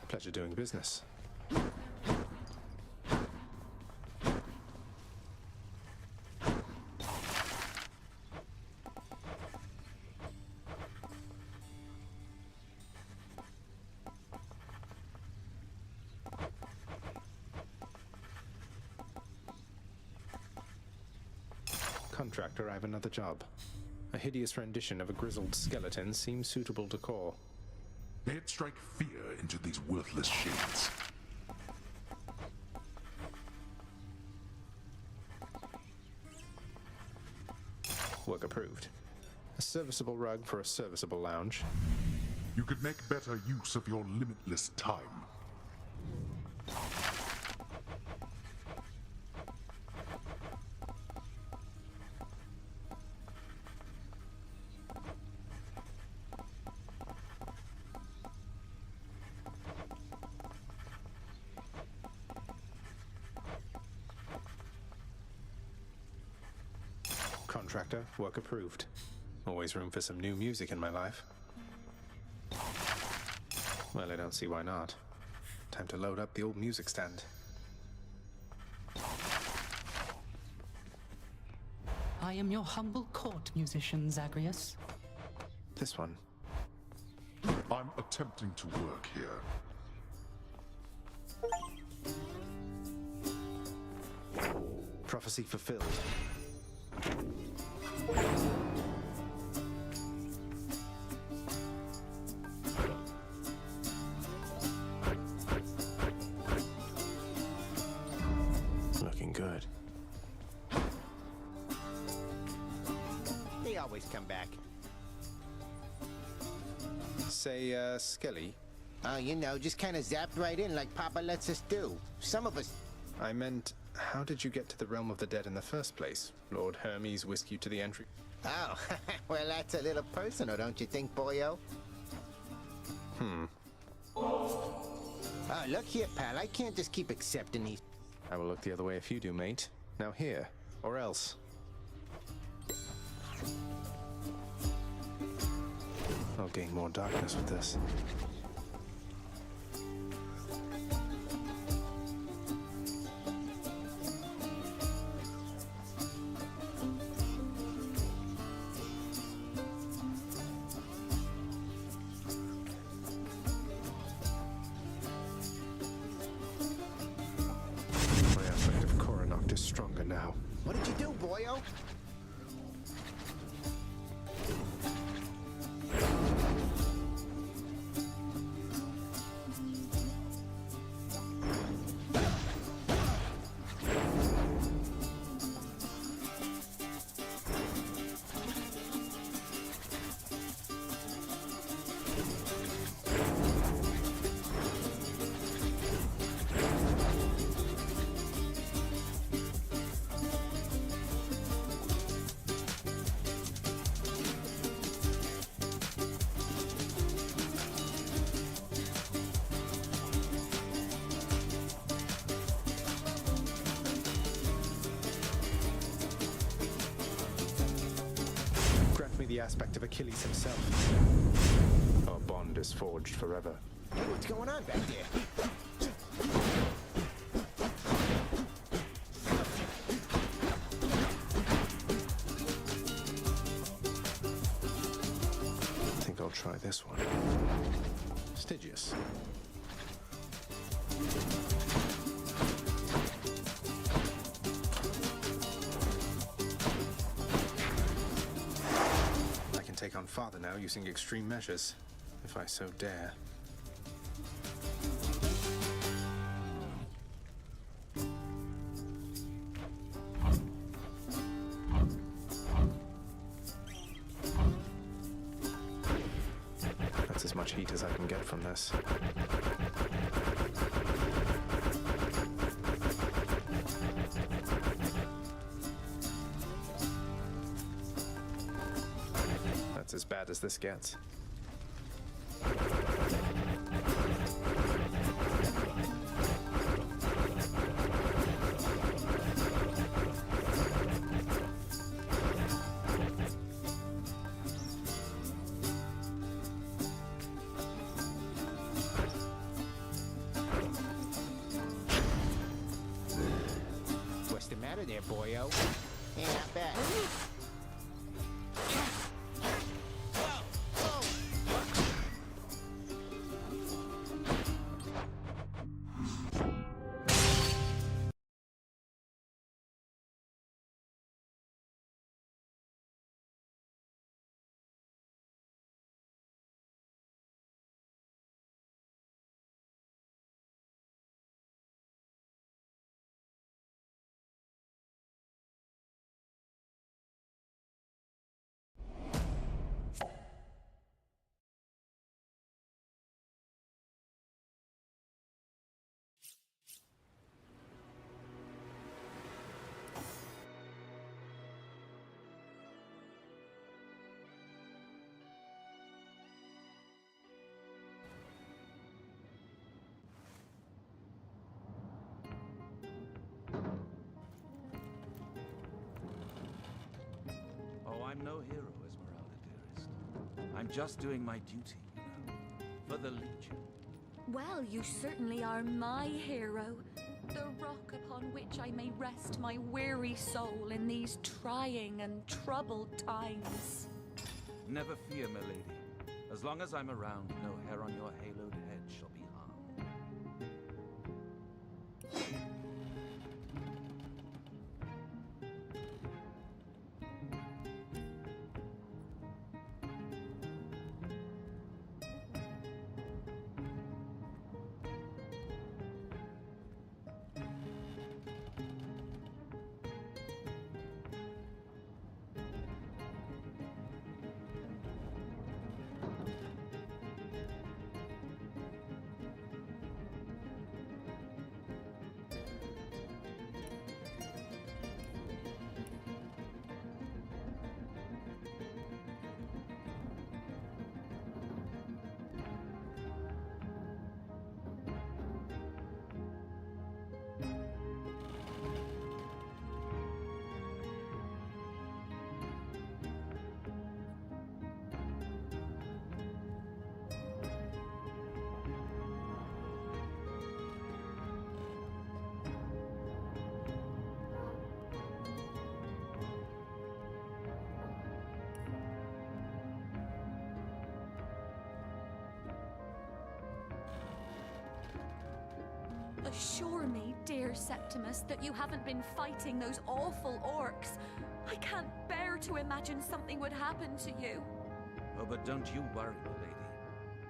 Pleasure doing business. Contractor, I have another job. A hideous rendition of a grizzled skeleton seems suitable to core. May it strike fear into these worthless shades. Work approved. A serviceable rug for a serviceable lounge. You could make better use of your limitless time. Contractor, work approved. Always room for some new music in my life. Well, I don't see why not. Time to load up the old music stand. I am your humble court musician, Zagreus. This one. I'm attempting to work here. Prophecy fulfilled. Looking good. They always come back. Say, Skelly? You know, just kind of zapped right in like Papa lets us do. Some of us... I meant, how did you get to the realm of the dead in the first place? Lord Hermes whisked you to the entry? Oh, well, that's a little personal, don't you think, boyo? Look here, pal. I can't just keep accepting these. I will look the other way if you do, mate. Now here, or else. I'll gain more darkness with this. My aspect of Coronoct is stronger now. What did you do, boyo? Grant me the aspect of Achilles himself. Our bond is forged forever. Hey, what's going on back there? I think I'll try this one. Stygius. I can take on Father now using extreme measures, if I so dare. That's as much heat as I can get from this. That's as bad as this gets. What's the matter there, boyo? Yeah, not bad. I'm no hero, Esmeralda, dearest. I'm just doing my duty, you know, for the Legion. Well, you certainly are my hero. The rock upon which I may rest my weary soul in these trying and troubled times. Never fear, milady. As long as I'm around, no hair on your haloed head shall be harmed. Assure me, dear Septimus, that you haven't been fighting those awful orcs. I can't bear to imagine something would happen to you. Oh, but don't you worry, my lady.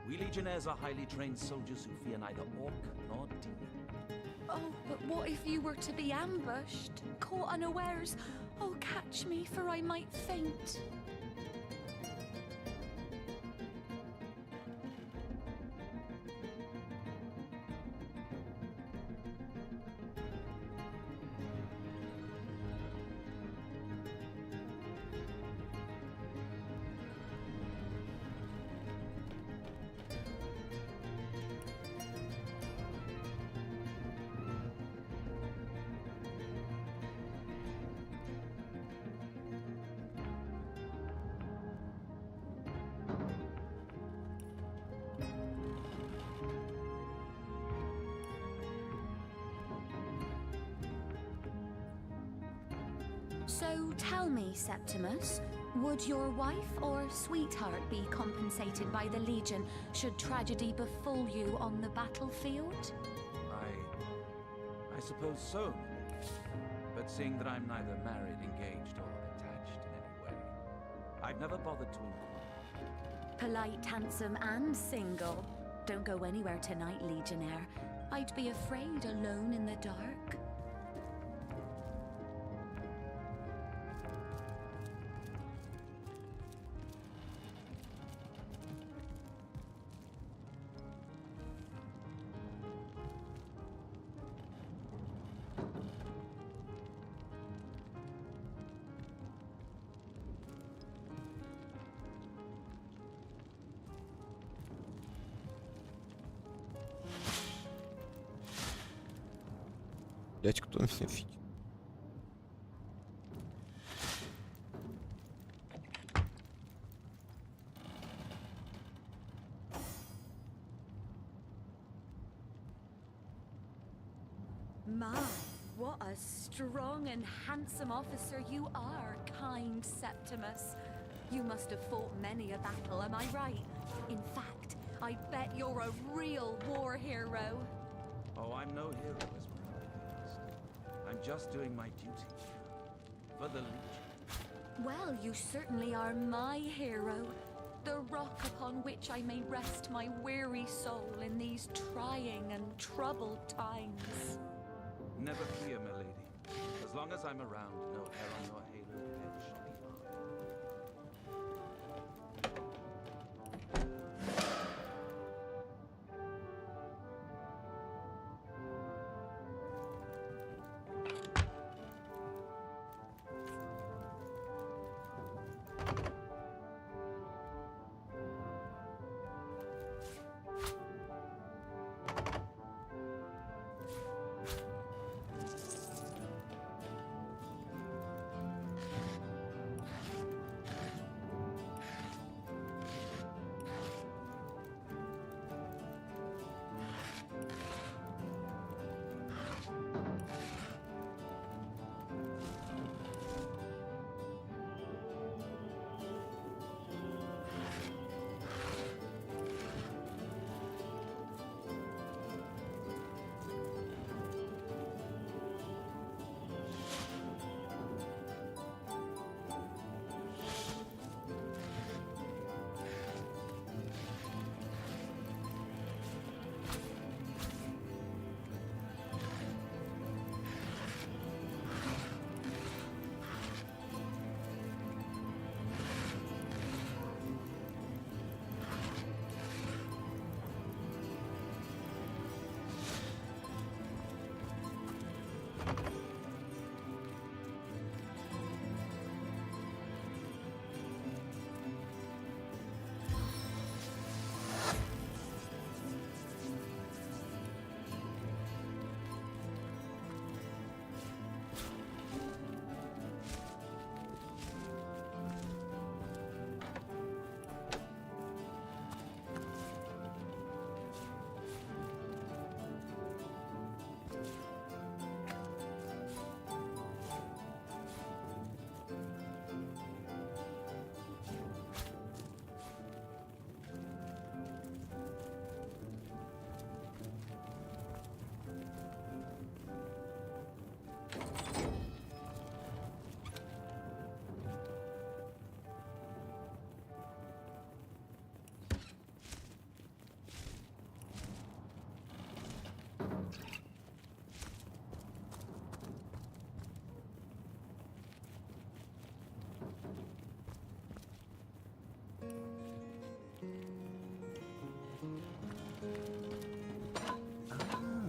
We Legionnaires are highly trained soldiers who fear neither orc nor demon. Oh, but what if you were to be ambushed, caught unawares? Oh, catch me, for I might faint. So tell me, Septimus, would your wife or sweetheart be compensated by the Legion should tragedy befall you on the battlefield? I suppose so. But seeing that I'm neither married, engaged, or attached in any way, I've never bothered to inquire. Polite, handsome, and single. Don't go anywhere tonight, Legionnaire. I'd be afraid alone in the dark. Блять, кто меня видит? My, what a strong and handsome officer you are, kind Septimus. You must have fought many a battle, am I right? In fact, I bet you're a real war hero. Oh, I'm no hero, Esmeralda, dearest. I'm just doing my duty for the Legion. Well, you certainly are my hero. The rock upon which I may rest my weary soul in these trying and troubled times. Never fear, my lady. As long as I'm around, no hair on your haloed head shall be harmed.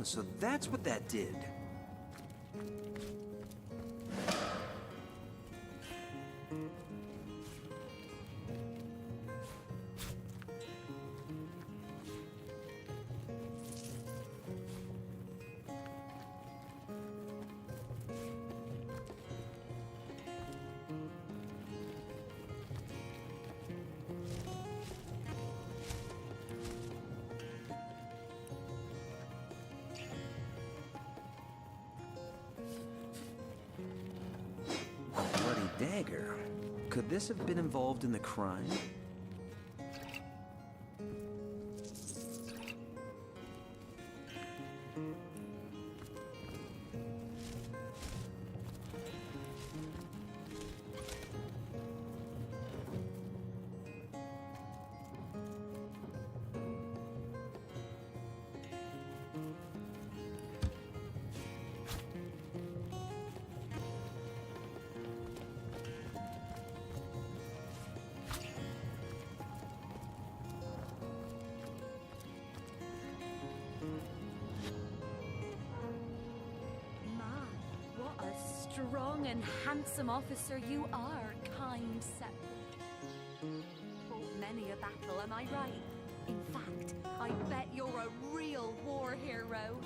So that's what that did. Bloody dagger. Could this have been involved in the crime? Strong and handsome officer you are, kind Sep. Fought many a battle, am I right? In fact, I bet you're a real war hero.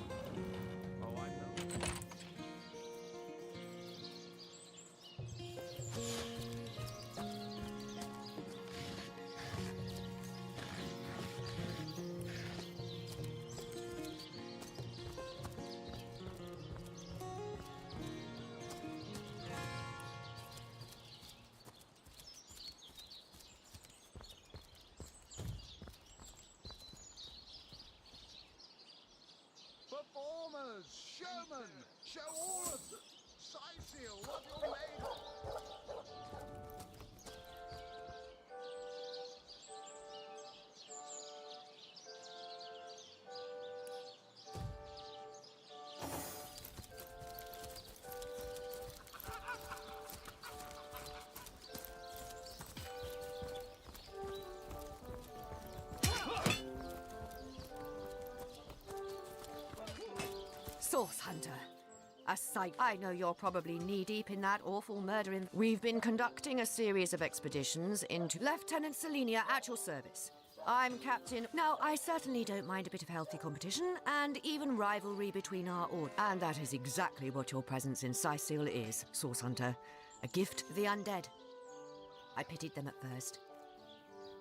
Oh, I know. Performers, showmen, show all of the Seal, what you're made of. Source Hunter. A sight. I know you're probably knee-deep in that awful murder in... We've been conducting a series of expeditions into... Lieutenant Selenia, at your service. I'm Captain... Now, I certainly don't mind a bit of healthy competition, and even rivalry between our order. And that is exactly what your presence in Sysil is, Source Hunter. A gift to the undead. I pitied them at first.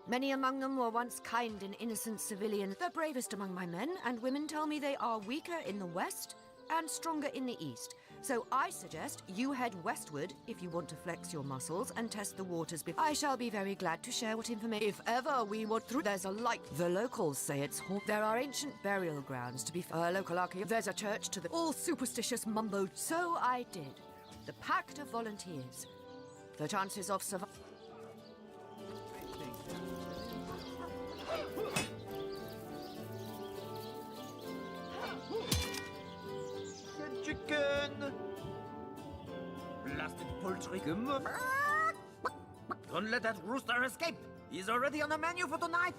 Many among them were once kind and innocent civilians. The bravest among my men and women tell me they are weaker in the west and stronger in the east. So I suggest you head westward if you want to flex your muscles and test the waters before. I shall be very glad to share what information. If ever we want through, there's a light. The locals say it's haunted. There are ancient burial grounds to be local archaeology. There's a church to the all superstitious mumbo. So I did. The Pact of Volunteers. The chances of survival. Chicken! Blasted poultry. Don't let that rooster escape! He's already on the menu for tonight!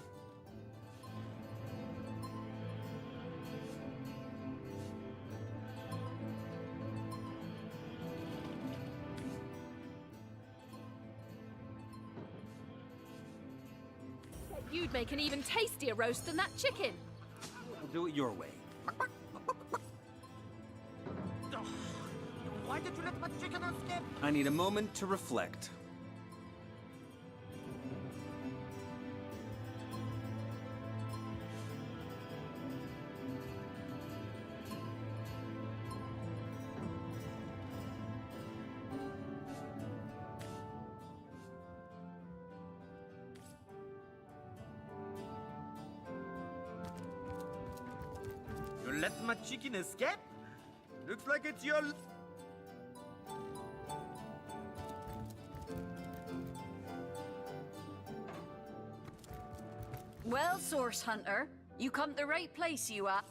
You'd make an even tastier roast than that chicken. We'll do it your way. Why did you let my chicken escape? I need a moment to reflect. You let my chicken escape? Looks like it's your... Well, Source Hunter, you come to the right place, you are.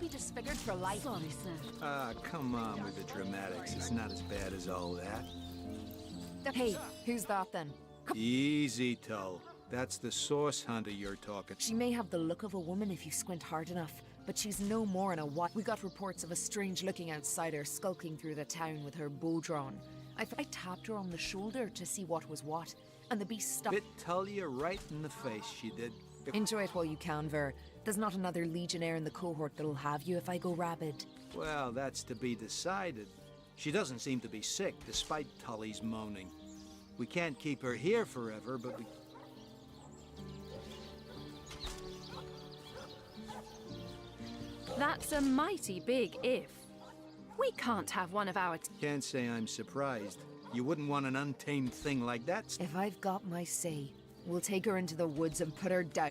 be disfigured for life. Sorry, sir. Ah, come on with the dramatics. It's not as bad as all that. Hey, who's that then? Easy, Tull. That's the source hunter you're talking. She may have the look of a woman if you squint hard enough, but she's no more than a what. We got reports of a strange-looking outsider skulking through the town with her bow drawn. I tapped her on the shoulder to see what was what, and the beast stopped. Bit Tull you right in the face, she did. Enjoy it while you can, Ver. There's not another legionnaire in the cohort that'll have you if I go rabid. Well, that's to be decided. She doesn't seem to be sick, despite Tully's moaning. We can't keep her here forever, but we... That's a mighty big if. We can't have one of our... Can't say I'm surprised. You wouldn't want an untamed thing like that. If I've got my say, we'll take her into the woods and put her down.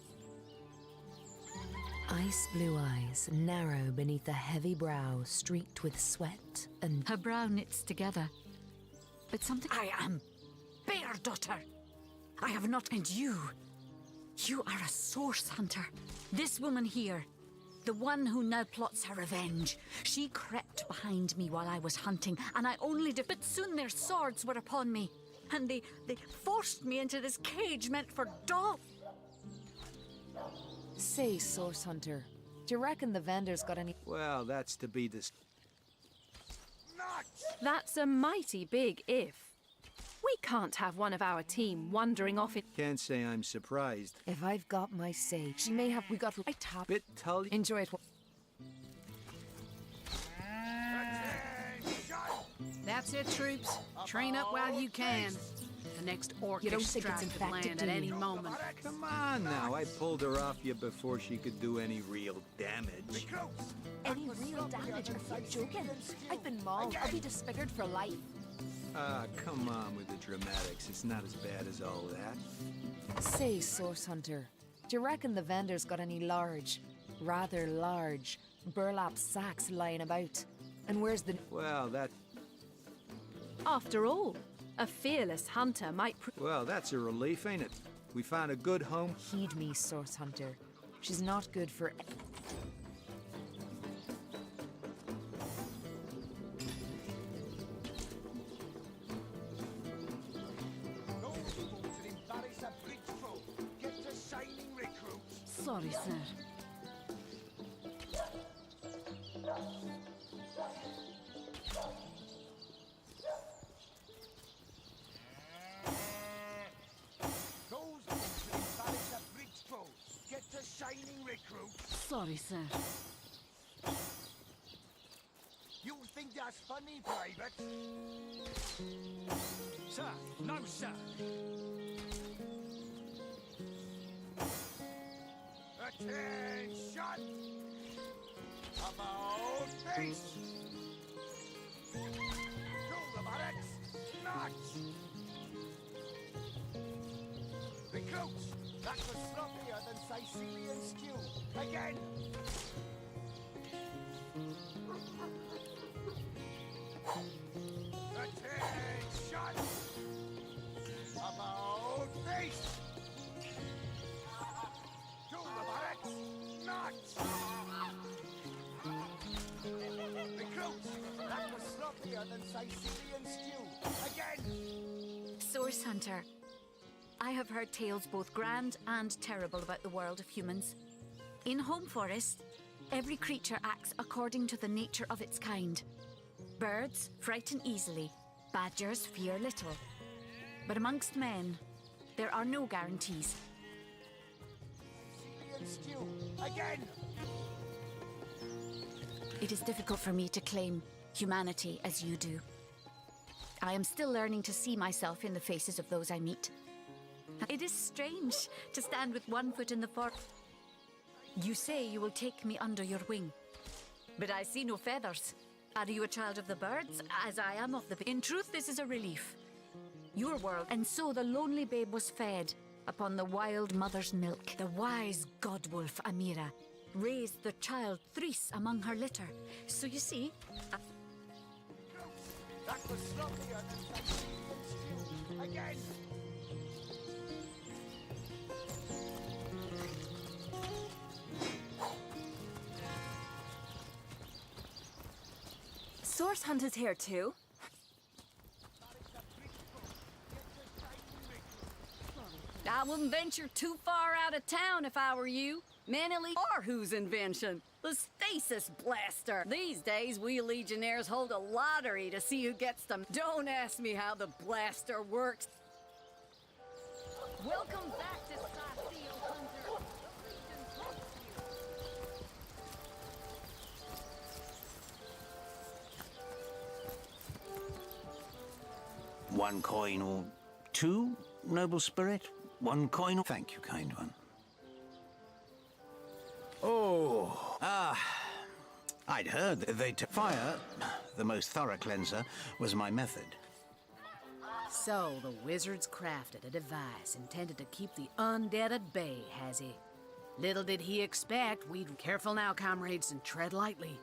Ice blue eyes, narrow beneath a heavy brow, streaked with sweat and... Her brow knits together. But something... I am Bear Daughter. I have not... And you are a source hunter. This woman here, the one who now plots her revenge. She crept behind me while I was hunting, and I only did... But soon their swords were upon me, and they forced me into this cage meant for dogs. Say, Source Hunter, do you reckon the vendor's got any... Well, that's to be this... That's a mighty big if. We can't have one of our team wandering off it. Can't say I'm surprised. If I've got my say, she may have... We got... I tap... Bit Tull... Enjoy it. That's it, troops. Train up while you can. The next orc You don't think it's strike could infected, land do at you? any moment. Come on now, I pulled her off you before she could do any real damage. Any real damage? Are you joking? I've been mauled. I'll be disfigured for life. Ah, come on with the dramatics. It's not as bad as all that. Say, Source Hunter, do you reckon the vendor's got any rather large, burlap sacks lying about? And where's the... Well, that... After all, a fearless hunter might... Well, that's a relief, ain't it? We found a good home. Heed me, Source Hunter. She's not good for... Sorry, sir. Sorry, sir. You think that's funny, Private? Sir, no, sir. Attention! About face! To the barracks! March! Recruits! That was sloppier than Sicilian stew. Again! Attention! About face! To the barracks! March! Recruits! That was sloppier than Sicilian stew. Again! Source Hunter, I have heard tales both grand and terrible about the world of humans. In Home Forest, every creature acts according to the nature of its kind. Birds frighten easily, badgers fear little. But amongst men, there are no guarantees. Stew. Again! It is difficult for me to claim humanity as you do. I am still learning to see myself in the faces of those I meet. It is strange to stand with one foot in the forest. You say you will take me under your wing, but I see no feathers. Are you a child of the birds, as I am of the... In truth, this is a relief. Your world, and so the lonely babe was fed upon the wild mother's milk. The wise godwolf, Amira, raised the child thrice among her litter. So you see... That was sloppier than Sicilian stew. Again! Source Hunter's here too. I wouldn't venture too far out of town if I were you. Manily or whose invention? The stasis blaster. These days, we Legionnaires hold a lottery to see who gets them. Don't ask me how the blaster works. Welcome back to Sacio Hunter. One coin or two, noble spirit? One coin or... Thank you, kind one. Oh, I'd heard that they took fire. The most thorough cleanser was my method. So, the wizard's crafted a device intended to keep the undead at bay, has he? Little did he expect we'd... Careful now, comrades, and tread lightly.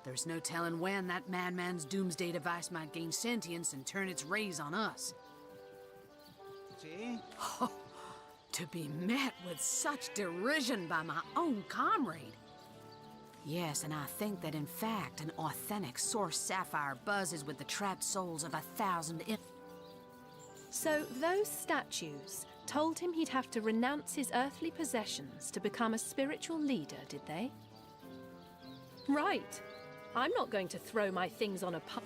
There's no telling when that madman's doomsday device might gain sentience and turn its rays on us. See? Oh, to be met with such derision by my own comrade. Yes, and I think that in fact an authentic source sapphire buzzes with the trapped souls of 1,000 So those statues told him he'd have to renounce his earthly possessions to become a spiritual leader, did they? Right. I'm not going to throw my things on a pile.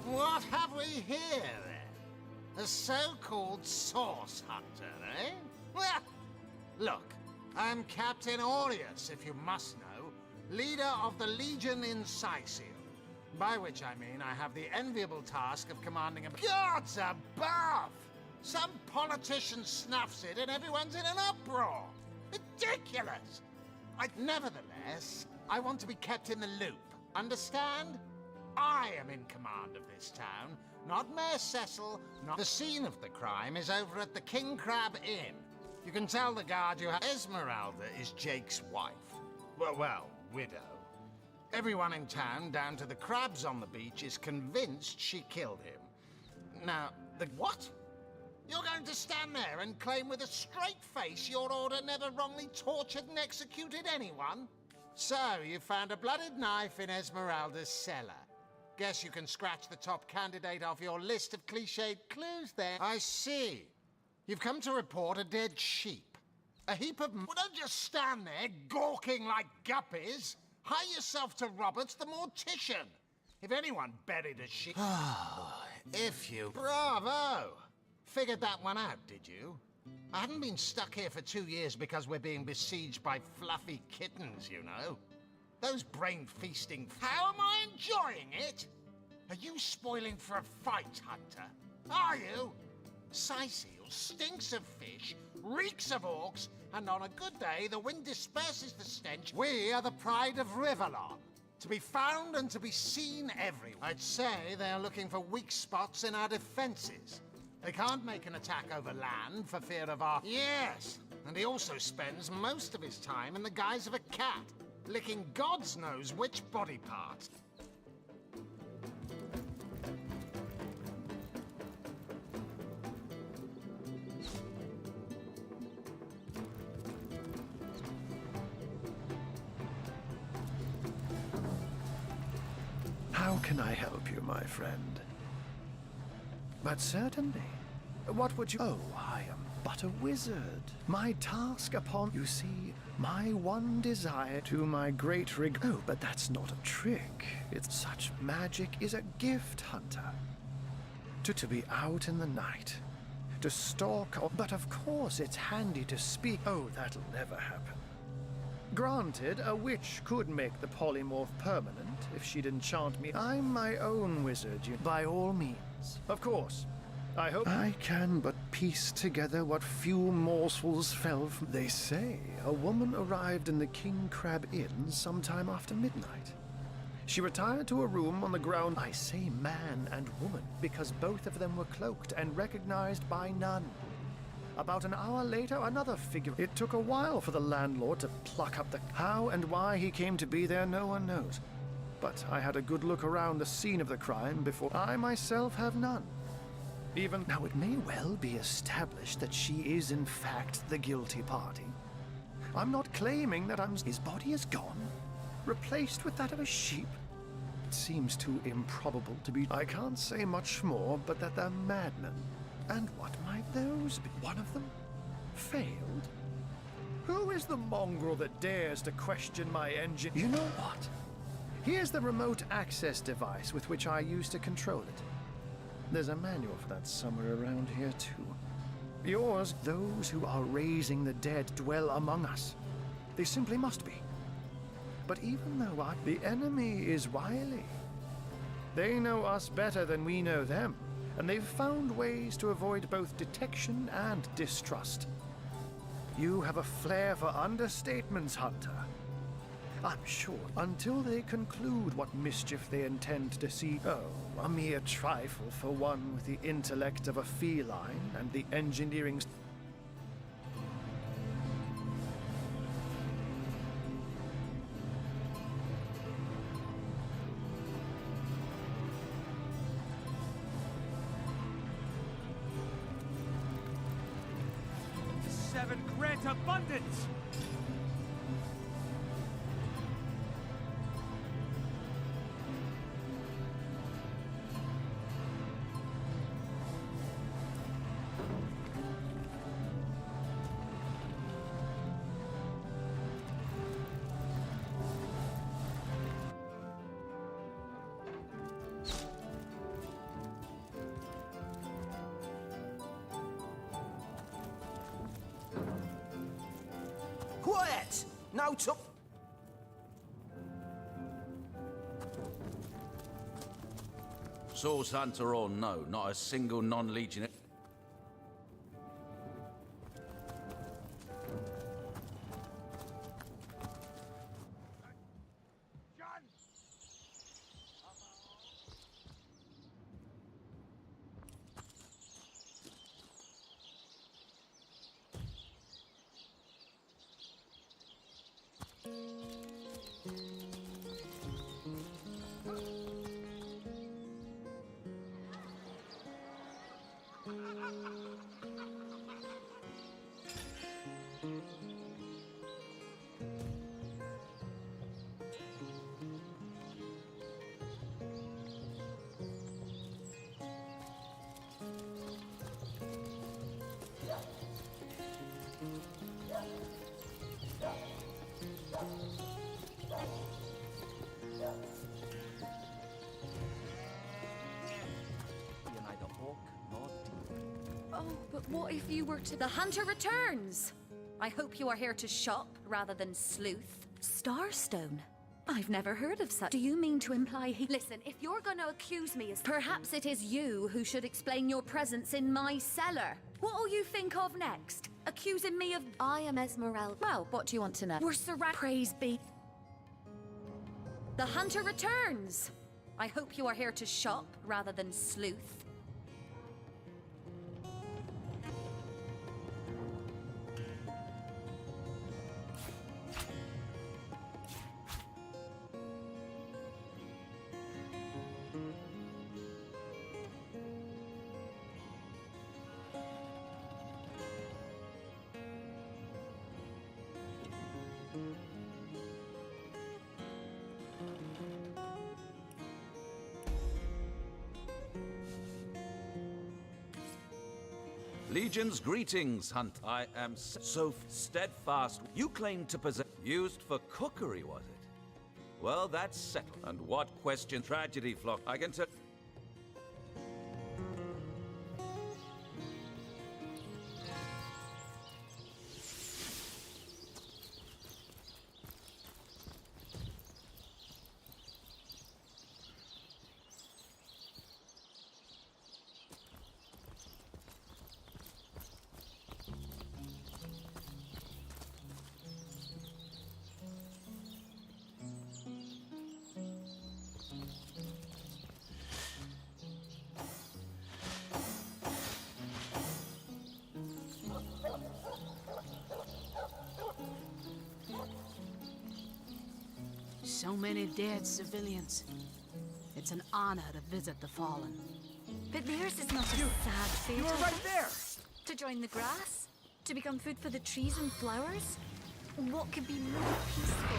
What have we here, then? A so-called source hunter, eh? Well, look, I'm Captain Aureus, if you must know, leader of the Legion in Sacio. By which I mean I have the enviable task of commanding a... Gods above! Some politician snuffs it and everyone's in an uproar. Ridiculous! Nevertheless, I want to be kept in the loop. Understand? I am in command of this town, not Mayor Cecil, not... The scene of the crime is over at the King Crab Inn. You can tell the guard you have... Esmeralda is Jake's wife. Well, widow. Everyone in town, down to the crabs on the beach, is convinced she killed him. Now, what? You're going to stand there and claim with a straight face your order never wrongly tortured and executed anyone? So, you found a blooded knife in Esmeralda's cellar. Guess you can scratch the top candidate off your list of cliched clues then. I see. You've come to report a dead sheep. A heap of... Well, don't just stand there gawking like guppies. Hire yourself to Roberts, the mortician. If anyone buried a sheep... If you... Bravo! Figured that one out, did you? I haven't been stuck here for 2 years because we're being besieged by fluffy kittens, you know. Those brain-feasting... How am I enjoying it? Are you spoiling for a fight, Hunter? Are you? Sacio stinks of fish, reeks of orcs, and on a good day, the wind disperses the stench. We are the pride of Rivalon, to be found and to be seen everywhere. I'd say they're looking for weak spots in our defenses. They can't make an attack over land for fear of our... Yes, and he also spends most of his time in the guise of a cat, licking God's knows which body part. How can I help you, my friend? But certainly. What would you... Oh, I am but a wizard. My task upon... You see, my one desire to my great Oh, but that's not a trick. It's such magic is a gift, Hunter. To be out in the night. To stalk... But of course it's handy to speak... Oh, that'll never happen. Granted, a witch could make the polymorph permanent if she'd enchant me. I'm my own wizard, by all means. Of course. I hope I can but piece together what few morsels fell from... They say a woman arrived in the King Crab Inn sometime after midnight. She retired to a room on the ground. I say man and woman because both of them were cloaked and recognized by none. About an hour later, another figure. It took a while for the landlord to pluck up the... How and why he came to be there, no one knows. But I had a good look around the scene of the crime before. I myself have none. Even now, it may well be established that she is in fact the guilty party. I'm not claiming that his body is gone, replaced with that of a sheep. It seems too improbable to be. I can't say much more, but that they're madmen. And what might those be? One of them failed? Who is the mongrel that dares to question my engine? You know what? Here's the remote access device with which I used to control it. There's a manual for that somewhere around here, too. Yours, those who are raising the dead dwell among us. They simply must be. But even though the enemy is wily, they know us better than we know them, and they've found ways to avoid both detection and distrust. You have a flair for understatements, Hunter. I'm sure, until they conclude what mischief they intend to see. Oh, a mere trifle for one with the intellect of a feline and the engineering... Seven grant abundance! Quiet! No talk. Source hunter or no, not a single non-legionary. Oh, but what if you were to... The hunter returns! I hope you are here to shop rather than sleuth. Starstone? I've never heard of such. Do you mean to imply he... Listen, if you're gonna accuse me as... Perhaps it is you who should explain your presence in my cellar. What'll you think of next? Accusing me of... I am Esmeralda. Well, what do you want to know? We're surrounded... Praise be... The hunter returns! I hope you are here to shop rather than sleuth. Legion's greetings, Hunt. I am so steadfast. You claim to possess... Used for cookery, was it? Well, that's settled. And what question? Tragedy, Flock. I can tell... So many dead civilians. It's an honor to visit the fallen. But theirs is not a sad fate. You were right there! To join the grass? To become food for the trees and flowers? What could be more peaceful?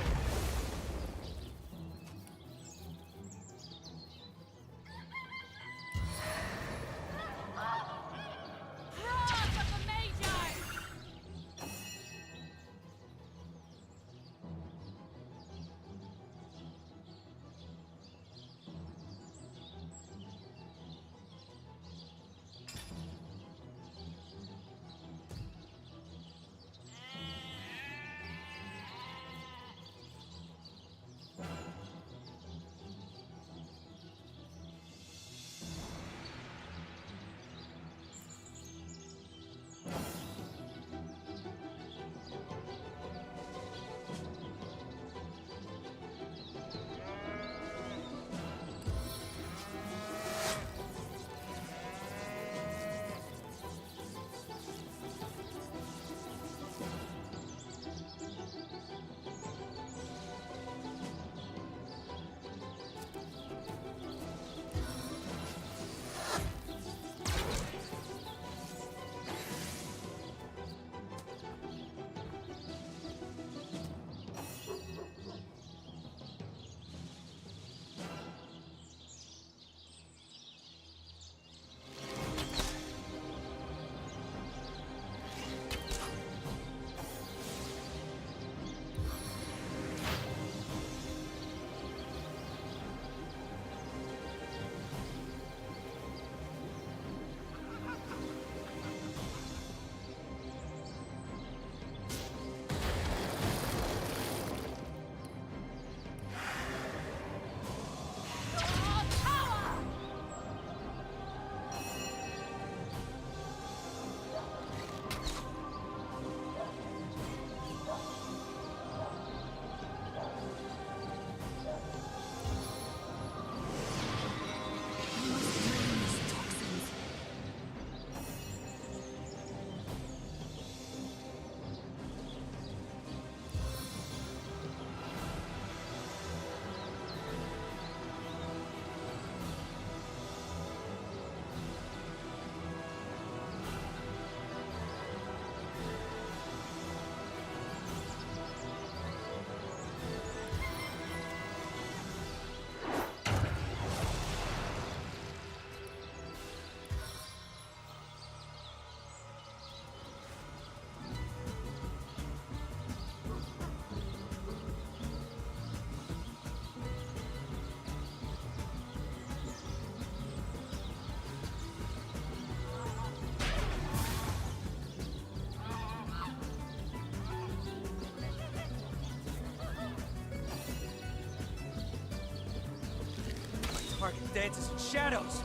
Target dances in shadows.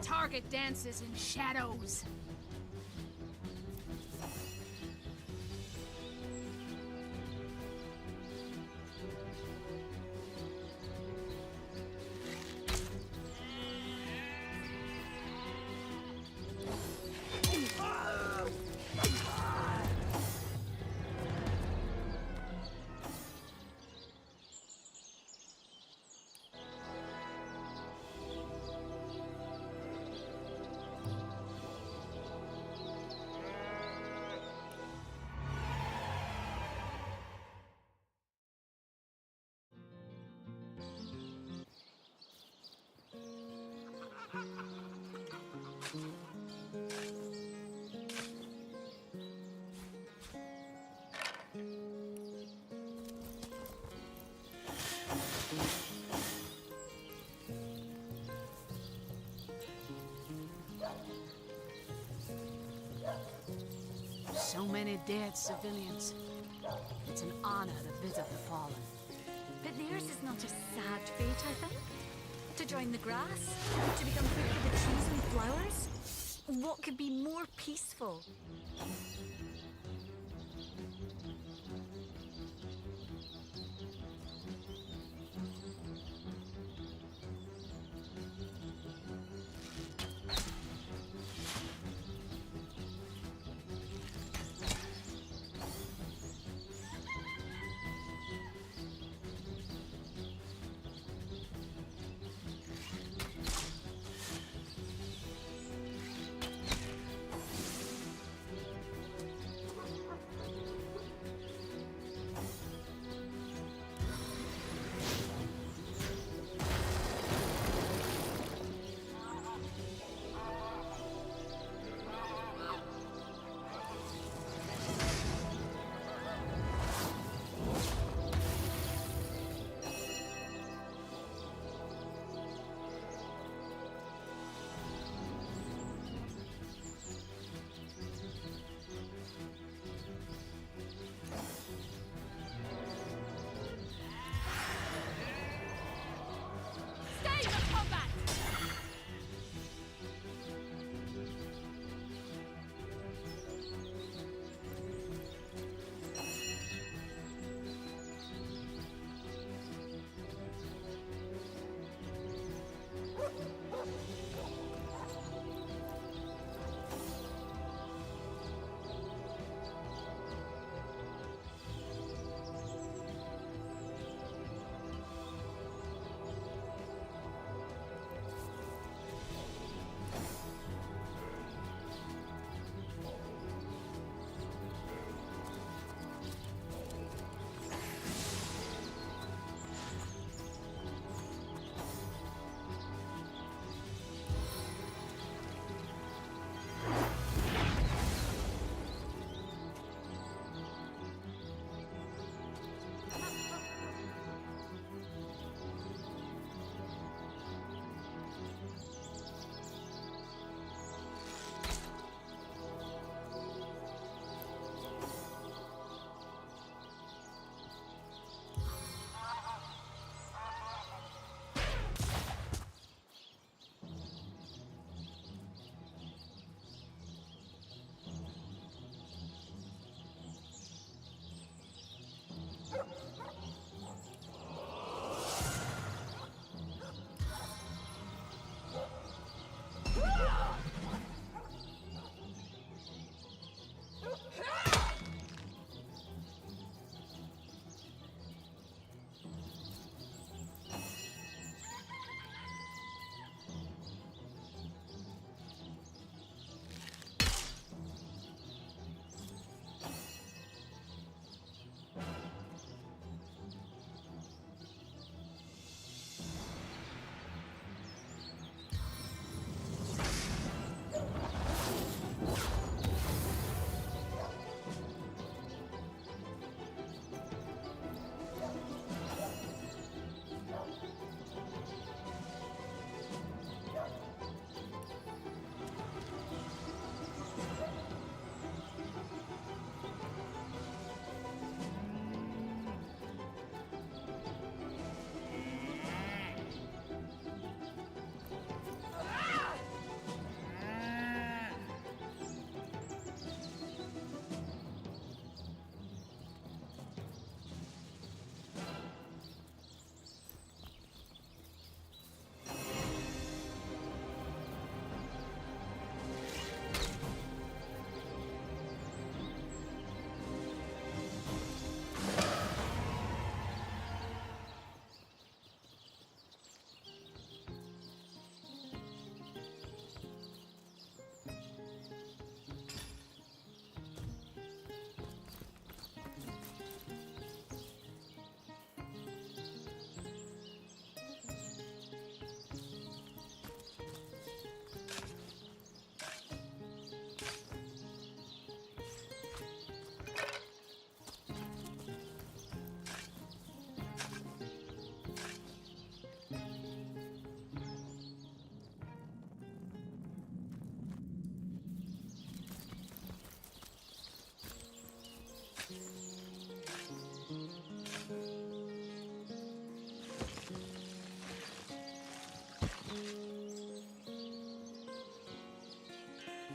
target dances in shadows. So many dead civilians. It's an honor to visit the fallen. But theirs is not a sad fate, I think. To join the grass, to become food for the trees and flowers. What could be more peaceful?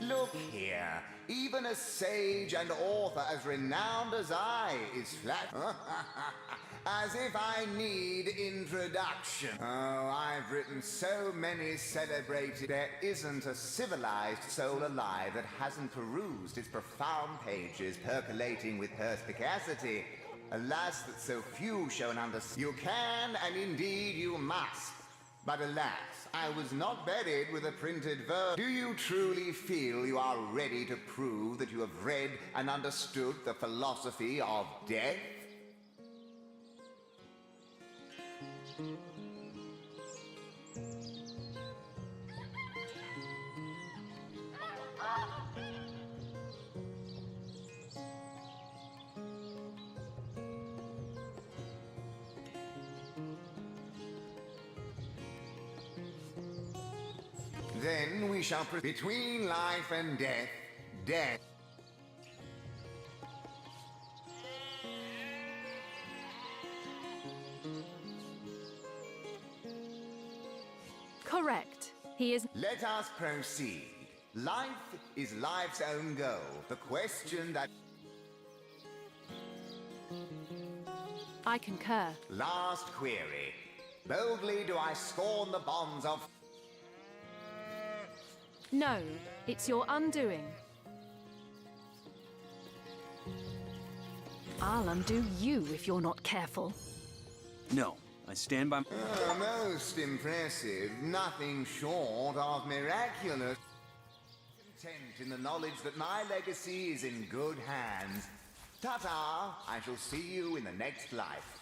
Look here, even a sage and author as renowned as I is flat. As if I need introduction. Oh, I've written so many celebrated. There isn't a civilized soul alive that hasn't perused its profound pages, percolating with perspicacity. Alas, that so few show an understanding. You can, and indeed you must. But alas, I was not buried with a printed verse. Do you truly feel you are ready to prove that you have read and understood the philosophy of death? Then we shall between life and death, death. Correct. He is. Let us proceed. Life is life's own goal. The question that... I concur. Last query. Boldly do I scorn the bonds of... No, it's your undoing. I'll undo you if you're not careful. No, I stand by... most impressive. Nothing short of miraculous. Content in the knowledge that my legacy is in good hands. Ta-ta! I shall see you in the next life.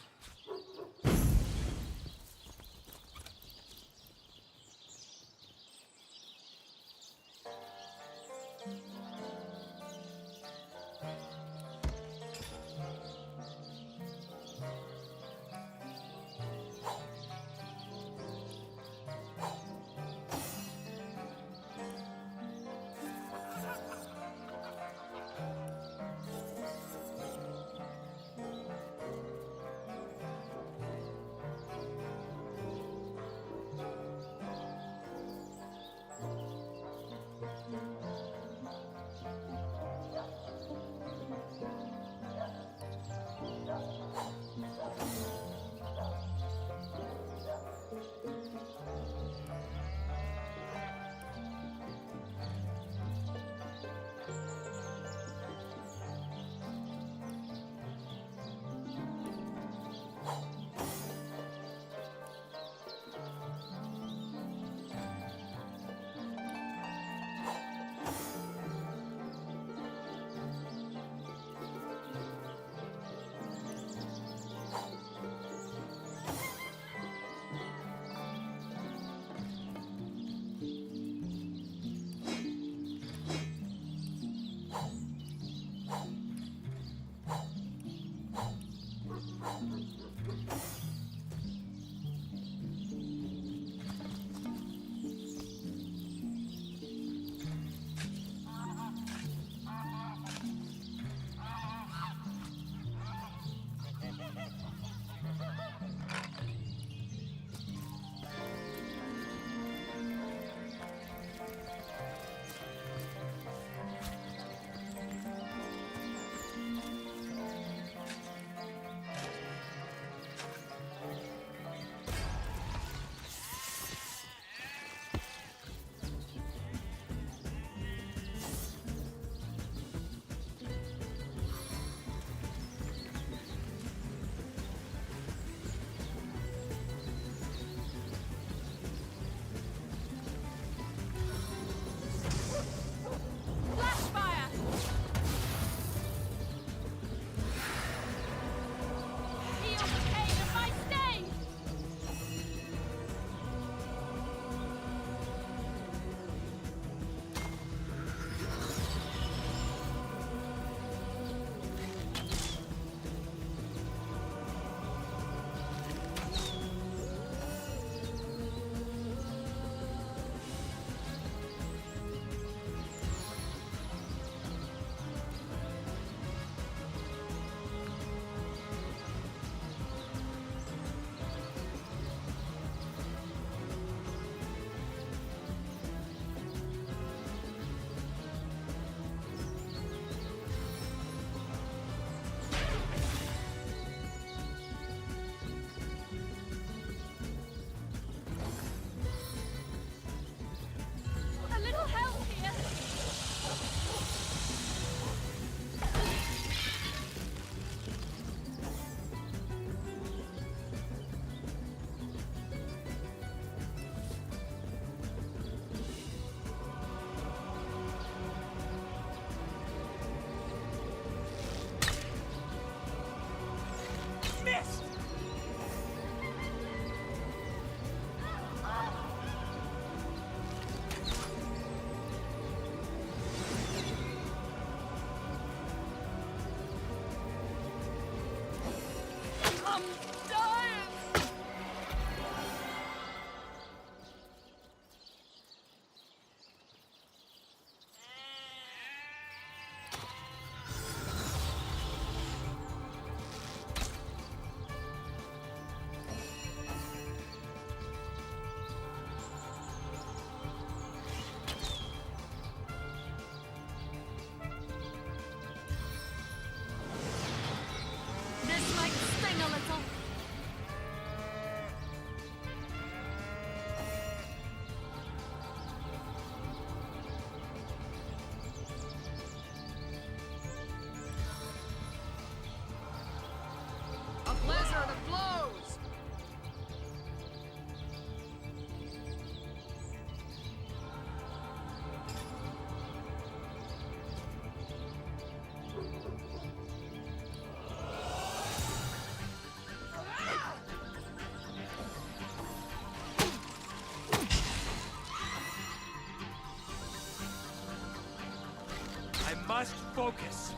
dying! This might sting a little. A blizzard of blows! I must focus.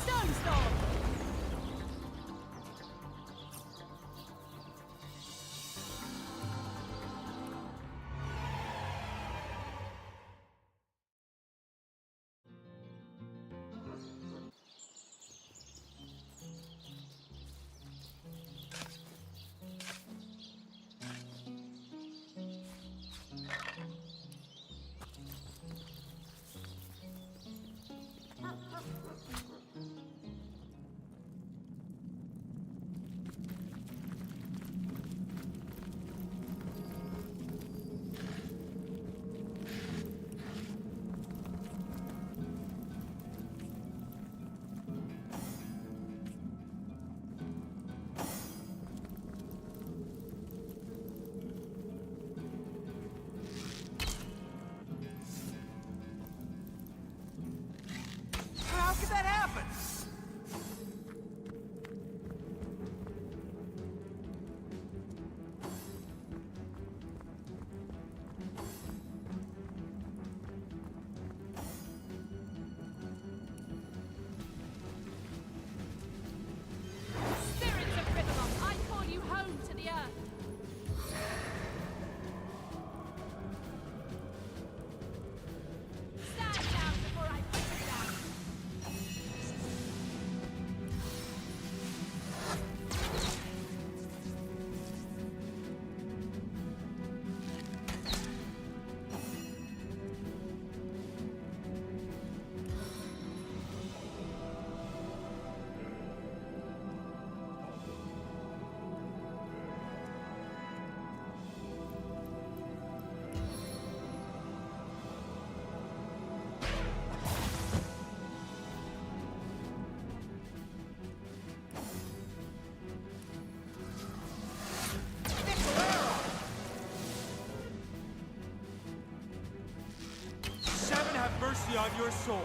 Stone storm! How could that happen? Spirits of Rhythm, I call you home to the earth. Stand down before I put you down. Seven have mercy on your soul.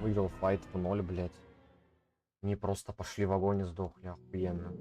выиграл файт в 0, блядь. Они просто пошли в огонь и сдохли, охуенно.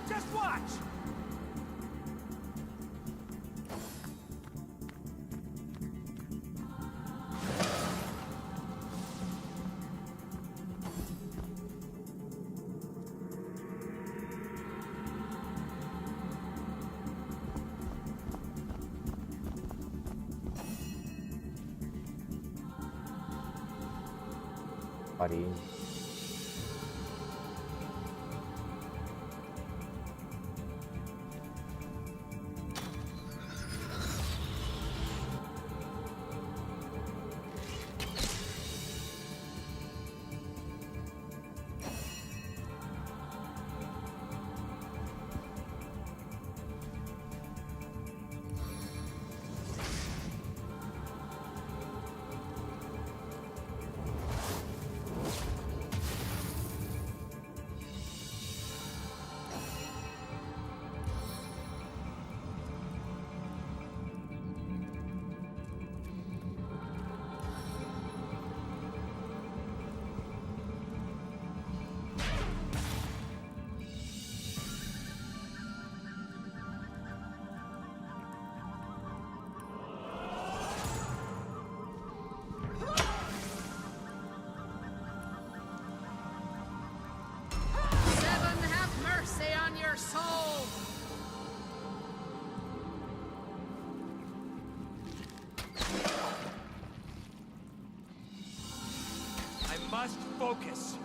Just watch! Парень. soul! I must focus.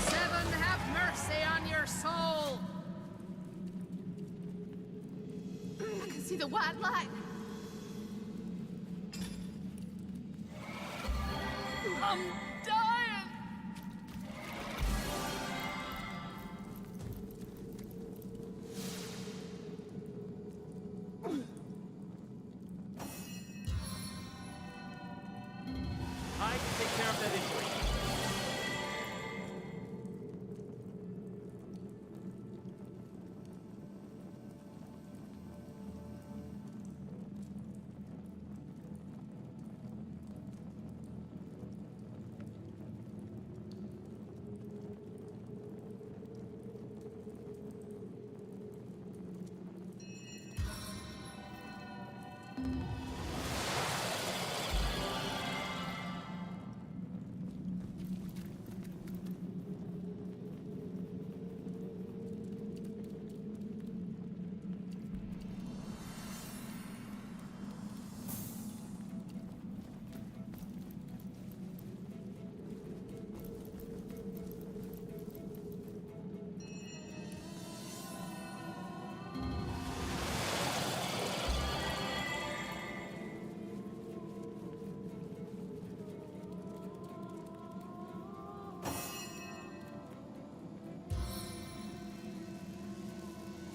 Seven, have mercy on your soul! I can see the white light. I'm dying! take care of that injury.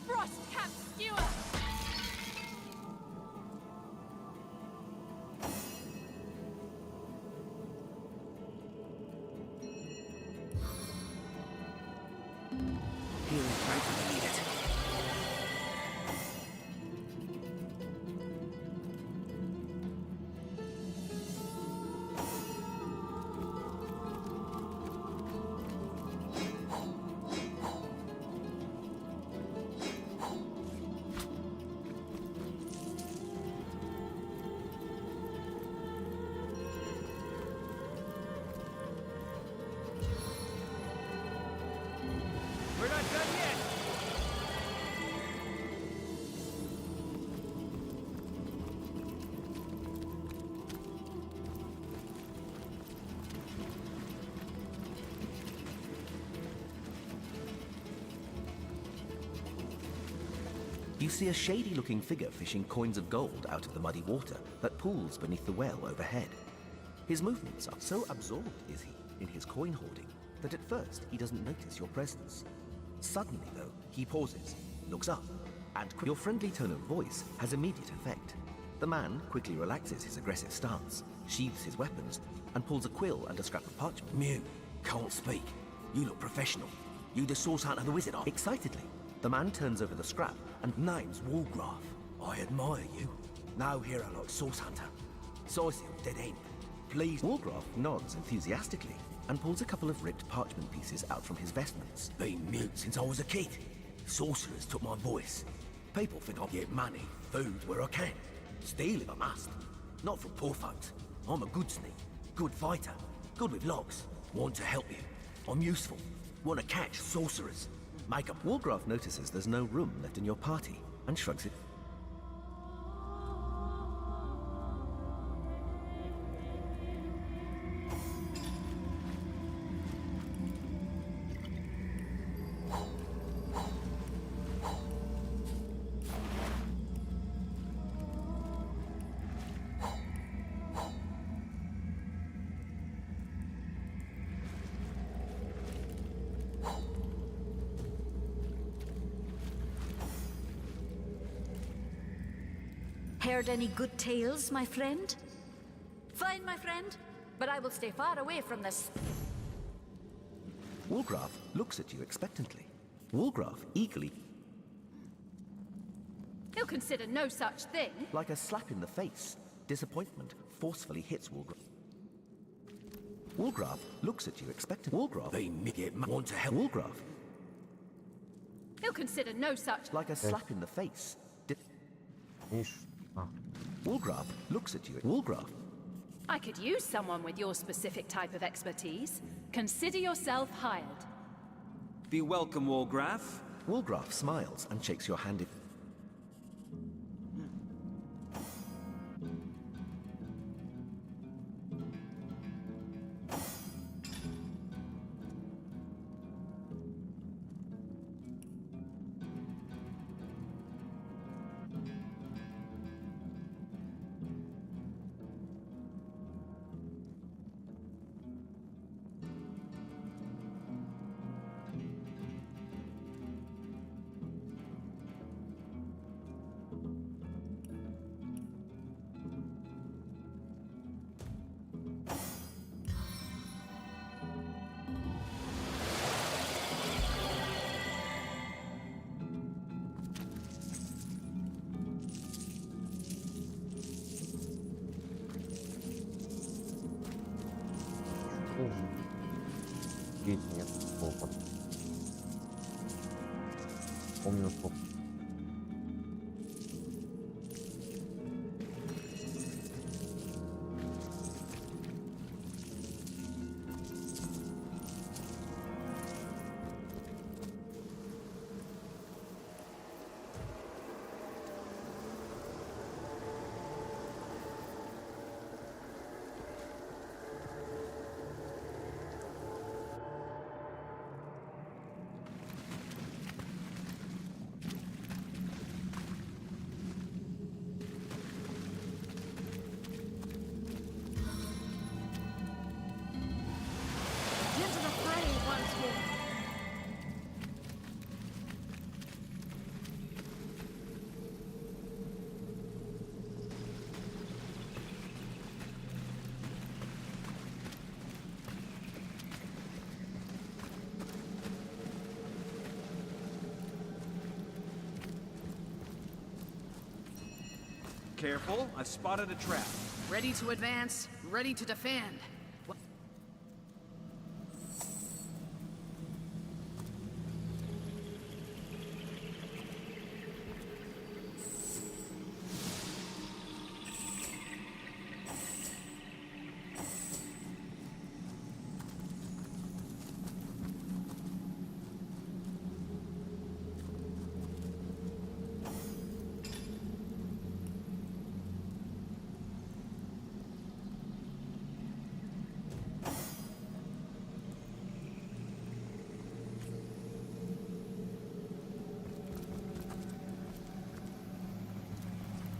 Frostcap Skewer! Healing right when I need it. We're not done yet. You see a shady-looking figure fishing coins of gold out of the muddy water that pools beneath the well overhead. His movements are so absorbed, is he, in his coin hoarding, that at first he doesn't notice your presence. Suddenly, though, he pauses, looks up, and your friendly tone of voice has immediate effect. The man quickly relaxes his aggressive stance, sheathes his weapons, and pulls a quill and a scrap of parchment. Mew, can't speak. You look professional. You the source hunter the wizard are. Excitedly, the man turns over the scrap and Name's Walgraf. I admire you. No hero like source hunter. Source dead end. Please. Walgraf nods enthusiastically and pulls a couple of ripped parchment pieces out from his vestments. Been mute since I was a kid. Sorcerers took my voice. People think I get money, food where I can. Steal if I must. Not from poor folks. I'm a good sneak, good fighter, good with logs. Want to help you. I'm useful. Want to catch sorcerers. Make 'em. Walgraf notices there's no room left in your party and shrugs it. Heard any good tales, my friend? Fine, my friend, but I will stay far away from this. Walgraf looks at you expectantly. Walgraf eagerly, He'll consider no such thing. like a slap in the face, disappointment forcefully hits Walgraf. Walgraf looks at you expectantly. Walgraf want to help. Walgraf, He'll consider no such. like a slap in the face. Walgraf looks at you. Walgraf, I could use someone with your specific type of expertise. Consider yourself hired. Be welcome, Wargraf. Walgraf smiles and shakes your hand. смотрите, нет такого. Помню, сколько. Into the fray once more. Careful, I've spotted a trap. Ready to advance, ready to defend.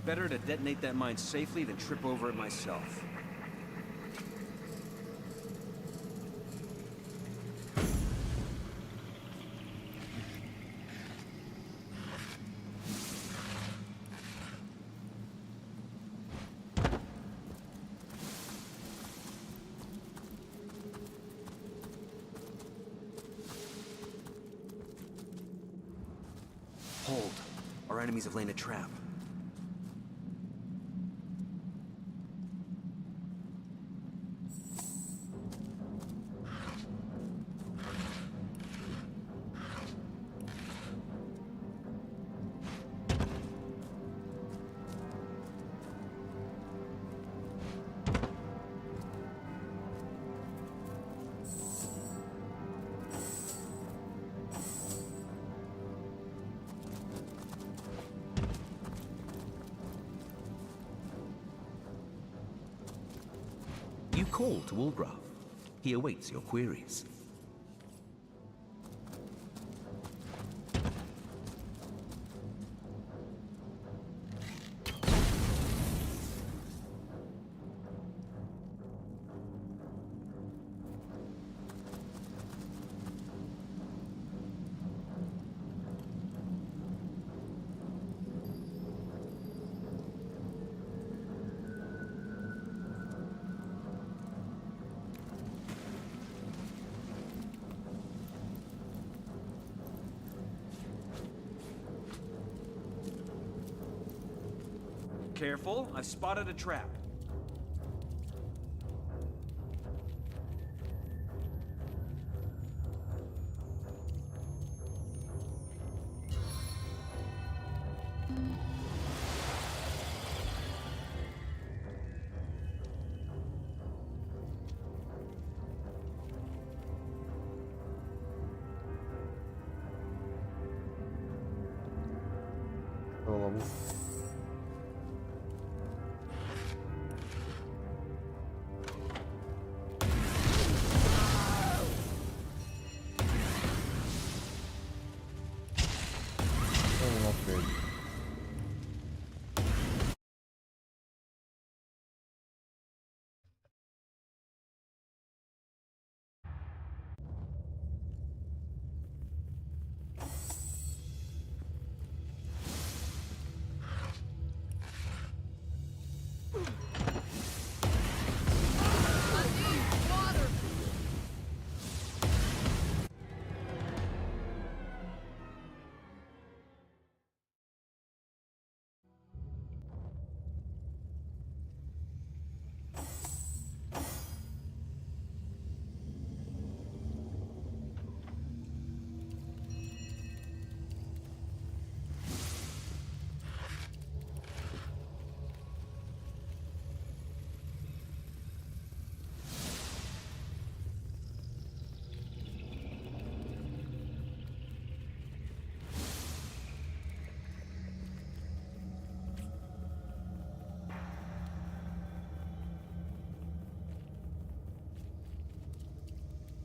Better to detonate that mine safely than trip over it myself. Hold. Our enemies have laid a trap. You call to Ulgraf. He awaits your queries. Careful, I've spotted a trap.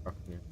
Как нет?